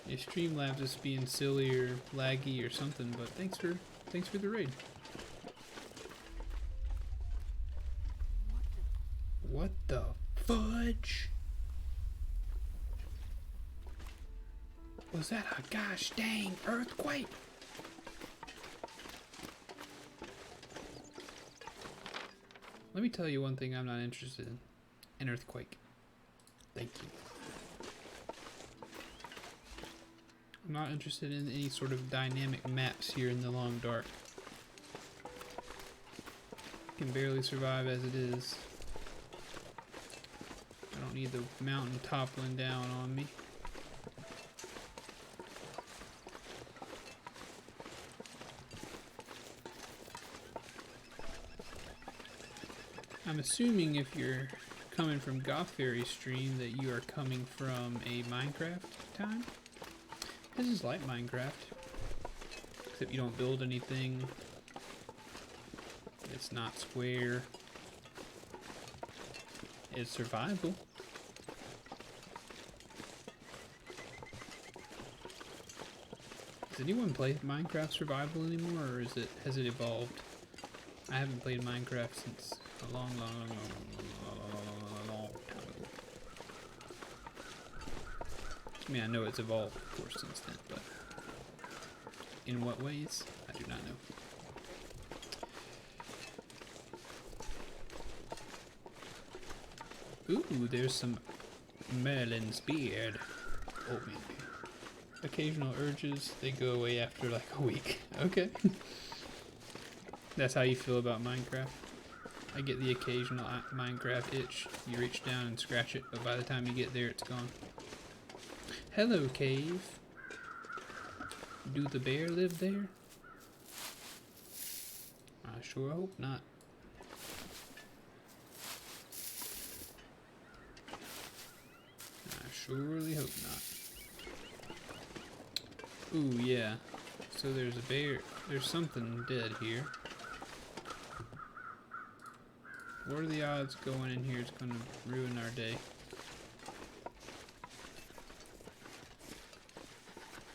if Streamlabs is being silly or laggy or something, but thanks for the raid. What the fudge? Was that a gosh dang earthquake? Let me tell you one thing I'm not interested in. An earthquake. Thank you. I'm not interested in any sort of dynamic maps here in the Long Dark. Can barely survive as it is. I don't need the mountain toppling down on me. I'm assuming if you're coming from Goth Fairy stream that you are coming from a Minecraft time. This is like Minecraft, except you don't build anything. It's not square. It's survival. Does anyone play Minecraft survival anymore, or has it evolved? I haven't played Minecraft since a long I mean, I know it's evolved, of course, since then, but in what ways? I do not know. Ooh, there's some Merlin's beard. Oh man. Occasional urges, they go away after like a week. Okay. That's how you feel about Minecraft? I get the occasional Minecraft itch. You reach down and scratch it, but by the time you get there, it's gone. Hello, cave. Do the bear live there? I sure hope not. I surely hope not. Ooh, yeah. So there's a bear. There's something dead here. What are the odds going in here is going to ruin our day?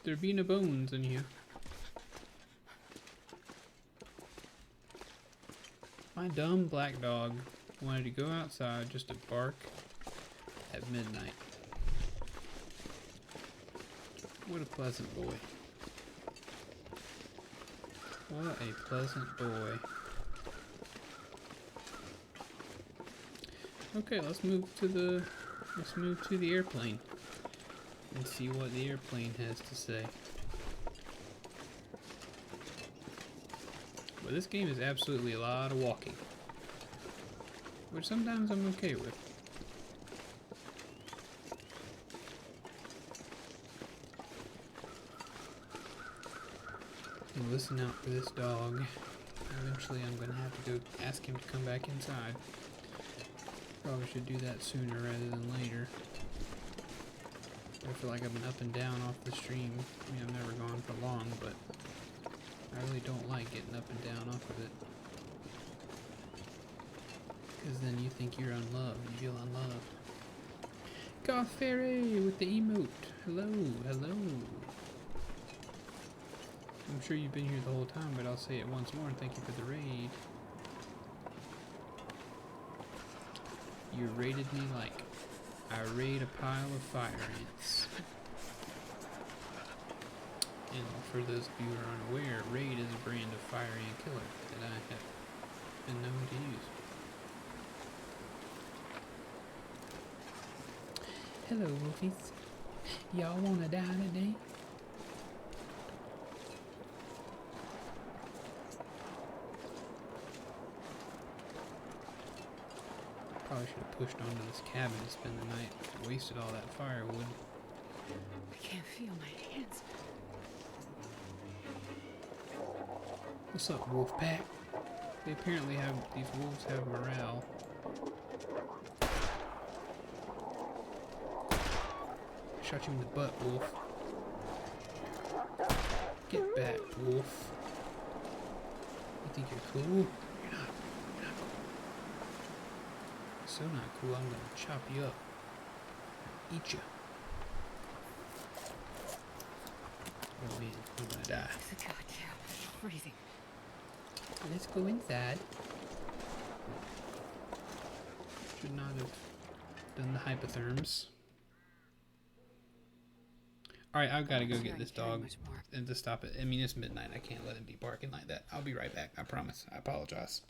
There be no bones in here. My dumb black dog wanted to go outside just to bark at midnight. What a pleasant boy. What a pleasant boy. Okay, let's move to the airplane and see what the airplane has to say. Well, this game is absolutely a lot of walking, which sometimes I'm okay with. And listen out for this dog. Eventually I'm going to have to go ask him to come back inside. Probably should do that sooner rather than later. I feel like I've been up and down off the stream. I mean, I've never gone for long, but I really don't like getting up and down off of it. Because then you think you're unloved. You feel unloved. Goth Fairy with the emote. Hello, hello. I'm sure you've been here the whole time, but I'll say it once more and thank you for the raid. You raided me like I raid a pile of fire ants. And for those of you who are unaware, raid is a brand of fire ant killer that I have been known to use. Hello, Wolfies. Y'all wanna die today? Probably should have pushed onto this cabin to spend the night. Wasted all that firewood. I can't feel my hands. What's up, wolf pack? They apparently have, these wolves have morale. Shot you in the butt, wolf. Get back, wolf. You think you're cool? You're not. You're not cool. So not cool, I'm gonna chop you up. Eat you. Oh man, I'm gonna die. God, yeah, I'm freezing. Let's go inside. Should not have done the hypotherms. Alright, I've got to go get this dog and to stop it. I mean, it's midnight. I can't let him be barking like that. I'll be right back. I promise. I apologize.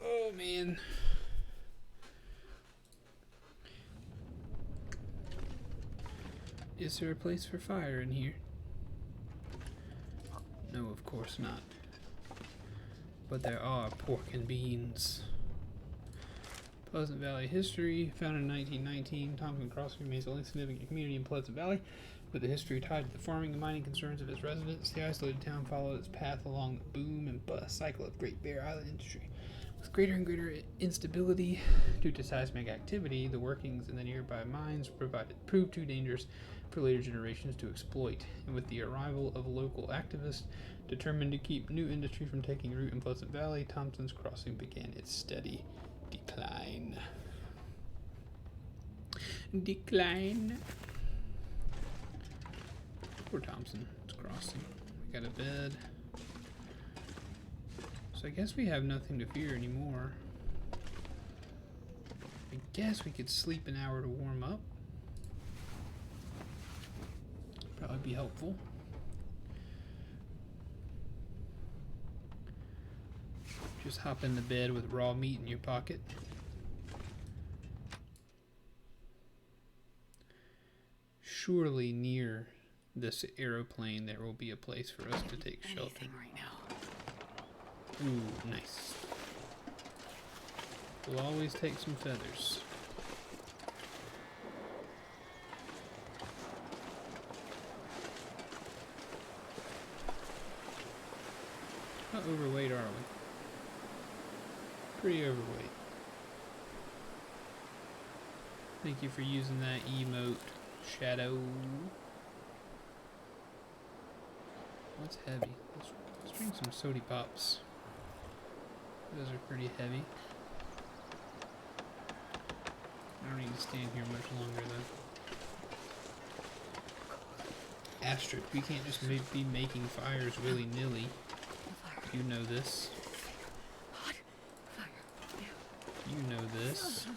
Oh man. Is there a place for fire in here? No, of course not. But there are pork and beans. Pleasant Valley history. Founded in 1919, Thompson Crossing remains the only significant community in Pleasant Valley, with a history tied to the farming and mining concerns of its residents. The isolated town followed its path along the boom and bust cycle of Great Bear Island industry. With greater and greater instability due to seismic activity, the workings in the nearby mines proved too dangerous for later generations to exploit. And with the arrival of local activists determined to keep new industry from taking root in Pleasant Valley, Thompson's Crossing began its steady decline. Poor Thompson's Crossing. We got a bed. So I guess we have nothing to fear anymore. I guess we could sleep an hour to warm up. Probably be helpful. Just hop in the bed with raw meat in your pocket. Surely near this aeroplane there will be a place for us to take shelter. Right now. Ooh, nice. We'll always take some feathers. How overweight are we? Pretty overweight. Thank you for using that emote, Shadow. What's heavy? Let's drink some sody pops. Those are pretty heavy. I don't need to stand here much longer though. Asterisk, we can't just be making fires willy-nilly. You know this. Hot fire. You know this.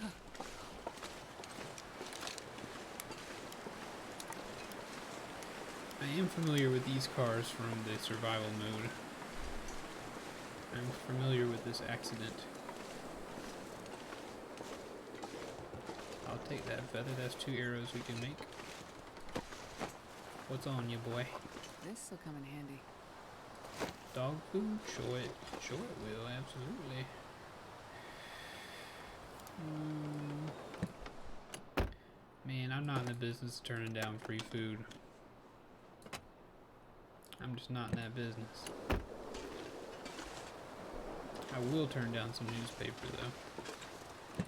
I am familiar with these cars from the survival mode. I'm familiar with this accident. I'll take that feather. That's 2 arrows we can make. What's on you, boy? This will come in handy. Dog food? Sure it will, absolutely. Man, I'm not in the business of turning down free food. I'm just not in that business. I will turn down some newspaper though.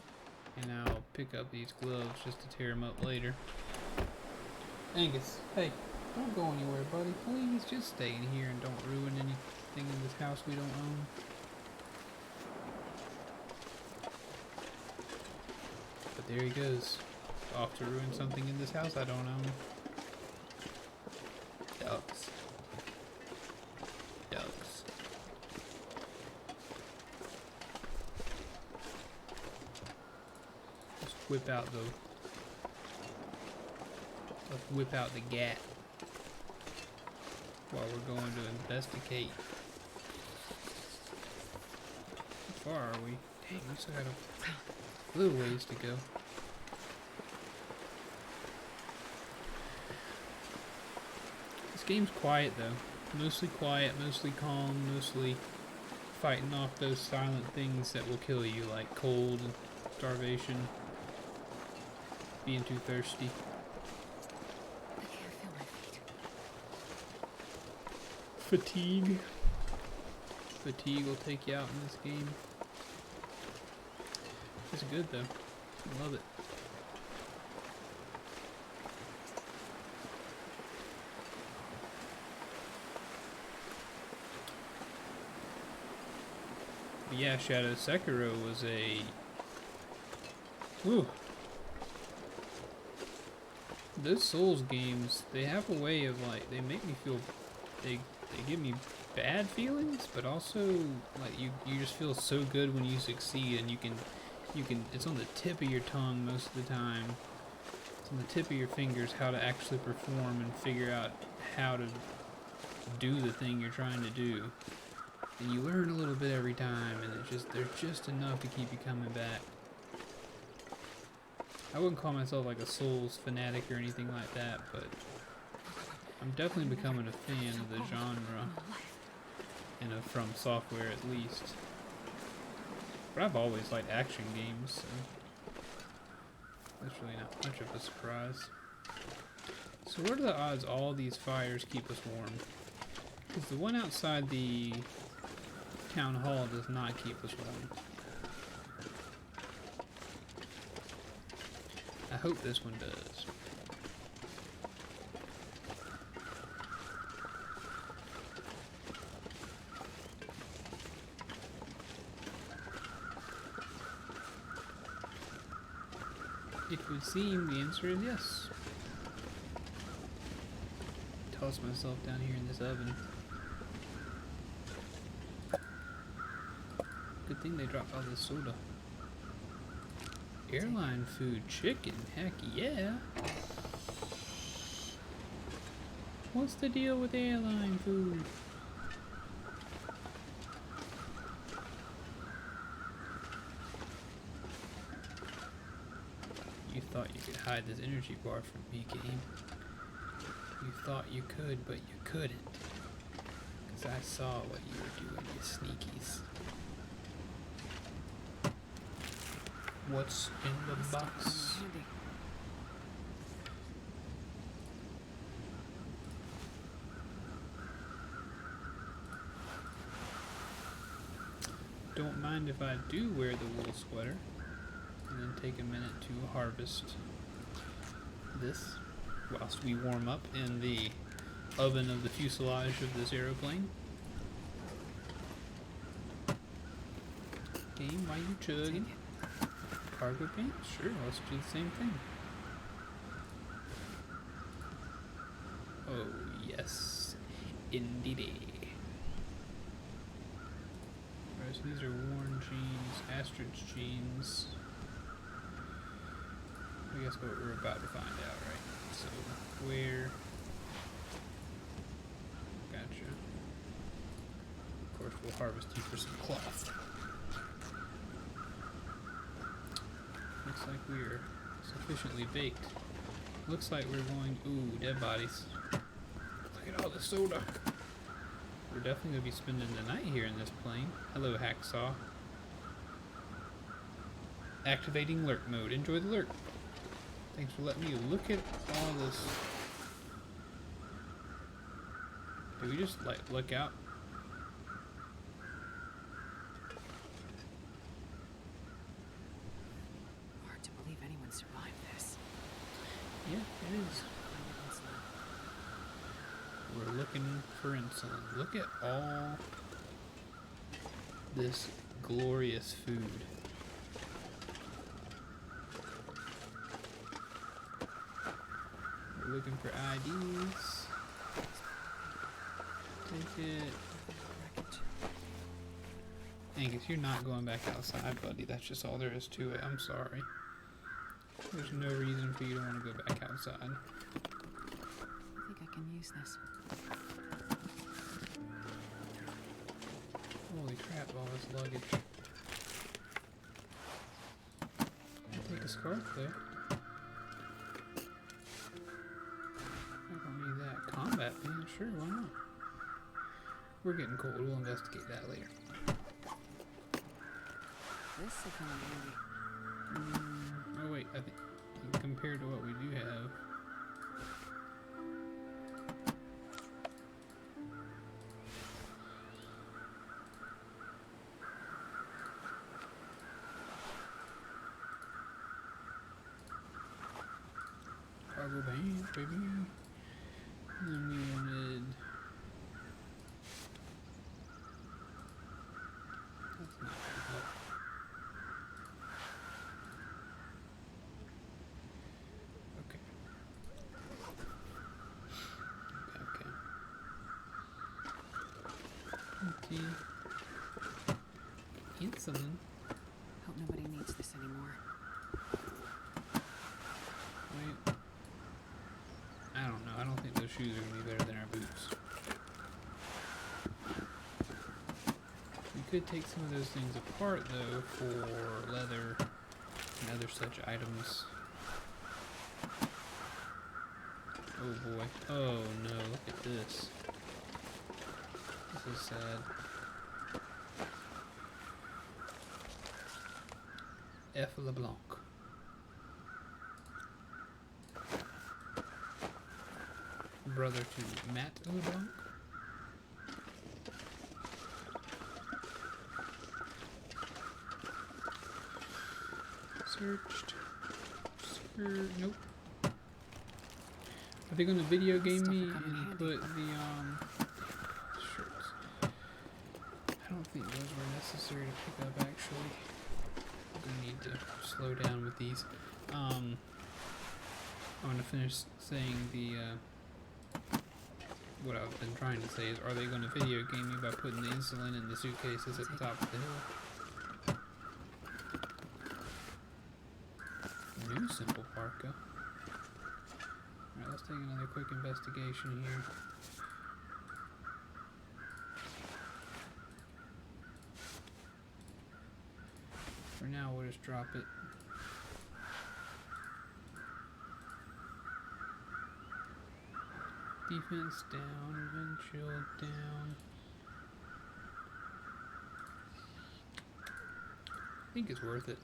And I'll pick up these gloves just to tear them up later. Angus, hey, don't go anywhere, buddy. Please just stay in here and don't ruin anything in this house we don't own. But there he goes. Off to ruin something in this house I don't own. Ducks. Ducks. Let's whip out the... Let's whip out the gat while we're going to investigate. How far are we? Dang, we still got a little ways to go. This game's quiet though. Mostly quiet, mostly calm, mostly fighting off those silent things that will kill you, like cold, starvation, being too thirsty. I can't feel my feet. Fatigue. Fatigue will take you out in this game. It's good though. I love it. But yeah, Shadow Sekiro was a... Whew. Those Souls games, they have a way of like, they make me feel, they give me bad feelings, but also like you just feel so good when you succeed, and you can, it's on the tip of your tongue most of the time. It's on the tip of your fingers how to actually perform and figure out how to do the thing you're trying to do. And you learn a little bit every time, and there's just enough to keep you coming back. I wouldn't call myself like a Souls fanatic or anything like that, but I'm definitely becoming a fan of the genre, and of From Software at least. But I've always liked action games, so that's really not much of a surprise. So what are the odds all these fires keep us warm? Because the one outside the town hall does not keep us warm. I hope this one does. It would seem the answer is yes. Toss myself down here in this oven. Good thing they dropped all this soda. Airline food, chicken, heck yeah. What's the deal with airline food? You thought you could hide this energy bar from me, game. You thought you could, but you couldn't. 'Cause I saw what you were doing, you sneakies. What's in the box? Don't mind if I do wear the wool sweater and then take a minute to harvest this whilst we warm up in the oven of the fuselage of this aeroplane. Game, why you chugging? Cargo paint? Sure, let's do the same thing. Oh, yes. Indeedy. Alright, so these are worn jeans, Astrid's jeans. I guess what we're about to find out, right? So, where... Gotcha. Of course, we'll harvest you for some cloth. Looks like we're sufficiently baked. Looks like we're going... Ooh, dead bodies. Look at all the soda. We're definitely going to be spending the night here in this plane. Hello, Hacksaw. Activating lurk mode. Enjoy the lurk. Thanks for letting me look at all this. Did we just, like, look out? Hard to believe anyone survived this. Yeah, it is. We're looking for insulin. Look at all this glorious food. We're looking for IDs. Take it. Angus, you're not going back outside, buddy. That's just all there is to it. I'm sorry. There's no reason for you to want to go back outside. I think I can use this. Holy crap, all this luggage. I'll take a scarf there. I don't need that. Combat band, sure, why not? We're getting cold, we'll investigate that later. This will come in handy. Oh wait, I think compared to what we do have. Cargo band, baby. And then we wanted... That's not good. Okay. Okay. Insulin. Hope nobody needs this anymore. Wait. I don't know. I don't think those shoes are going to be better than our boots. We could take some of those things apart, though, for leather and other such items. Oh boy. Oh no, look at this. This is sad. F. LeBlanc. Brother to Matt LeBlanc. Searched. Nope. Are they gonna video game me and put the shirts? I don't think those were necessary to pick up actually. I'm gonna need to slow down with these. I'm gonna finish saying the what I've been trying to say is, are they gonna video game me by putting the insulin in the suitcases at the top of the hill? New simple parka. Alright, let's take another quick investigation here. For now, we'll just drop it. Defense down, wind chill down. I think it's worth it.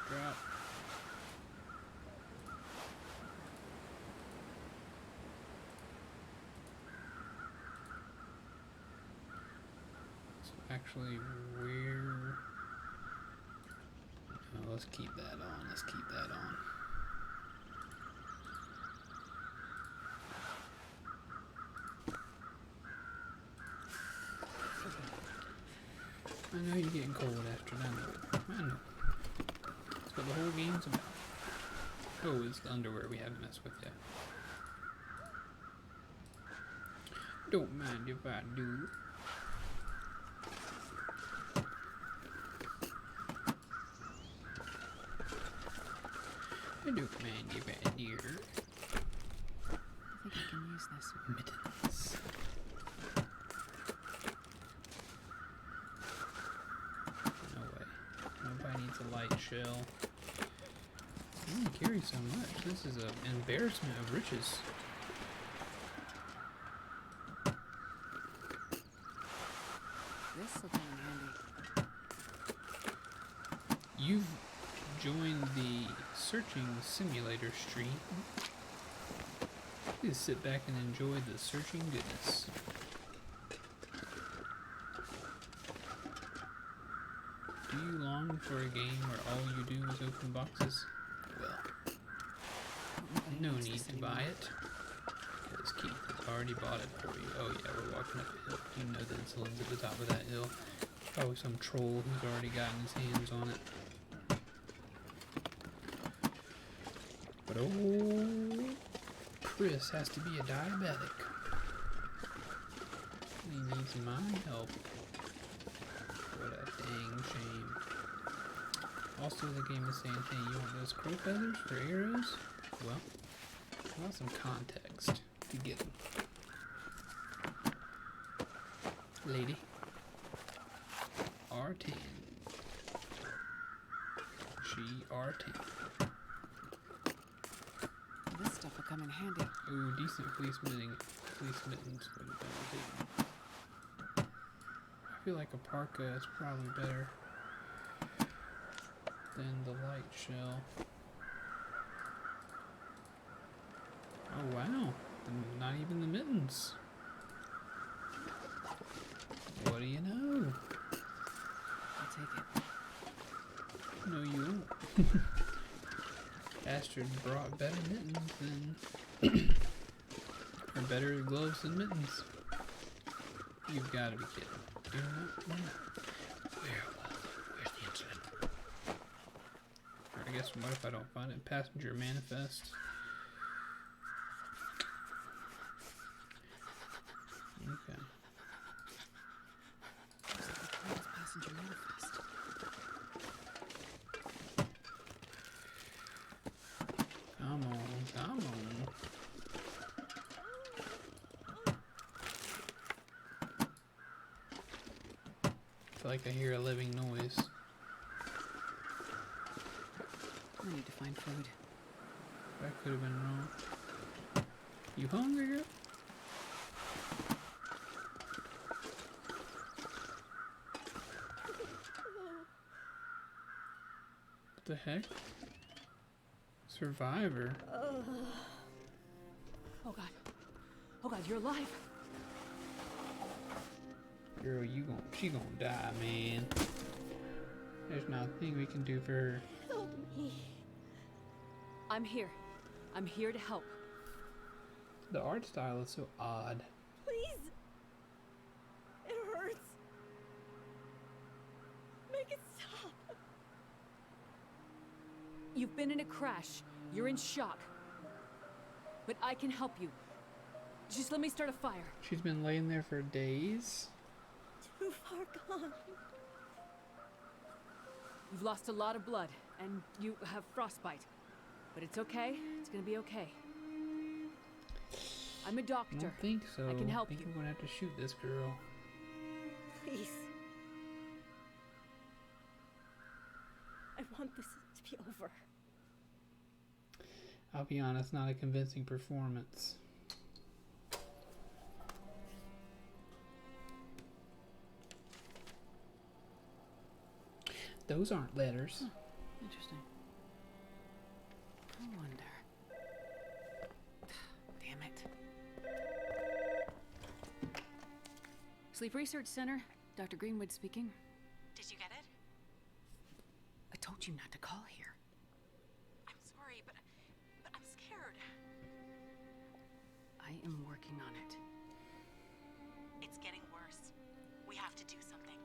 Drop. So actually, where? Oh, let's keep that on. Let's keep that on. I know you're getting cold after that. I know. That's what the whole game's about. Oh, it's the underwear we haven't messed with yet. Don't mind if I do. I don't mind if I do. I think I can use this. Mittens. No way. Nobody needs a light shell. I only carry so much. This is an embarrassment of riches. This will come in handy. You've joined the searching simulator stream. Please sit back and enjoy the searching goodness. Do you long for a game where all you do is open boxes? Well, no need to buy it, because Keith has already bought it for you. Oh yeah, we're walking up a hill. You know the insulin's at the top of that hill. Probably some troll who's already gotten his hands on it. But oh, Chris has to be a diabetic. He needs my help. What a dang shame. Also, the game is saying, hey, you want those crow feathers for arrows? Well, I want some context to get them. Lady. R10. She R10. This stuff will come in handy. Ooh, decent fleece mittens would have been good. I feel like a parka is probably better than the light shell. Oh wow, not even the mittens. What do you know? I'll take it. No, you won't. Astrid brought better mittens than... or better gloves than mittens. You've got to be kidding. You're not. Where's the incident? Or I guess what if I don't find it? Passenger manifest. Okay. Where's passenger manifest? Come on, come on. I feel like I hear a living noise. I need to find food. That could have been wrong. You hungry, girl? What the heck? Survivor. Oh god. Oh god, you're alive. Girl, she gonna die, man. There's nothing we can do for her. Help me. I'm here. I'm here to help. The art style is so odd. Please. It hurts. Make it stop. You've been in a crash. You're in shock. But I can help you. Just let me start a fire. She's been laying there for days. Too far gone. You've lost a lot of blood, and you have frostbite. But it's okay. It's gonna be okay. I'm a I doctor. don't think so. I can help I think you. we're gonna have to shoot this girl. Please. I want this to be over. I'll be honest, not a convincing performance. Those aren't letters. Interesting. I wonder. Damn it. Sleep Research Center. Dr. Greenwood speaking. Did you get it? I told you not to call here. I'm sorry, but I'm scared. I am working on it. It's getting worse. We have to do something.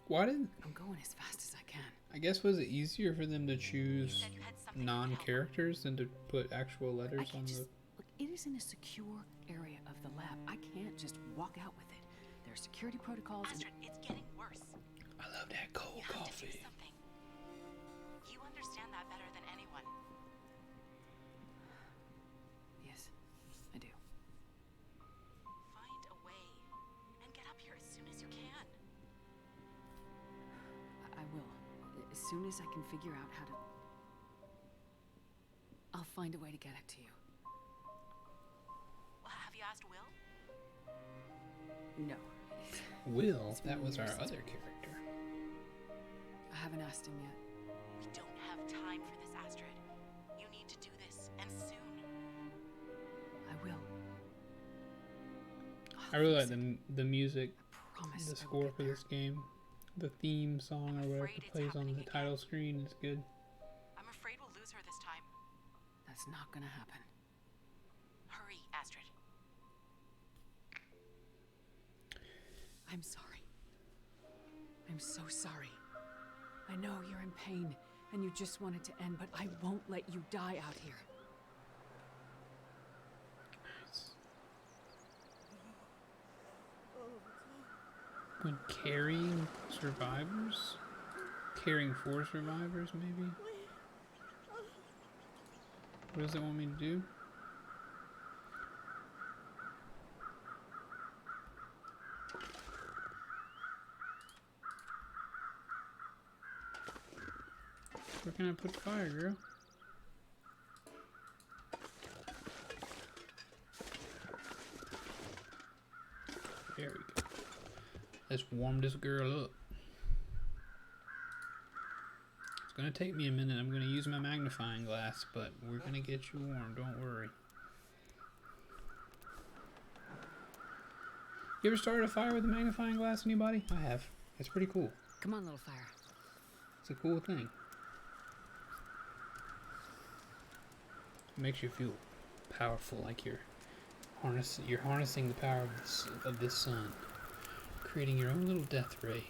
Why didn't... I'm going as fast as I can. I guess, was it easier for them to choose said you had something to help. non-characters than to put actual I letters can on just the... look. It is in a secure area of the lab. I can't just walk out with it. There are security protocols. And Astrid, it's getting worse. I love that cold You have to do coffee. something. You understand that better than anyone. yes, I do. Find a way and get up here as soon as you can. I will. As soon as I can figure out how to. I'll find a way to get it to you. Well, have you asked Will? No, Will, been that was our years since other we- character. I haven't asked him yet. We don't have time for this, Astrid. You need to do this, and soon. I will. I really like the music, I promise. the I will score get for there. this game. The theme song or whatever afraid it's plays on happening the title again. screen is good. I'm afraid we'll lose her this time. That's not gonna happen. Hurry, Astrid. I'm sorry. I'm so sorry. I know you're in pain and you just want it to end, but I won't let you die out here. When carrying survivors? Caring for survivors, maybe? What does it want me to do? Where can I put fire, girl? There we go. Let's warm this girl up. It's gonna take me a minute. I'm gonna use my magnifying glass, but we're gonna get you warm, don't worry. You ever started a fire with a magnifying glass, anybody? I have. It's pretty cool. Come on, little fire. It's a cool thing. It makes you feel powerful, like you're harnessing the power of this sun, creating your own little death ray.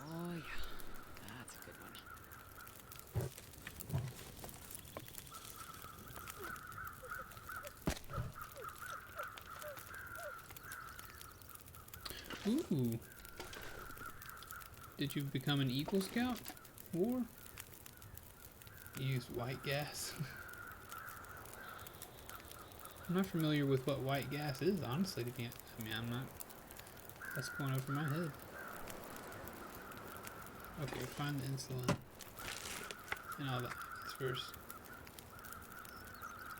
Oh, yeah. That's a good one. Ooh. Did you become an Eagle Scout? War? You use white gas? I'm not familiar with what white gas is, honestly. I'm not. That's going over my head. Okay, find the insulin. And all that first.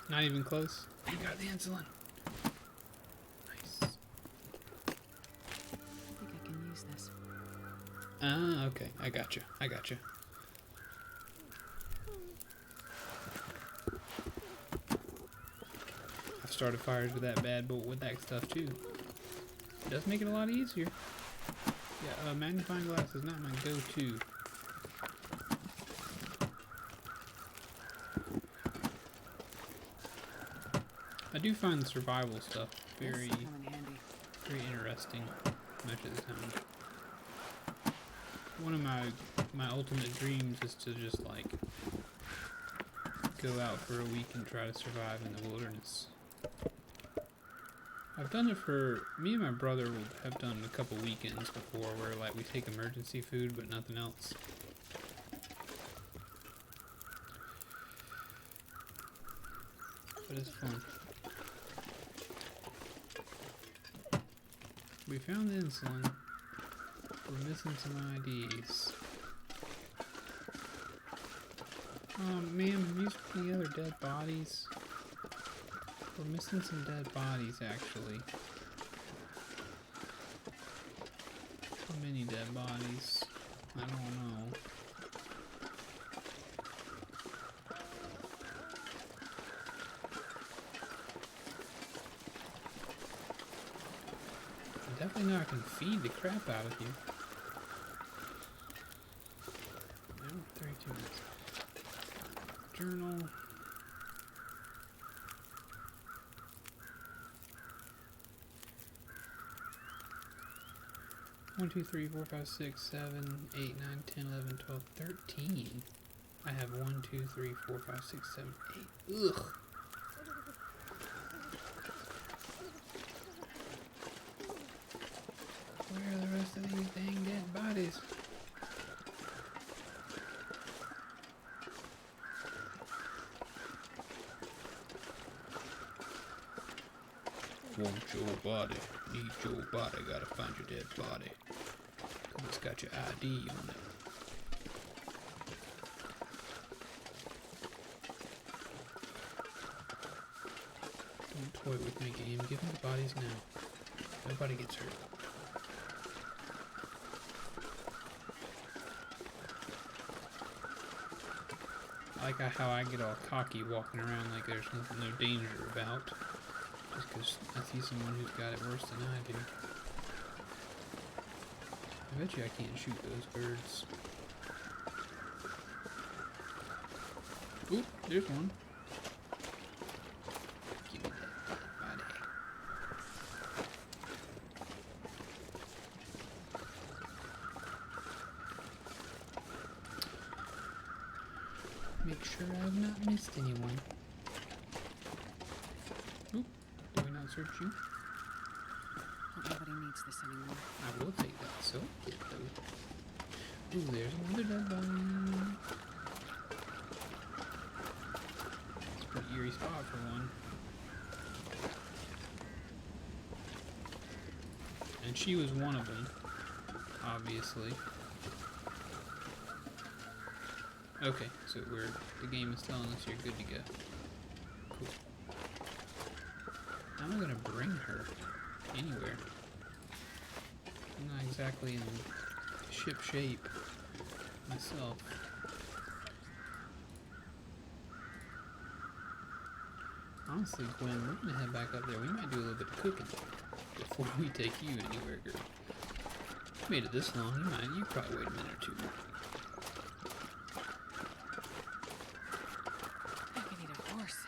Not even close. You got the insulin. Nice. I think I can use this. Ah, okay. I gotcha. I gotcha. I've started fires with that bad bolt with that stuff too. It does make it a lot easier. Yeah, magnifying glass is not my go-to. I do find the survival stuff very, This will come in handy. very interesting much of the time. One of my ultimate dreams is to just like go out for a week and try to survive in the wilderness. I've done it for me and my brother have done a couple weekends before where like we take emergency food but nothing else. But it's fun. We found the insulin. We're missing some IDs. Oh man, have you seen the other dead bodies? We're missing some dead bodies actually. How many dead bodies? I don't know. I definitely know I can feed the crap out of you. No, 32 minutes. Journal. One, 2, 3, 4, 5, 6, 7, 8, 9, 10, 11, 12, 13. I have 1, 2, 3, 4, 5, 6, 7, 8. Ugh. Where are the rest of these dang dead bodies? Want your body, need your body, gotta find your dead body. It's got your ID on it. Don't toy with me, game. Give me the bodies now. Nobody gets hurt. I like how I get all cocky walking around like there's no danger about. Just because I see someone who's got it worse than I do. I bet you I can't shoot those birds. Oop, there's one. Give me that body. Make sure I've not missed anyone. Oop, do we not search you? Nobody needs this anymore. I will take that so kit though. Ooh, there's another dead body. It's a pretty eerie spot for one. And she was one of them, obviously. Okay, so the game is telling us you're good to go. Cool. How am I gonna bring her anywhere? I'm not exactly in ship shape myself. Honestly, Gwen, we're gonna head back up there. We might do a little bit of cooking before we take you anywhere, girl. You made it this long, you probably wait a minute or two. I think I need a horse.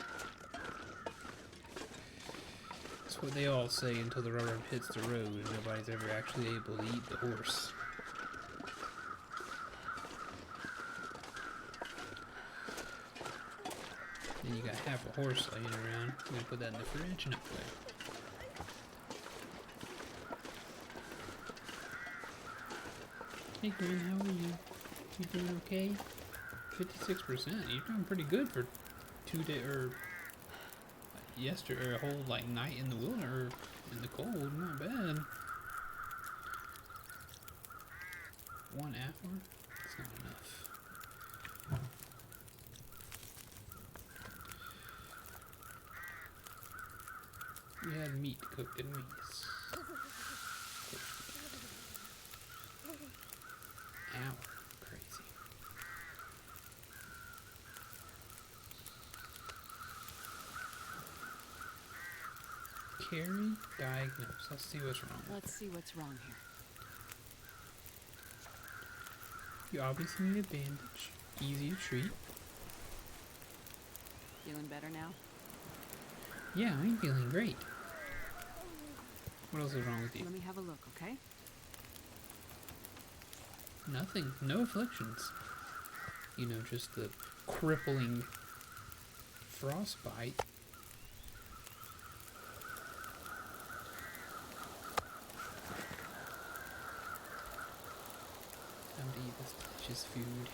That's what they all say until the rubber hits the road and nobody's ever actually able to eat the horse. Then you got half a horse laying around. I'm gonna put that in the fridge and up there. Hey Gwen, how are you? You doing okay? 56%. You're doing pretty good for 2 days or yesterday, or a whole like night in the wilderness, in the cold. Not bad. 1 hour? It's not enough. had meat to cook, didn't we? Yes. Ow. Crazy. Carry, diagnose. Let's see what's wrong. Let's see what's wrong here. You obviously need a bandage. Easy to treat. Feeling better now? Yeah, I'm feeling great. What else is wrong with you? Let me have a look, okay? Nothing. No afflictions. You know, just the crippling frostbite. Time to eat this delicious food.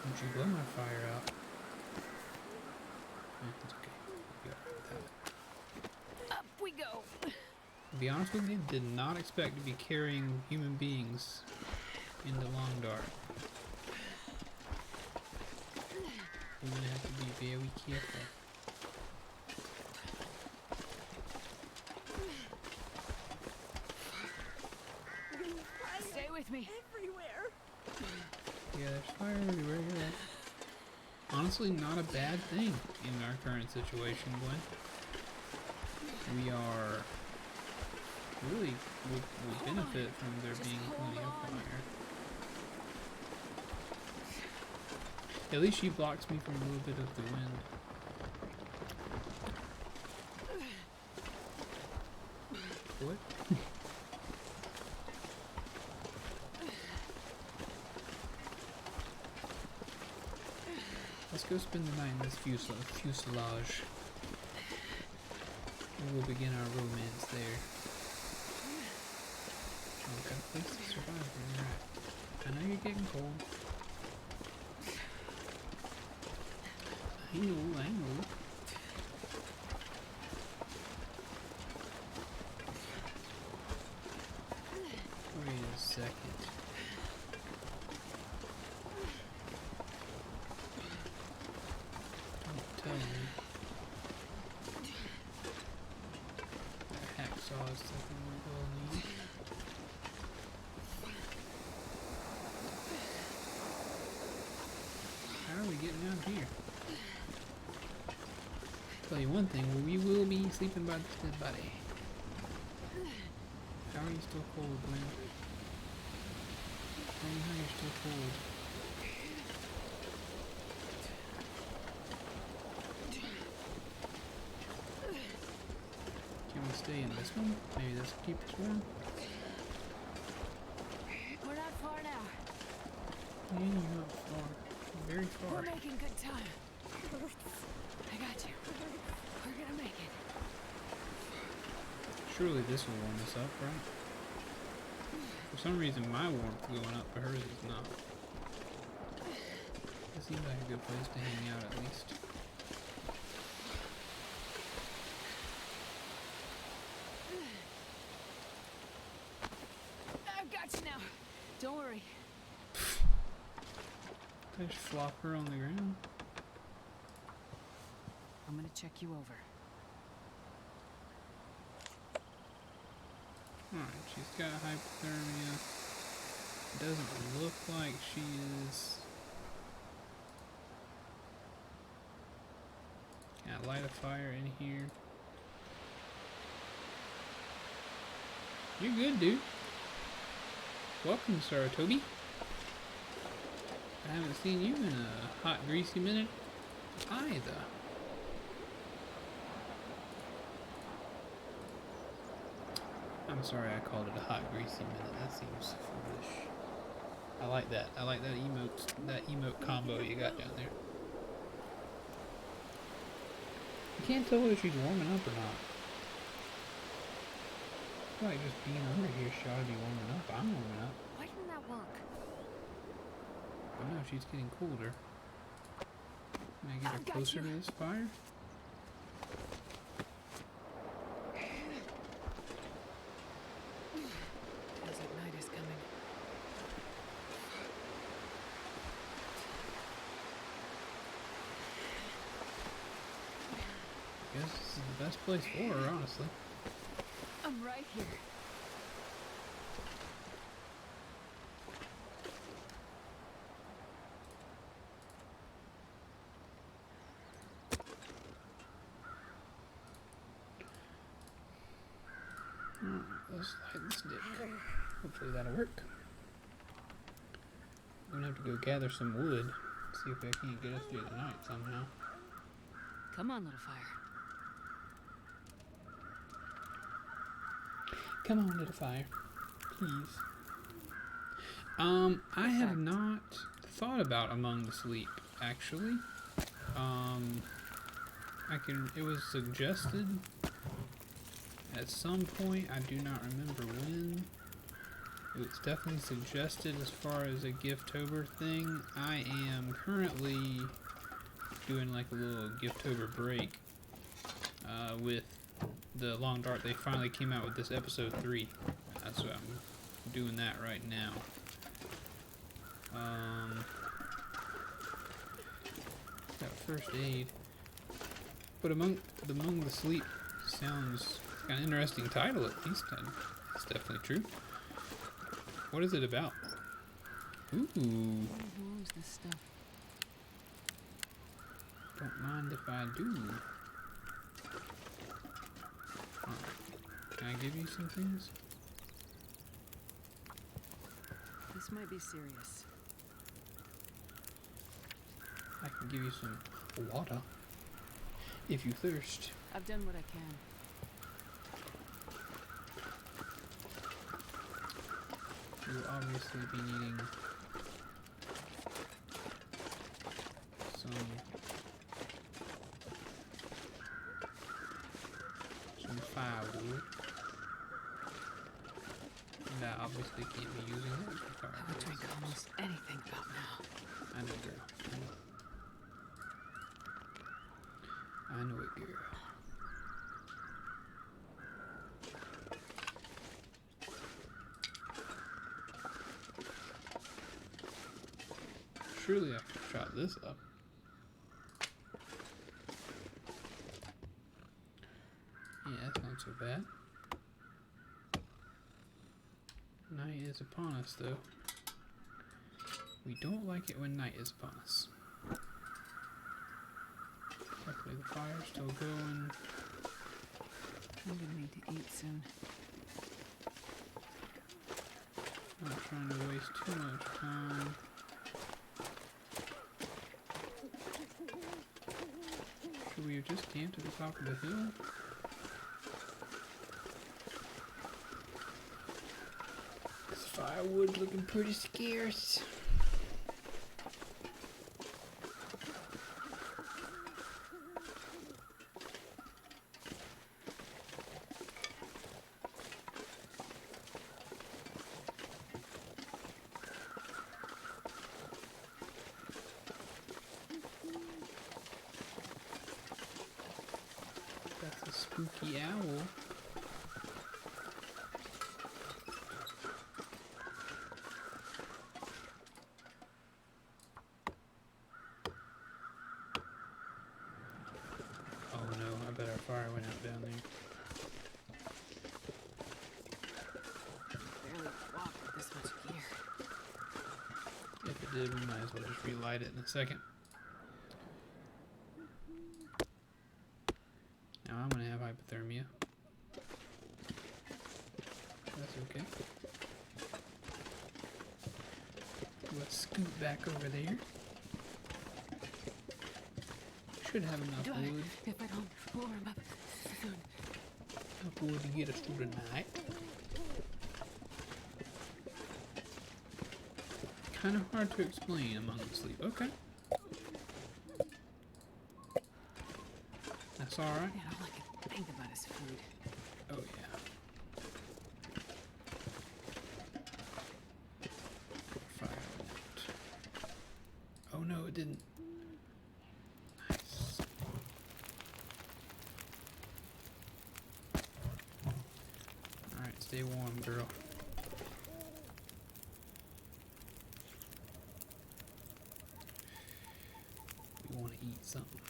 Would you blow my fire out? It's okay. We'll be alright without it. Up we go! To be honest with you, did not expect to be carrying human beings into Long Dark. We're gonna have to be very careful. Stay with me. Everywhere. Yeah, there's fire everywhere. You're right. Honestly, not a bad thing in our current situation, Gwen. We are really we benefit from there being plenty of fire. At least she blocks me from a little bit of the wind. What? Let's go spend the night in this fuselage. And we'll begin our romance there. Oh, got a place to survive where you're at. I know you're getting cold. I know. Wait a second. Don't tell me. That hacksaw is something we will need. How are we getting out of here? Tell you one thing, we will be sleeping by this dead body. How are you still cold, Gwen? Tell me how you're still cold. Can we stay in this one? Maybe this will keep us warm? We're not far now. Yeah, you're not far. You're very far. We're making good time. I got you. We're gonna make it. Surely this will warm us up, right? For some reason my warmth going up, but hers is not. This seems like a good place to hang out at least. I've got you now. Don't worry. I just flop her on the ground. I'm gonna check you over. Alright, she's got hypothermia. Doesn't look like she is. Can I light a fire in here? You're good, dude. Welcome, Saratobi. I haven't seen you in a hot, greasy minute either. I'm sorry I called it a hot, greasy minute. That seems foolish. I like that. I like that emote combo you got down there. You can't tell whether she's warming up or not. I feel like just being under here, she ought to be warming up. I'm warming up. Why didn't that work? But no, she's getting colder. Can I get her I've got closer you. to this fire? Feels like night is coming. best place for her, honestly. I'm right here. Alright, let's light the stick. Hopefully that'll work. I'm gonna have to go gather some wood. See if I can't get us through the night somehow. Come on, little fire. Come on, little fire. Please. I have not thought about Among the Sleep, actually. It was suggested at some point. I do not remember when. It was definitely suggested as far as a Gifttober thing. I am currently doing like a little Gifttober break with the Long Dark. They finally came out with this episode 3. That's what I'm doing that right now. Got first aid. But Among the Sleep sounds got an interesting title at least. It's definitely true. What is it about? Ooh. Who owns this stuff? Don't mind if I do. Can I give you some things? This might be serious. I can give you some water. If you thirst. I've done what I can. You'll obviously be needing some firewood. And I obviously can't be using that for I would firewood. drink almost anything about now. I know, girl. I know it, girl. Surely I could shot this up. Yeah, that's not so bad. Night is upon us, though. We don't like it when night is upon us. Luckily the fire's still going. I'm gonna need to eat soon. Not trying to waste too much time. Should we have just camped at the top of the hill? This firewood's looking pretty scarce. That's a spooky owl. Oh no, I bet our fire went out down there. Barely walk with this much gear. If it did, we might as well just relight it in a second. Now I'm gonna have hypothermia. That's okay. Let's scoot back over there. Should have enough wood. If I don't warm up soon. Enough wood to get us through the night. Kind of hard to explain Among the Sleep. Okay. That's alright. Man, all I can think about is food. Oh yeah. Fire went. Oh no, it didn't. Nice. Alright, stay warm, girl. We want to eat something.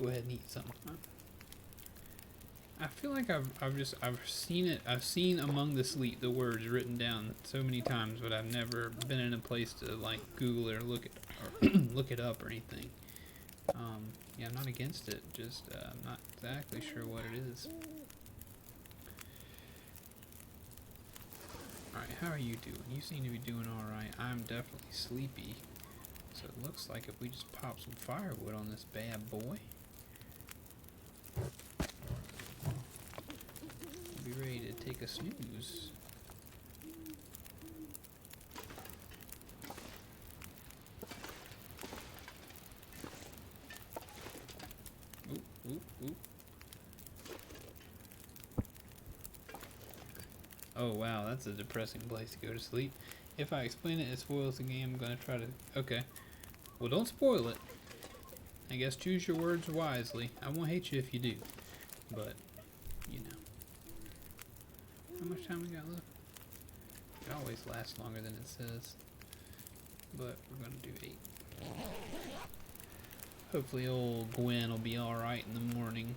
go ahead and eat something. I feel like I've seen Among the Sleep the words written down so many times, but I've never been in a place to like Google it or look it up or anything. Yeah, I'm not against it, just I'm not exactly sure what it is. Alright, how are you doing? You seem to be doing alright. I'm definitely sleepy. So it looks like if we just pop some firewood on this bad boy, we'll be ready to take a snooze. Oop, oop, oop. Oh wow, that's a depressing place to go to sleep. If I explain it, it spoils the game. I'm gonna try to... Okay. Well, don't spoil it. I guess choose your words wisely. I won't hate you if you do. But, you know. How much time we got left? It always lasts longer than it says. But we're gonna do 8. Hopefully old Gwen will be alright in the morning.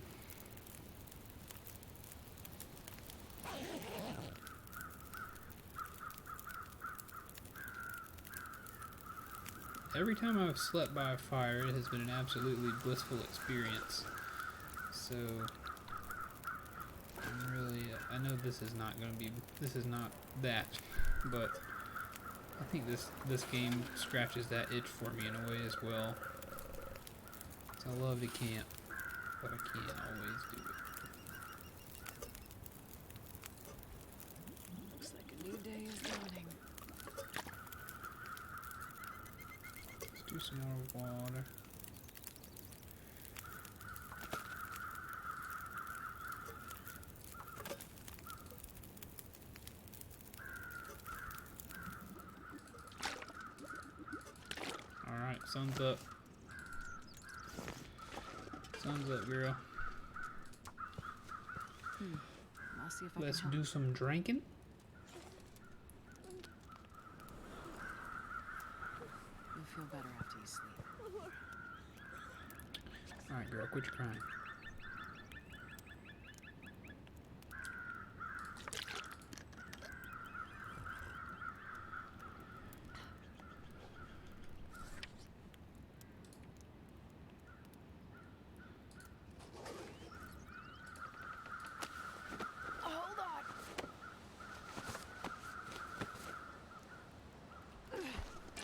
Every time I've slept by a fire, it has been an absolutely blissful experience. So, I'm really, I know this is not that, but I think this game scratches that itch for me in a way as well. So I love to camp, but I can't always do it. Looks like a new day is dawning. Let's do some more water. Alright, sun's up. Sun's up, girl. I'll see if I Let's can do help. some drinking. You'll feel better after you sleep. Alright, girl, quit your crying. Hold on.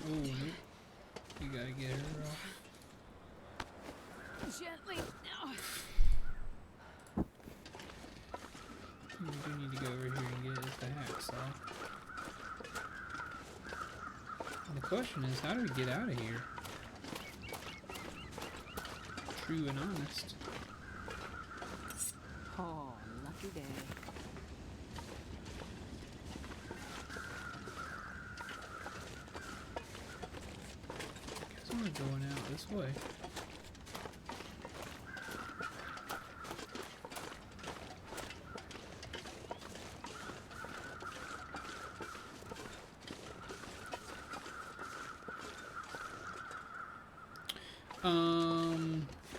Oh, you gotta get her off. Gently. Now. You do need to go over here and get the hacksaw. And the question is, how do we get out of here? True and honest. Oh, lucky day. Guess we're going out this way.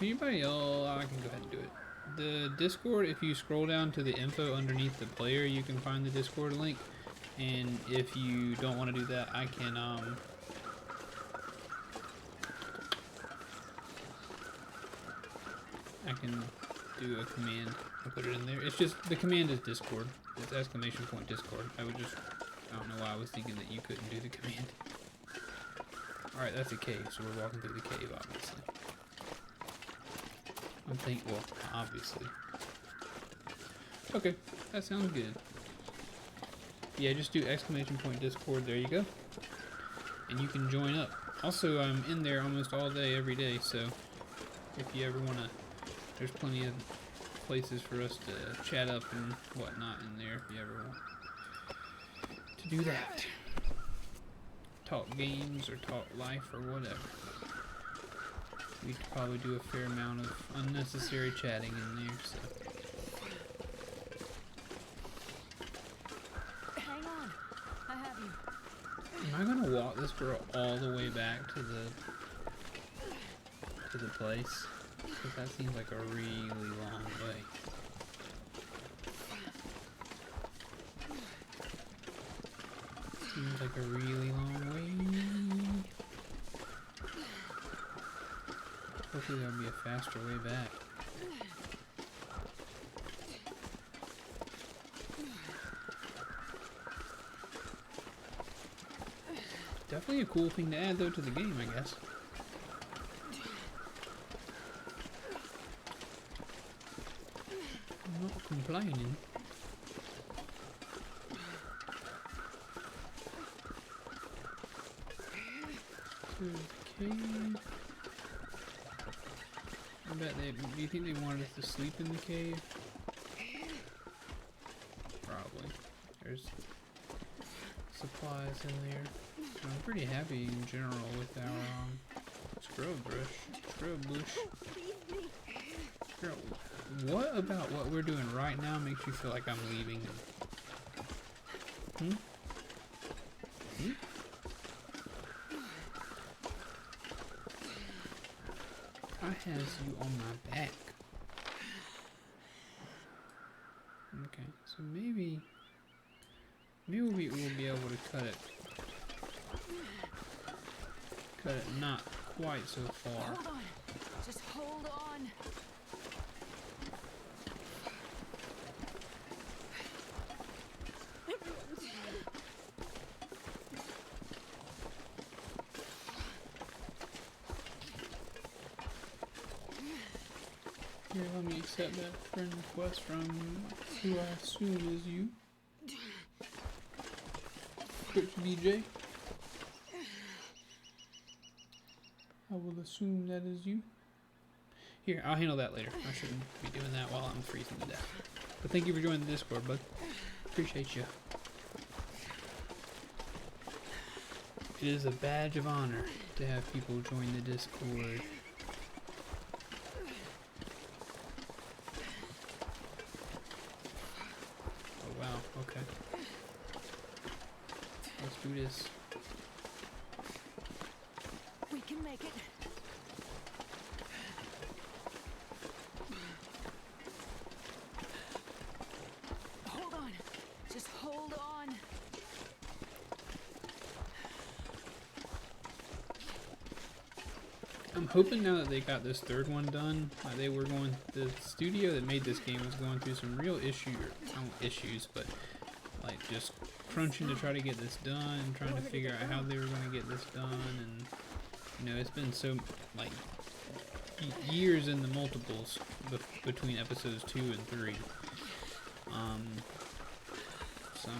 Anybody else? I can go ahead and do it. The Discord, if you scroll down to the info underneath the player, you can find the Discord link. And if you don't want to do that, I can do a command and put it in there. It's just, the command is Discord. It's !Discord. I don't know why I was thinking that you couldn't do the command. Alright, that's a cave, so we're walking through the cave, obviously. Well, obviously. Okay, that sounds good. Yeah, just do !Discord, there you go. And you can join up. Also, I'm in there almost all day, every day, so if you ever want to, there's plenty of places for us to chat up and whatnot in there, if you ever want to do that. Talk games, or talk life, or whatever. We could probably do a fair amount of unnecessary chatting in there, so. Hang on. I have you. Am I gonna walk this girl all the way back to the place? Because that seems like a really long way. Seems like a really long way. Hopefully there'll be a faster way back. Definitely a cool thing to add though to the game, I guess. I'm not complaining. There's the cave. I bet they. Do you think they wanted us to sleep in the cave? Probably. There's supplies in there. I'm pretty happy in general with our scrub bush. Girl, what about what we're doing right now makes you feel like I'm leaving? Hmm? Hmm? I has you on my back. Okay, so maybe we'll be able to cut it not quite so far. Hold on. Just hold on. Here, let me accept that friend request from who I assume is you. Twitch DJ. I will assume that is you. Here, I'll handle that later. I shouldn't be doing that while I'm freezing to death. But thank you for joining the Discord, bud. Appreciate you. It is a badge of honor to have people join the Discord. Oh wow, okay. Let's do this. We can make it. Hold on. Just hold on. I'm hoping now that they got this third one done, the studio that made this game was going through some real issues, but like just crunching to try to get this done, trying to figure out how they were going to get this done, and you know, it's been so like years in the multiples between episodes 2 and 3. So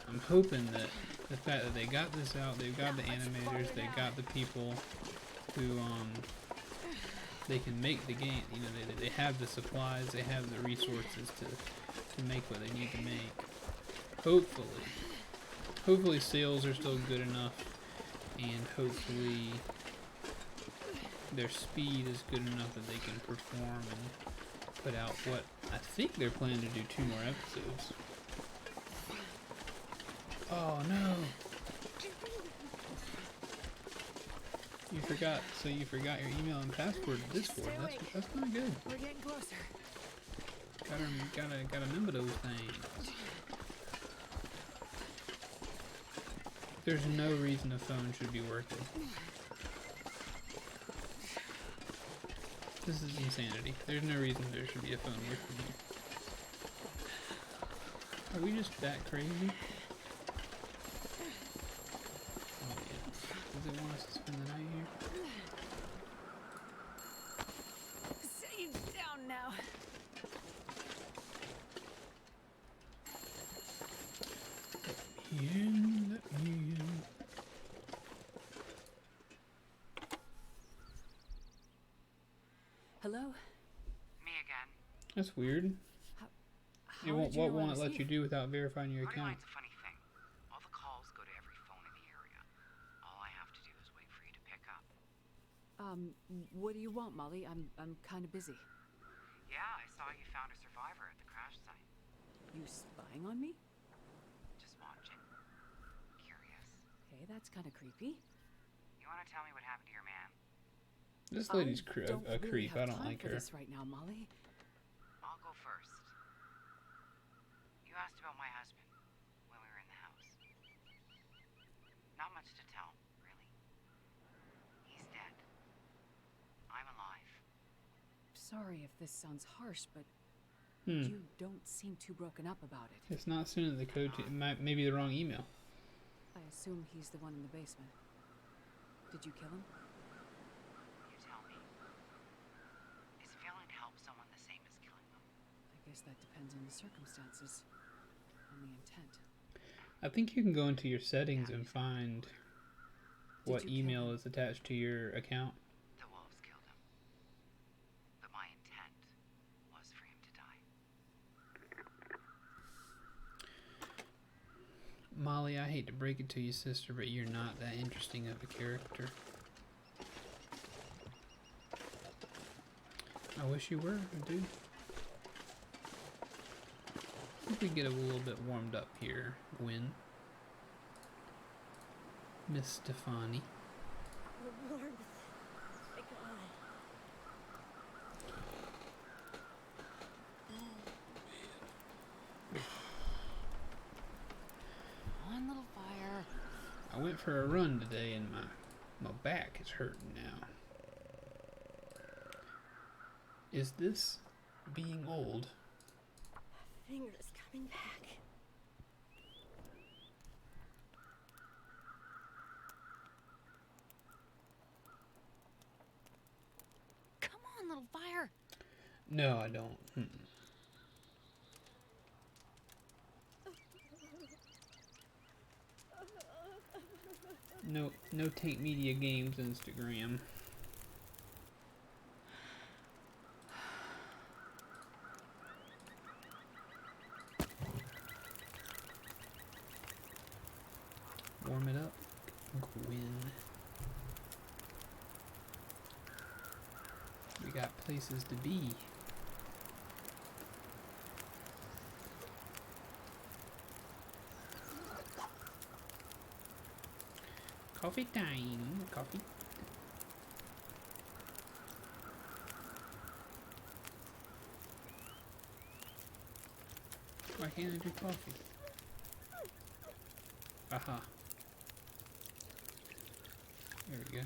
I'm hoping that the fact that they got this out, they've got the animators, they got the people who they can make the game. You know, they have the supplies, they have the resources to make what they need to make. Hopefully sales are still good enough, and hopefully their speed is good enough that they can perform and put out what I think they're planning to do 2 more episodes. Oh no! You forgot your email and password to Discord. That's not good. We're getting closer. Gotta remember those things. There's no reason a phone should be working. This is insanity. There's no reason there should be a phone working here. Are we just that crazy? Oh yeah. Does it want us to spend the night here? Set you down now. Let me in. Hello? Me again. That's weird. What won't it let you do without verifying your account? Party line's a funny thing. All the calls go to every phone in the area. All I have to do is wait for you to pick up. What do you want, Molly? I'm kind of busy. Yeah, I saw you found a survivor at the crash site. You spying on me? Just watching. Curious. Hey, that's kind of creepy. You want to tell me what happened to your man? This lady's don't a really creep. have I don't time like for her. this right now, Molly. I'll go first. You asked about my husband when we were in the house. Not much to tell, really. He's dead. I'm alive. Sorry if this sounds harsh, but Hmm. you don't seem too broken up about it. It's not sending the code to maybe the wrong email. I assume he's the one in the basement. Did you kill him? You tell me. Is feeling help someone the same as killing them? I guess that depends on the circumstances. On the intent. I think you can go into your settings and find what you kill email him? is attached to your account. The wolves killed him. But my intent was for him to die. Molly, I hate to break it to you, sister, but you're not that interesting of a character. I wish you were, dude. I think we get a little bit warmed up here, Win. Miss Stefani. The warmth. My God. One little fire. I went for a run today and my back is hurting now. Is this being old? Fingers coming back. Come on, little fire. No, I don't. No Tank Media Games Instagram. Warm it up, Gwen. We got places to be. Coffee time. Coffee. Why can't I do coffee? Aha. There we go.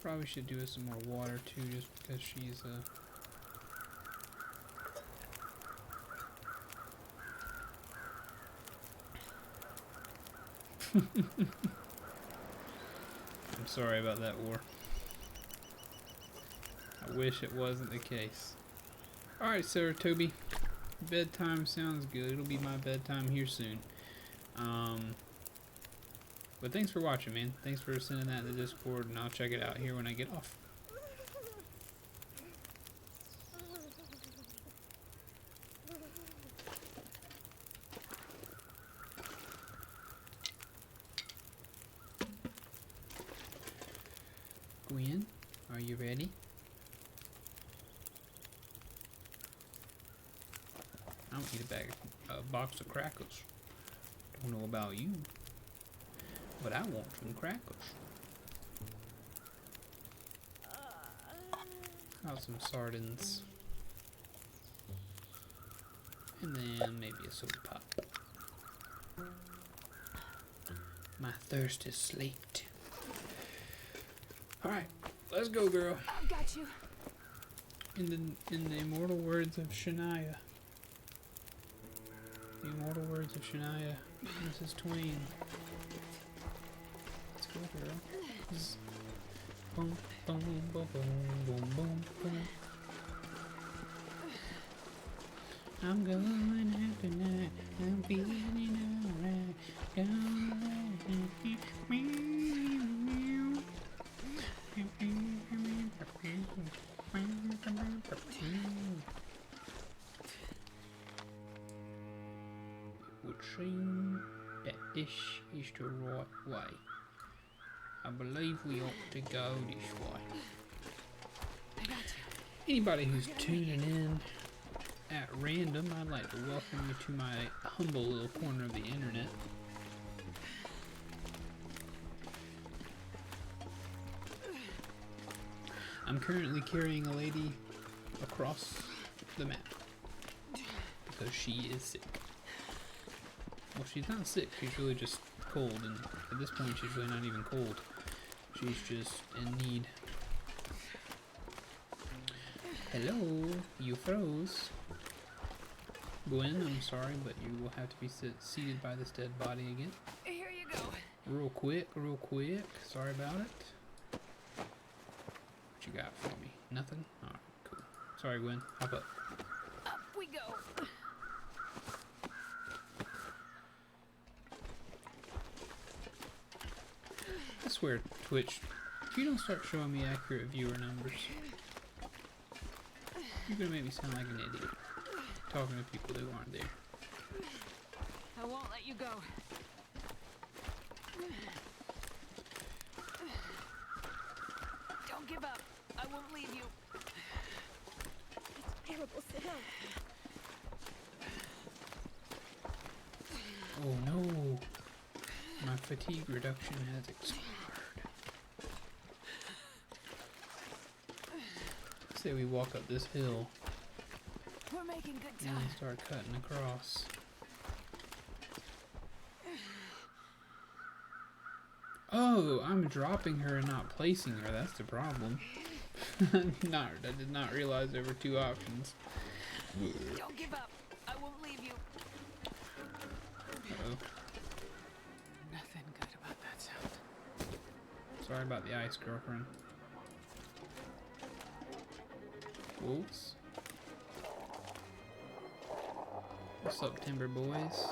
Probably should do us some more water too, just because she's I'm sorry about that, War. I wish it wasn't the case. Alright, Sarah Toby. Bedtime sounds good. It'll be my bedtime here soon. But thanks for watching, man. Thanks for sending that in the Discord, and I'll check it out here when I get off. Gwen, are you ready? I'll eat a box of crackers. Don't know about you, but I want some crackers. Got some sardines. And then maybe a soda pop. My thirst is slaked. Alright, let's go, girl. I've got you. In the immortal words of Shania. The immortal words of Shania, Mrs. Twain. Let's go, girl. Zzz. Boom, boom, boom, boom, boom, boom, boom. I'm going out tonight. I'm feeling alright. Would seem that this is the right way. I believe we ought to go this way. Anybody who's tuning in at random, I'd like to welcome you to my humble little corner of the internet. I'm currently carrying a lady across the map because she is sick. Well, she's not sick, she's really just cold, and at this point she's really not even cold. She's just in need. Hello, you froze. Gwen, I'm sorry, but you will have to be seated by this dead body again. Here you go. Real quick, real quick. Sorry about it. What you got for me? Nothing? Alright, cool. Sorry, Gwen. Hop up. Up we go. I swear, Twitch, if you don't start showing me accurate viewer numbers, you're gonna make me sound like an idiot. Talking to people who aren't there. I won't let you go. Don't give up. I won't leave you. It's terrible. Sit down. Oh no! My fatigue reduction has expired. Say we walk up this hill We're making good and time. then start cutting across. Oh, I'm dropping her and not placing her. That's the problem. I did not realize there were two options. Don't give up. I won't leave you. Uh-oh. Nothing good about that sound. Sorry about the ice, girlfriend. Wolves. What's up, Timber Boys?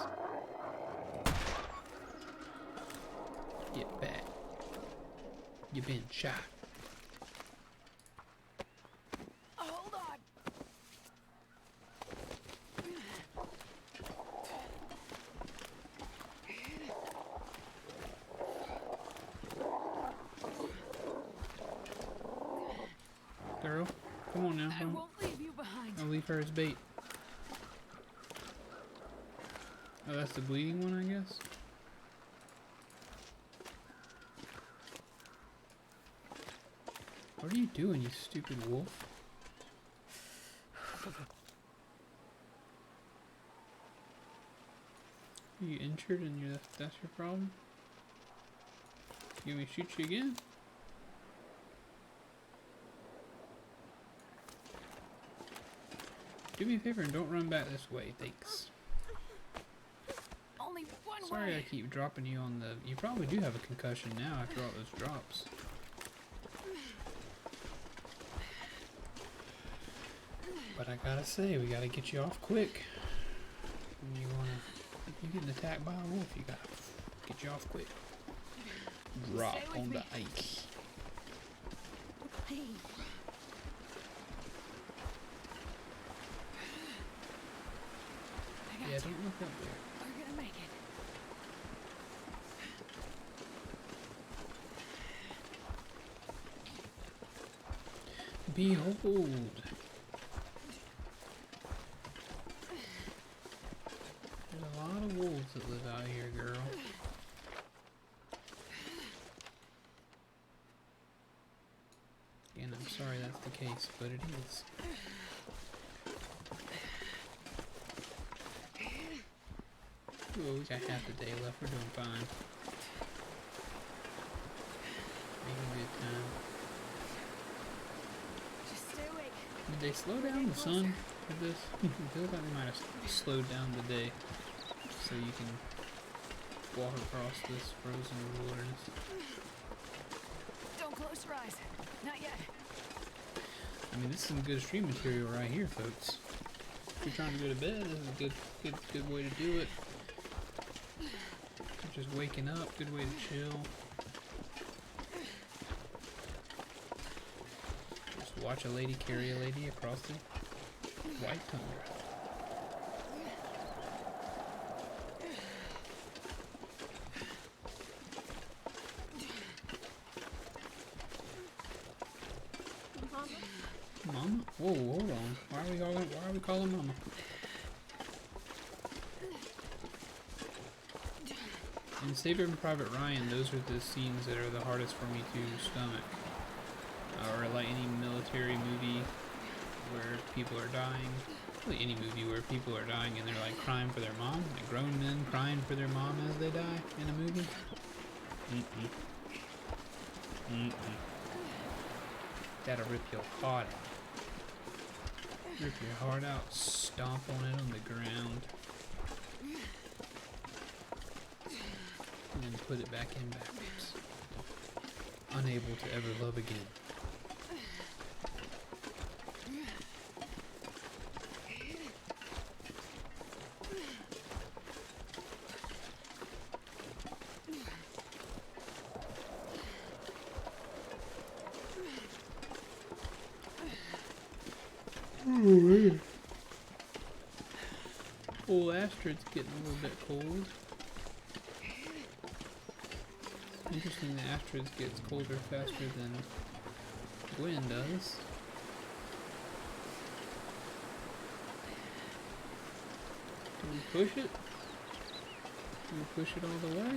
Get back. You've been shot. Hold on. Girl, come on now. I won't leave you behind. I'll leave her as bait. Oh, that's the bleeding one, I guess? What are you doing, you stupid wolf? Are you injured and that's your problem? You want me to shoot you again? Do me a favor and don't run back this way, thanks. Only one Sorry I way. keep dropping you on the... You probably do have a concussion now after all those drops. But I gotta say, we gotta get you off quick. When you wanna... If you're getting attacked by a wolf, you gotta get you off quick. Drop Stay with on me. the ice. Pain. I got Yeah, you. don't look up there. We're gonna make it. Behold! There's a lot of wolves that live out here, girl. And I'm sorry that's the case, but it is. Ooh, we got half the day left. We're doing fine. Making good time. Just stay awake. Did they slow down the sun for this? It feels like they might have slowed down the day so you can walk across this frozen wilderness. Don't close your eyes. Not yet. I mean, this is some good stream material right here, folks. If you're trying to go to bed, this is a good way to do it. You're just waking up, good way to chill. Just watch a lady carry a lady across the white tundra. Mama? Mama? Whoa, hold on. Why are we calling Mama? In Saving Private Ryan, those are the scenes that are the hardest for me to stomach. Or like any people are dying. Really any movie where people are dying and they're like crying for their mom, like grown men crying for their mom as they die in a movie. That'll rip your heart out. Rip your heart out, stomp on it on the ground, and then put it back in backwards. Unable to ever love again. Old Astrid's getting a little bit cold. Interesting that Astrid gets colder faster than Gwen does. Do we push it? Do we push it all the way?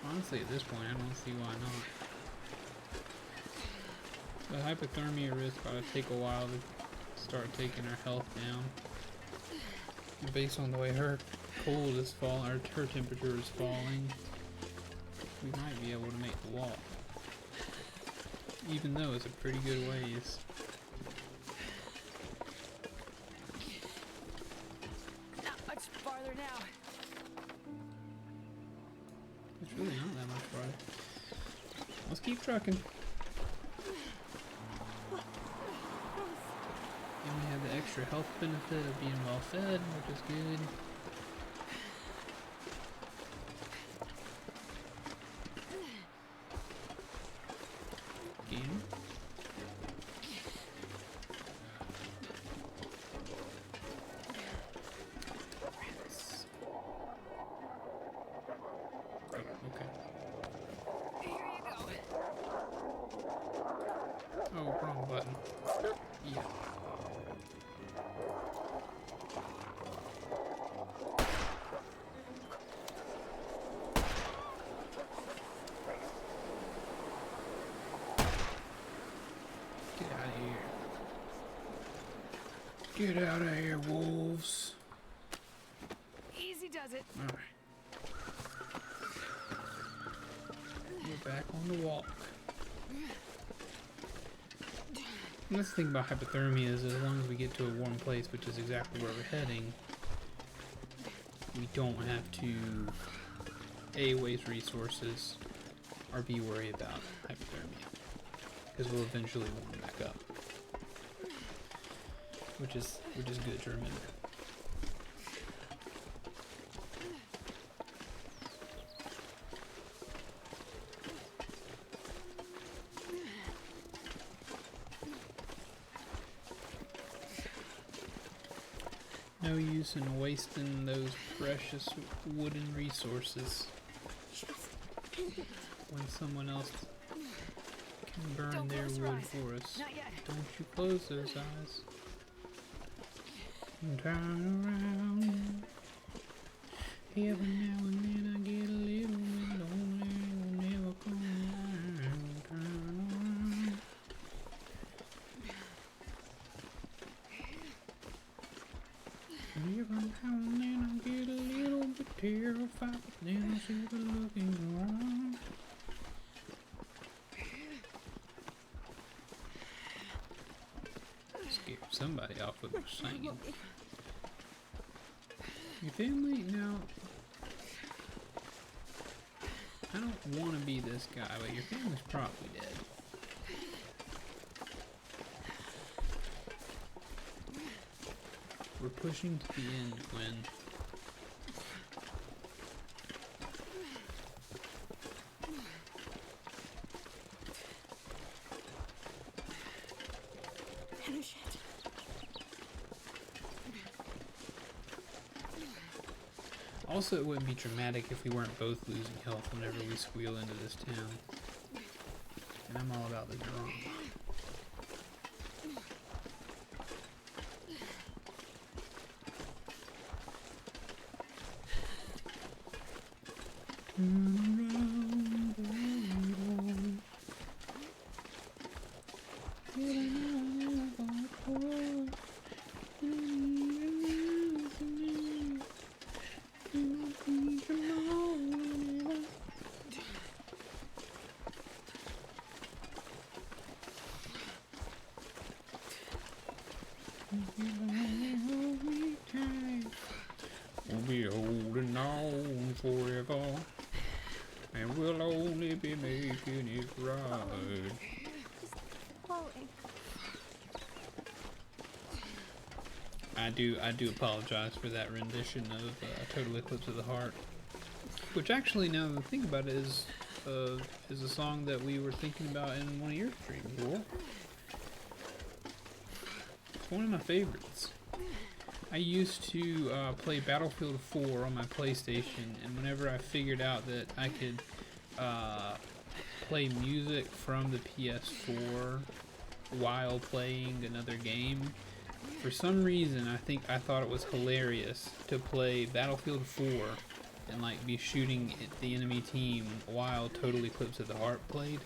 Honestly, at this point, I don't see why not. The hypothermia risk ought to take a while to start taking her health down. And based on the way her cold is falling, or her temperature is falling, we might be able to make the walk. Even though it's a pretty good ways. Not much farther now. It's really not that much farther. Let's keep trucking. And we have the extra health benefit of being well fed, which is good. Again. Oh, okay. Here you go. Oh, wrong button. Yeah. Get out of here. Get out of here, wolves. Easy does it. Alright. We're back on the walk. And that's the thing about hypothermia is as long as we get to a warm place, which is exactly where we're heading, we don't have to A, waste resources, or B, worry about hypothermia. Because we'll eventually warm back up. Which is good to remember. No use in wasting those precious wooden resources when someone else can burn Don't their close your wood eyes. for us. Not yet. Don't you close those eyes. And turn around. Every now and then I get a little bit lonely. Will never come around. Turn around. Every now and then I get a little bit terrified. Then I see the look in your eyes. Scared somebody off with her singing. Your family? Now, I don't want to be this guy, but your family's probably dead. We're pushing to the end, Gwen. Finish it. Also, it wouldn't be dramatic if we weren't both losing health whenever we squeal into this town. And I'm all about the drama. Turn around, baby. Get out of the cold. We'll be holding on forever, and we'll only be making it right. Falling. I do apologize for that rendition of Total Eclipse of the Heart, which actually, now that I think about it, is a song that we were thinking about in one of your streams, Will. It's one of my favorites. I used to play Battlefield 4 on my PlayStation, and whenever I figured out that I could play music from the PS4 while playing another game, for some reason I thought it was hilarious to play Battlefield 4 and like be shooting at the enemy team while Total Eclipse of the Heart played.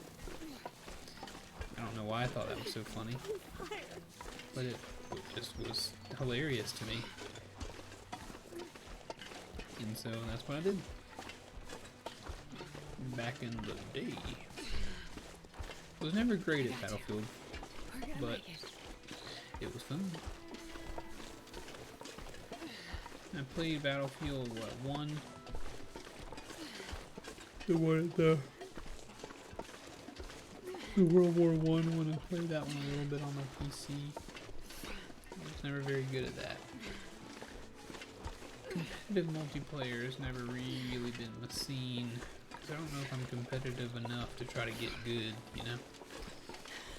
I don't know why I thought that was so funny, but it just was hilarious to me, and so that's what I did back in the day. I was never great at Battlefield, but it was fun. I played Battlefield 1, the one at the World War I, when I played that one a little bit on my PC. I was never very good at that. Competitive multiplayer has never really been my scene, because I don't know if I'm competitive enough to try to get good, you know?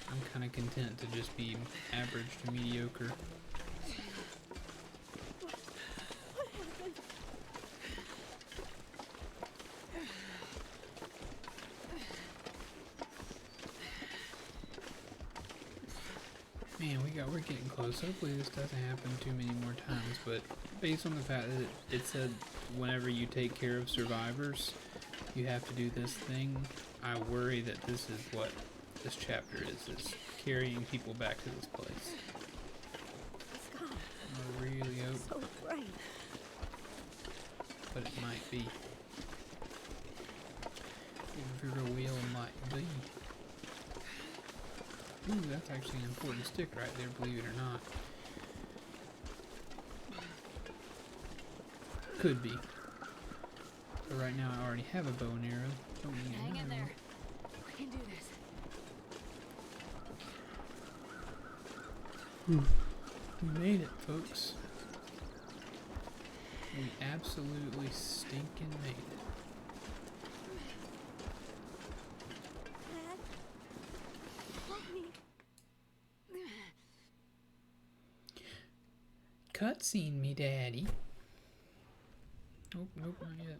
I'm kind of content to just be average to mediocre. Man, we're getting close. Hopefully this doesn't happen too many more times, but based on the fact that it said whenever you take care of survivors, you have to do this thing, I worry that this is what this chapter is carrying people back to this place. The sky. I really hope, So bright. but it might be. If you're a wheel, it might be. Ooh, that's actually an important stick right there, believe it or not. Could be. But right now I already have a bow and arrow. Don't need Hang in another there. one. We can do this. We made it, folks. We absolutely stinking made it. Dad, help me. Cutscene me, daddy. Nope, nope, not yet.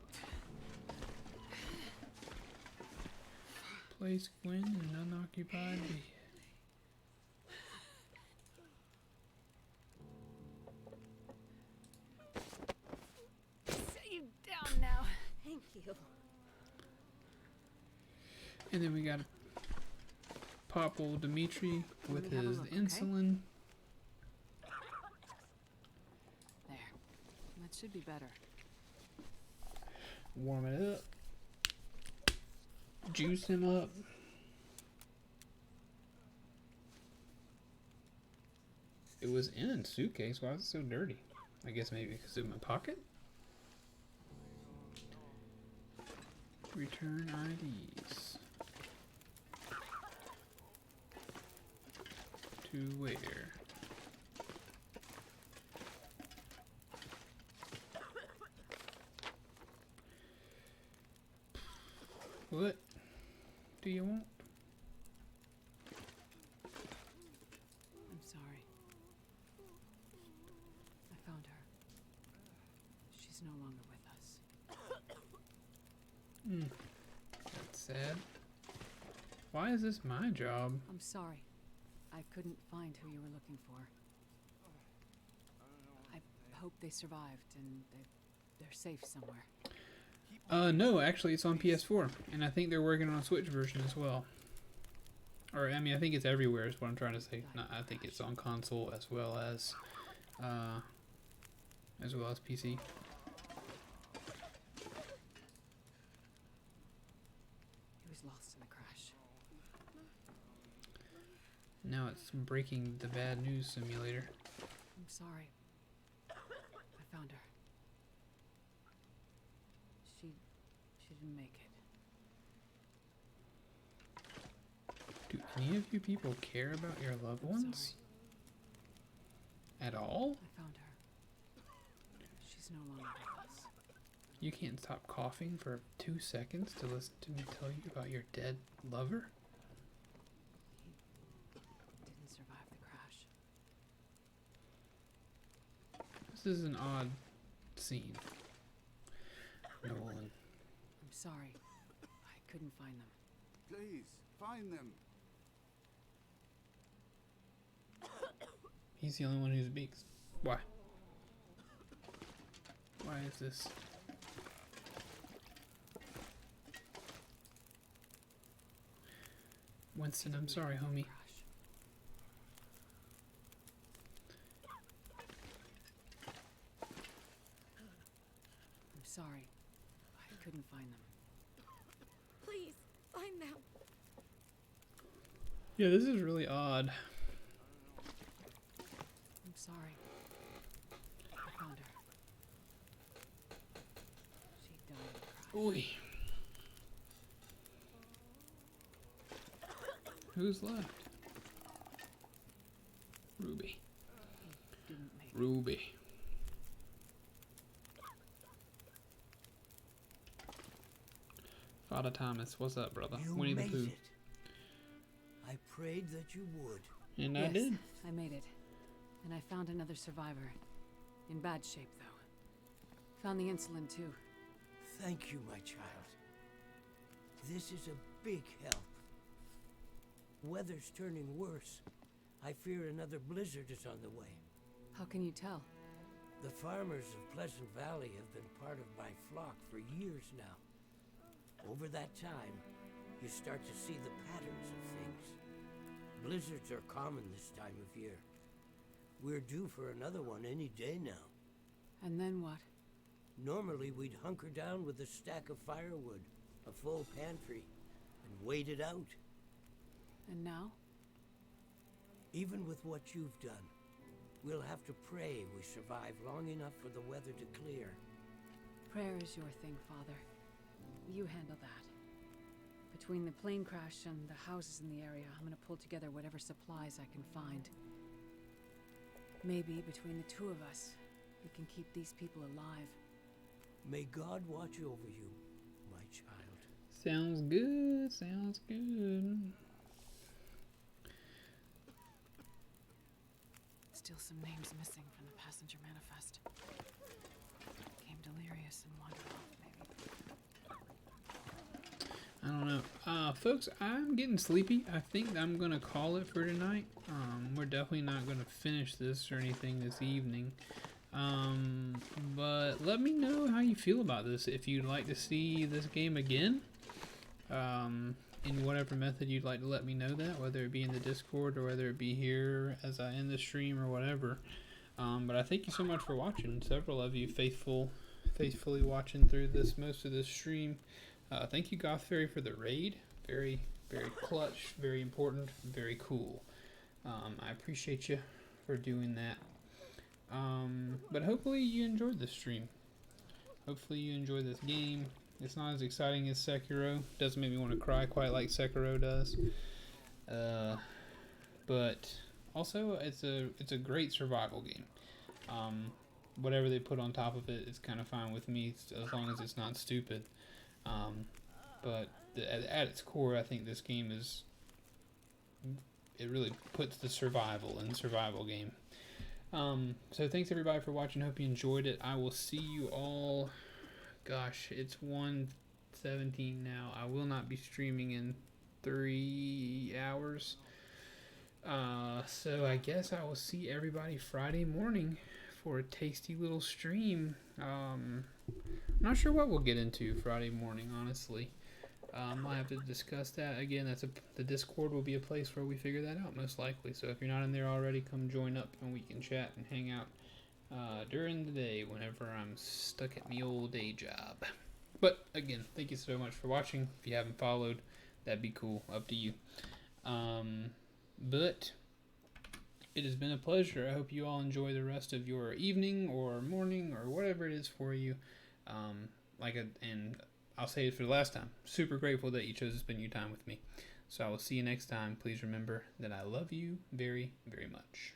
Place Gwen in an unoccupied bed. Set you down now. Thank you. And then we got pop old Dimitri with Let me have a his look, okay? insulin. There. That should be better. Warm it up. Juice him up. It was in a suitcase. Why is it so dirty? I guess maybe because of my pocket? Return IDs. To where? What do you want? I'm sorry. I found her. She's no longer with us. That's sad. Why is this my job? I'm sorry. I couldn't find who you were looking for. I hope they survived and they're safe somewhere. No, actually it's on PS4, and I think they're working on a Switch version as well. Or, I mean, I think it's everywhere is what I'm trying to say. No, I think it's on console as well as PC. He was lost in the crash. Now it's breaking the bad news simulator. I'm sorry. I found her. She didn't make it. Do any of you people care about your loved ones? At all? I found her. She's no longer with us. You can't stop coughing for 2 seconds to listen to me tell you about your dead lover? He didn't survive the crash. This is an odd scene. Nolan. I'm sorry. I couldn't find them. Please, find them. He's the only one who speaks. Why? Why is this? Winston, I'm sorry, homie. I'm sorry. I couldn't find them. Please, find them. Yeah, this is really odd. I'm sorry. I found her. She died in the crash. Oy. Who's left? Ruby. He didn't make it. Ruby. Father Thomas, what's up, brother? You Winnie the made Pooh. it. I prayed that you would. And I Yes, did. I made it. And I found another survivor. In bad shape, though. Found the insulin, too. Thank you, my child. This is a big help. Weather's turning worse. I fear another blizzard is on the way. How can you tell? The farmers of Pleasant Valley have been part of my flock for years now. Over that time, you start to see the patterns of things. Blizzards are common this time of year. We're due for another one any day now. And then what? Normally, we'd hunker down with a stack of firewood, a full pantry, and wait it out. And now? Even with what you've done, we'll have to pray we survive long enough for the weather to clear. Prayer is your thing, Father. You handle that. Between the plane crash and the houses in the area, I'm gonna pull together whatever supplies I can find. Maybe between the two of us, we can keep these people alive. May God watch over you, my child. Sounds good. Sounds good. Still some names missing from the passenger manifest. Became delirious and wandered off, maybe. I don't know. Folks, I'm getting sleepy. I think I'm going to call it for tonight. We're definitely not going to finish this or anything this evening. But let me know how you feel about this. If you'd like to see this game again, in whatever method you'd like to let me know that, whether it be in the Discord or whether it be here as I end the stream or whatever. But I thank you so much for watching. Several of you faithfully watching through most of this stream. Thank you, Goth Fairy, for the raid. Very, very clutch, very important, very cool. I appreciate you for doing that. But hopefully you enjoyed this stream. Hopefully you enjoyed this game. It's not as exciting as Sekiro. Doesn't make me want to cry quite like Sekiro does. But also it's a great survival game. Whatever they put on top of it is kind of fine with me, as long as it's not stupid. But at its core, I think this game it really puts the survival game. So thanks everybody for watching. Hope you enjoyed it. I will see you all. Gosh, it's 1:17 now. I will not be streaming in 3 hours. So I guess I will see everybody Friday morning for a tasty little stream. I'm not sure what we'll get into Friday morning, honestly. I'll have to discuss that. Again, the Discord will be a place where we figure that out, most likely. So if you're not in there already, come join up and we can chat and hang out during the day whenever I'm stuck at my old day job. But again, thank you so much for watching. If you haven't followed, that'd be cool. Up to you. But It has been a pleasure. I hope you all enjoy the rest of your evening or morning or whatever it is for you. And I'll say it for the last time. Super grateful that you chose to spend your time with me. So I will see you next time. Please remember that I love you very, very much.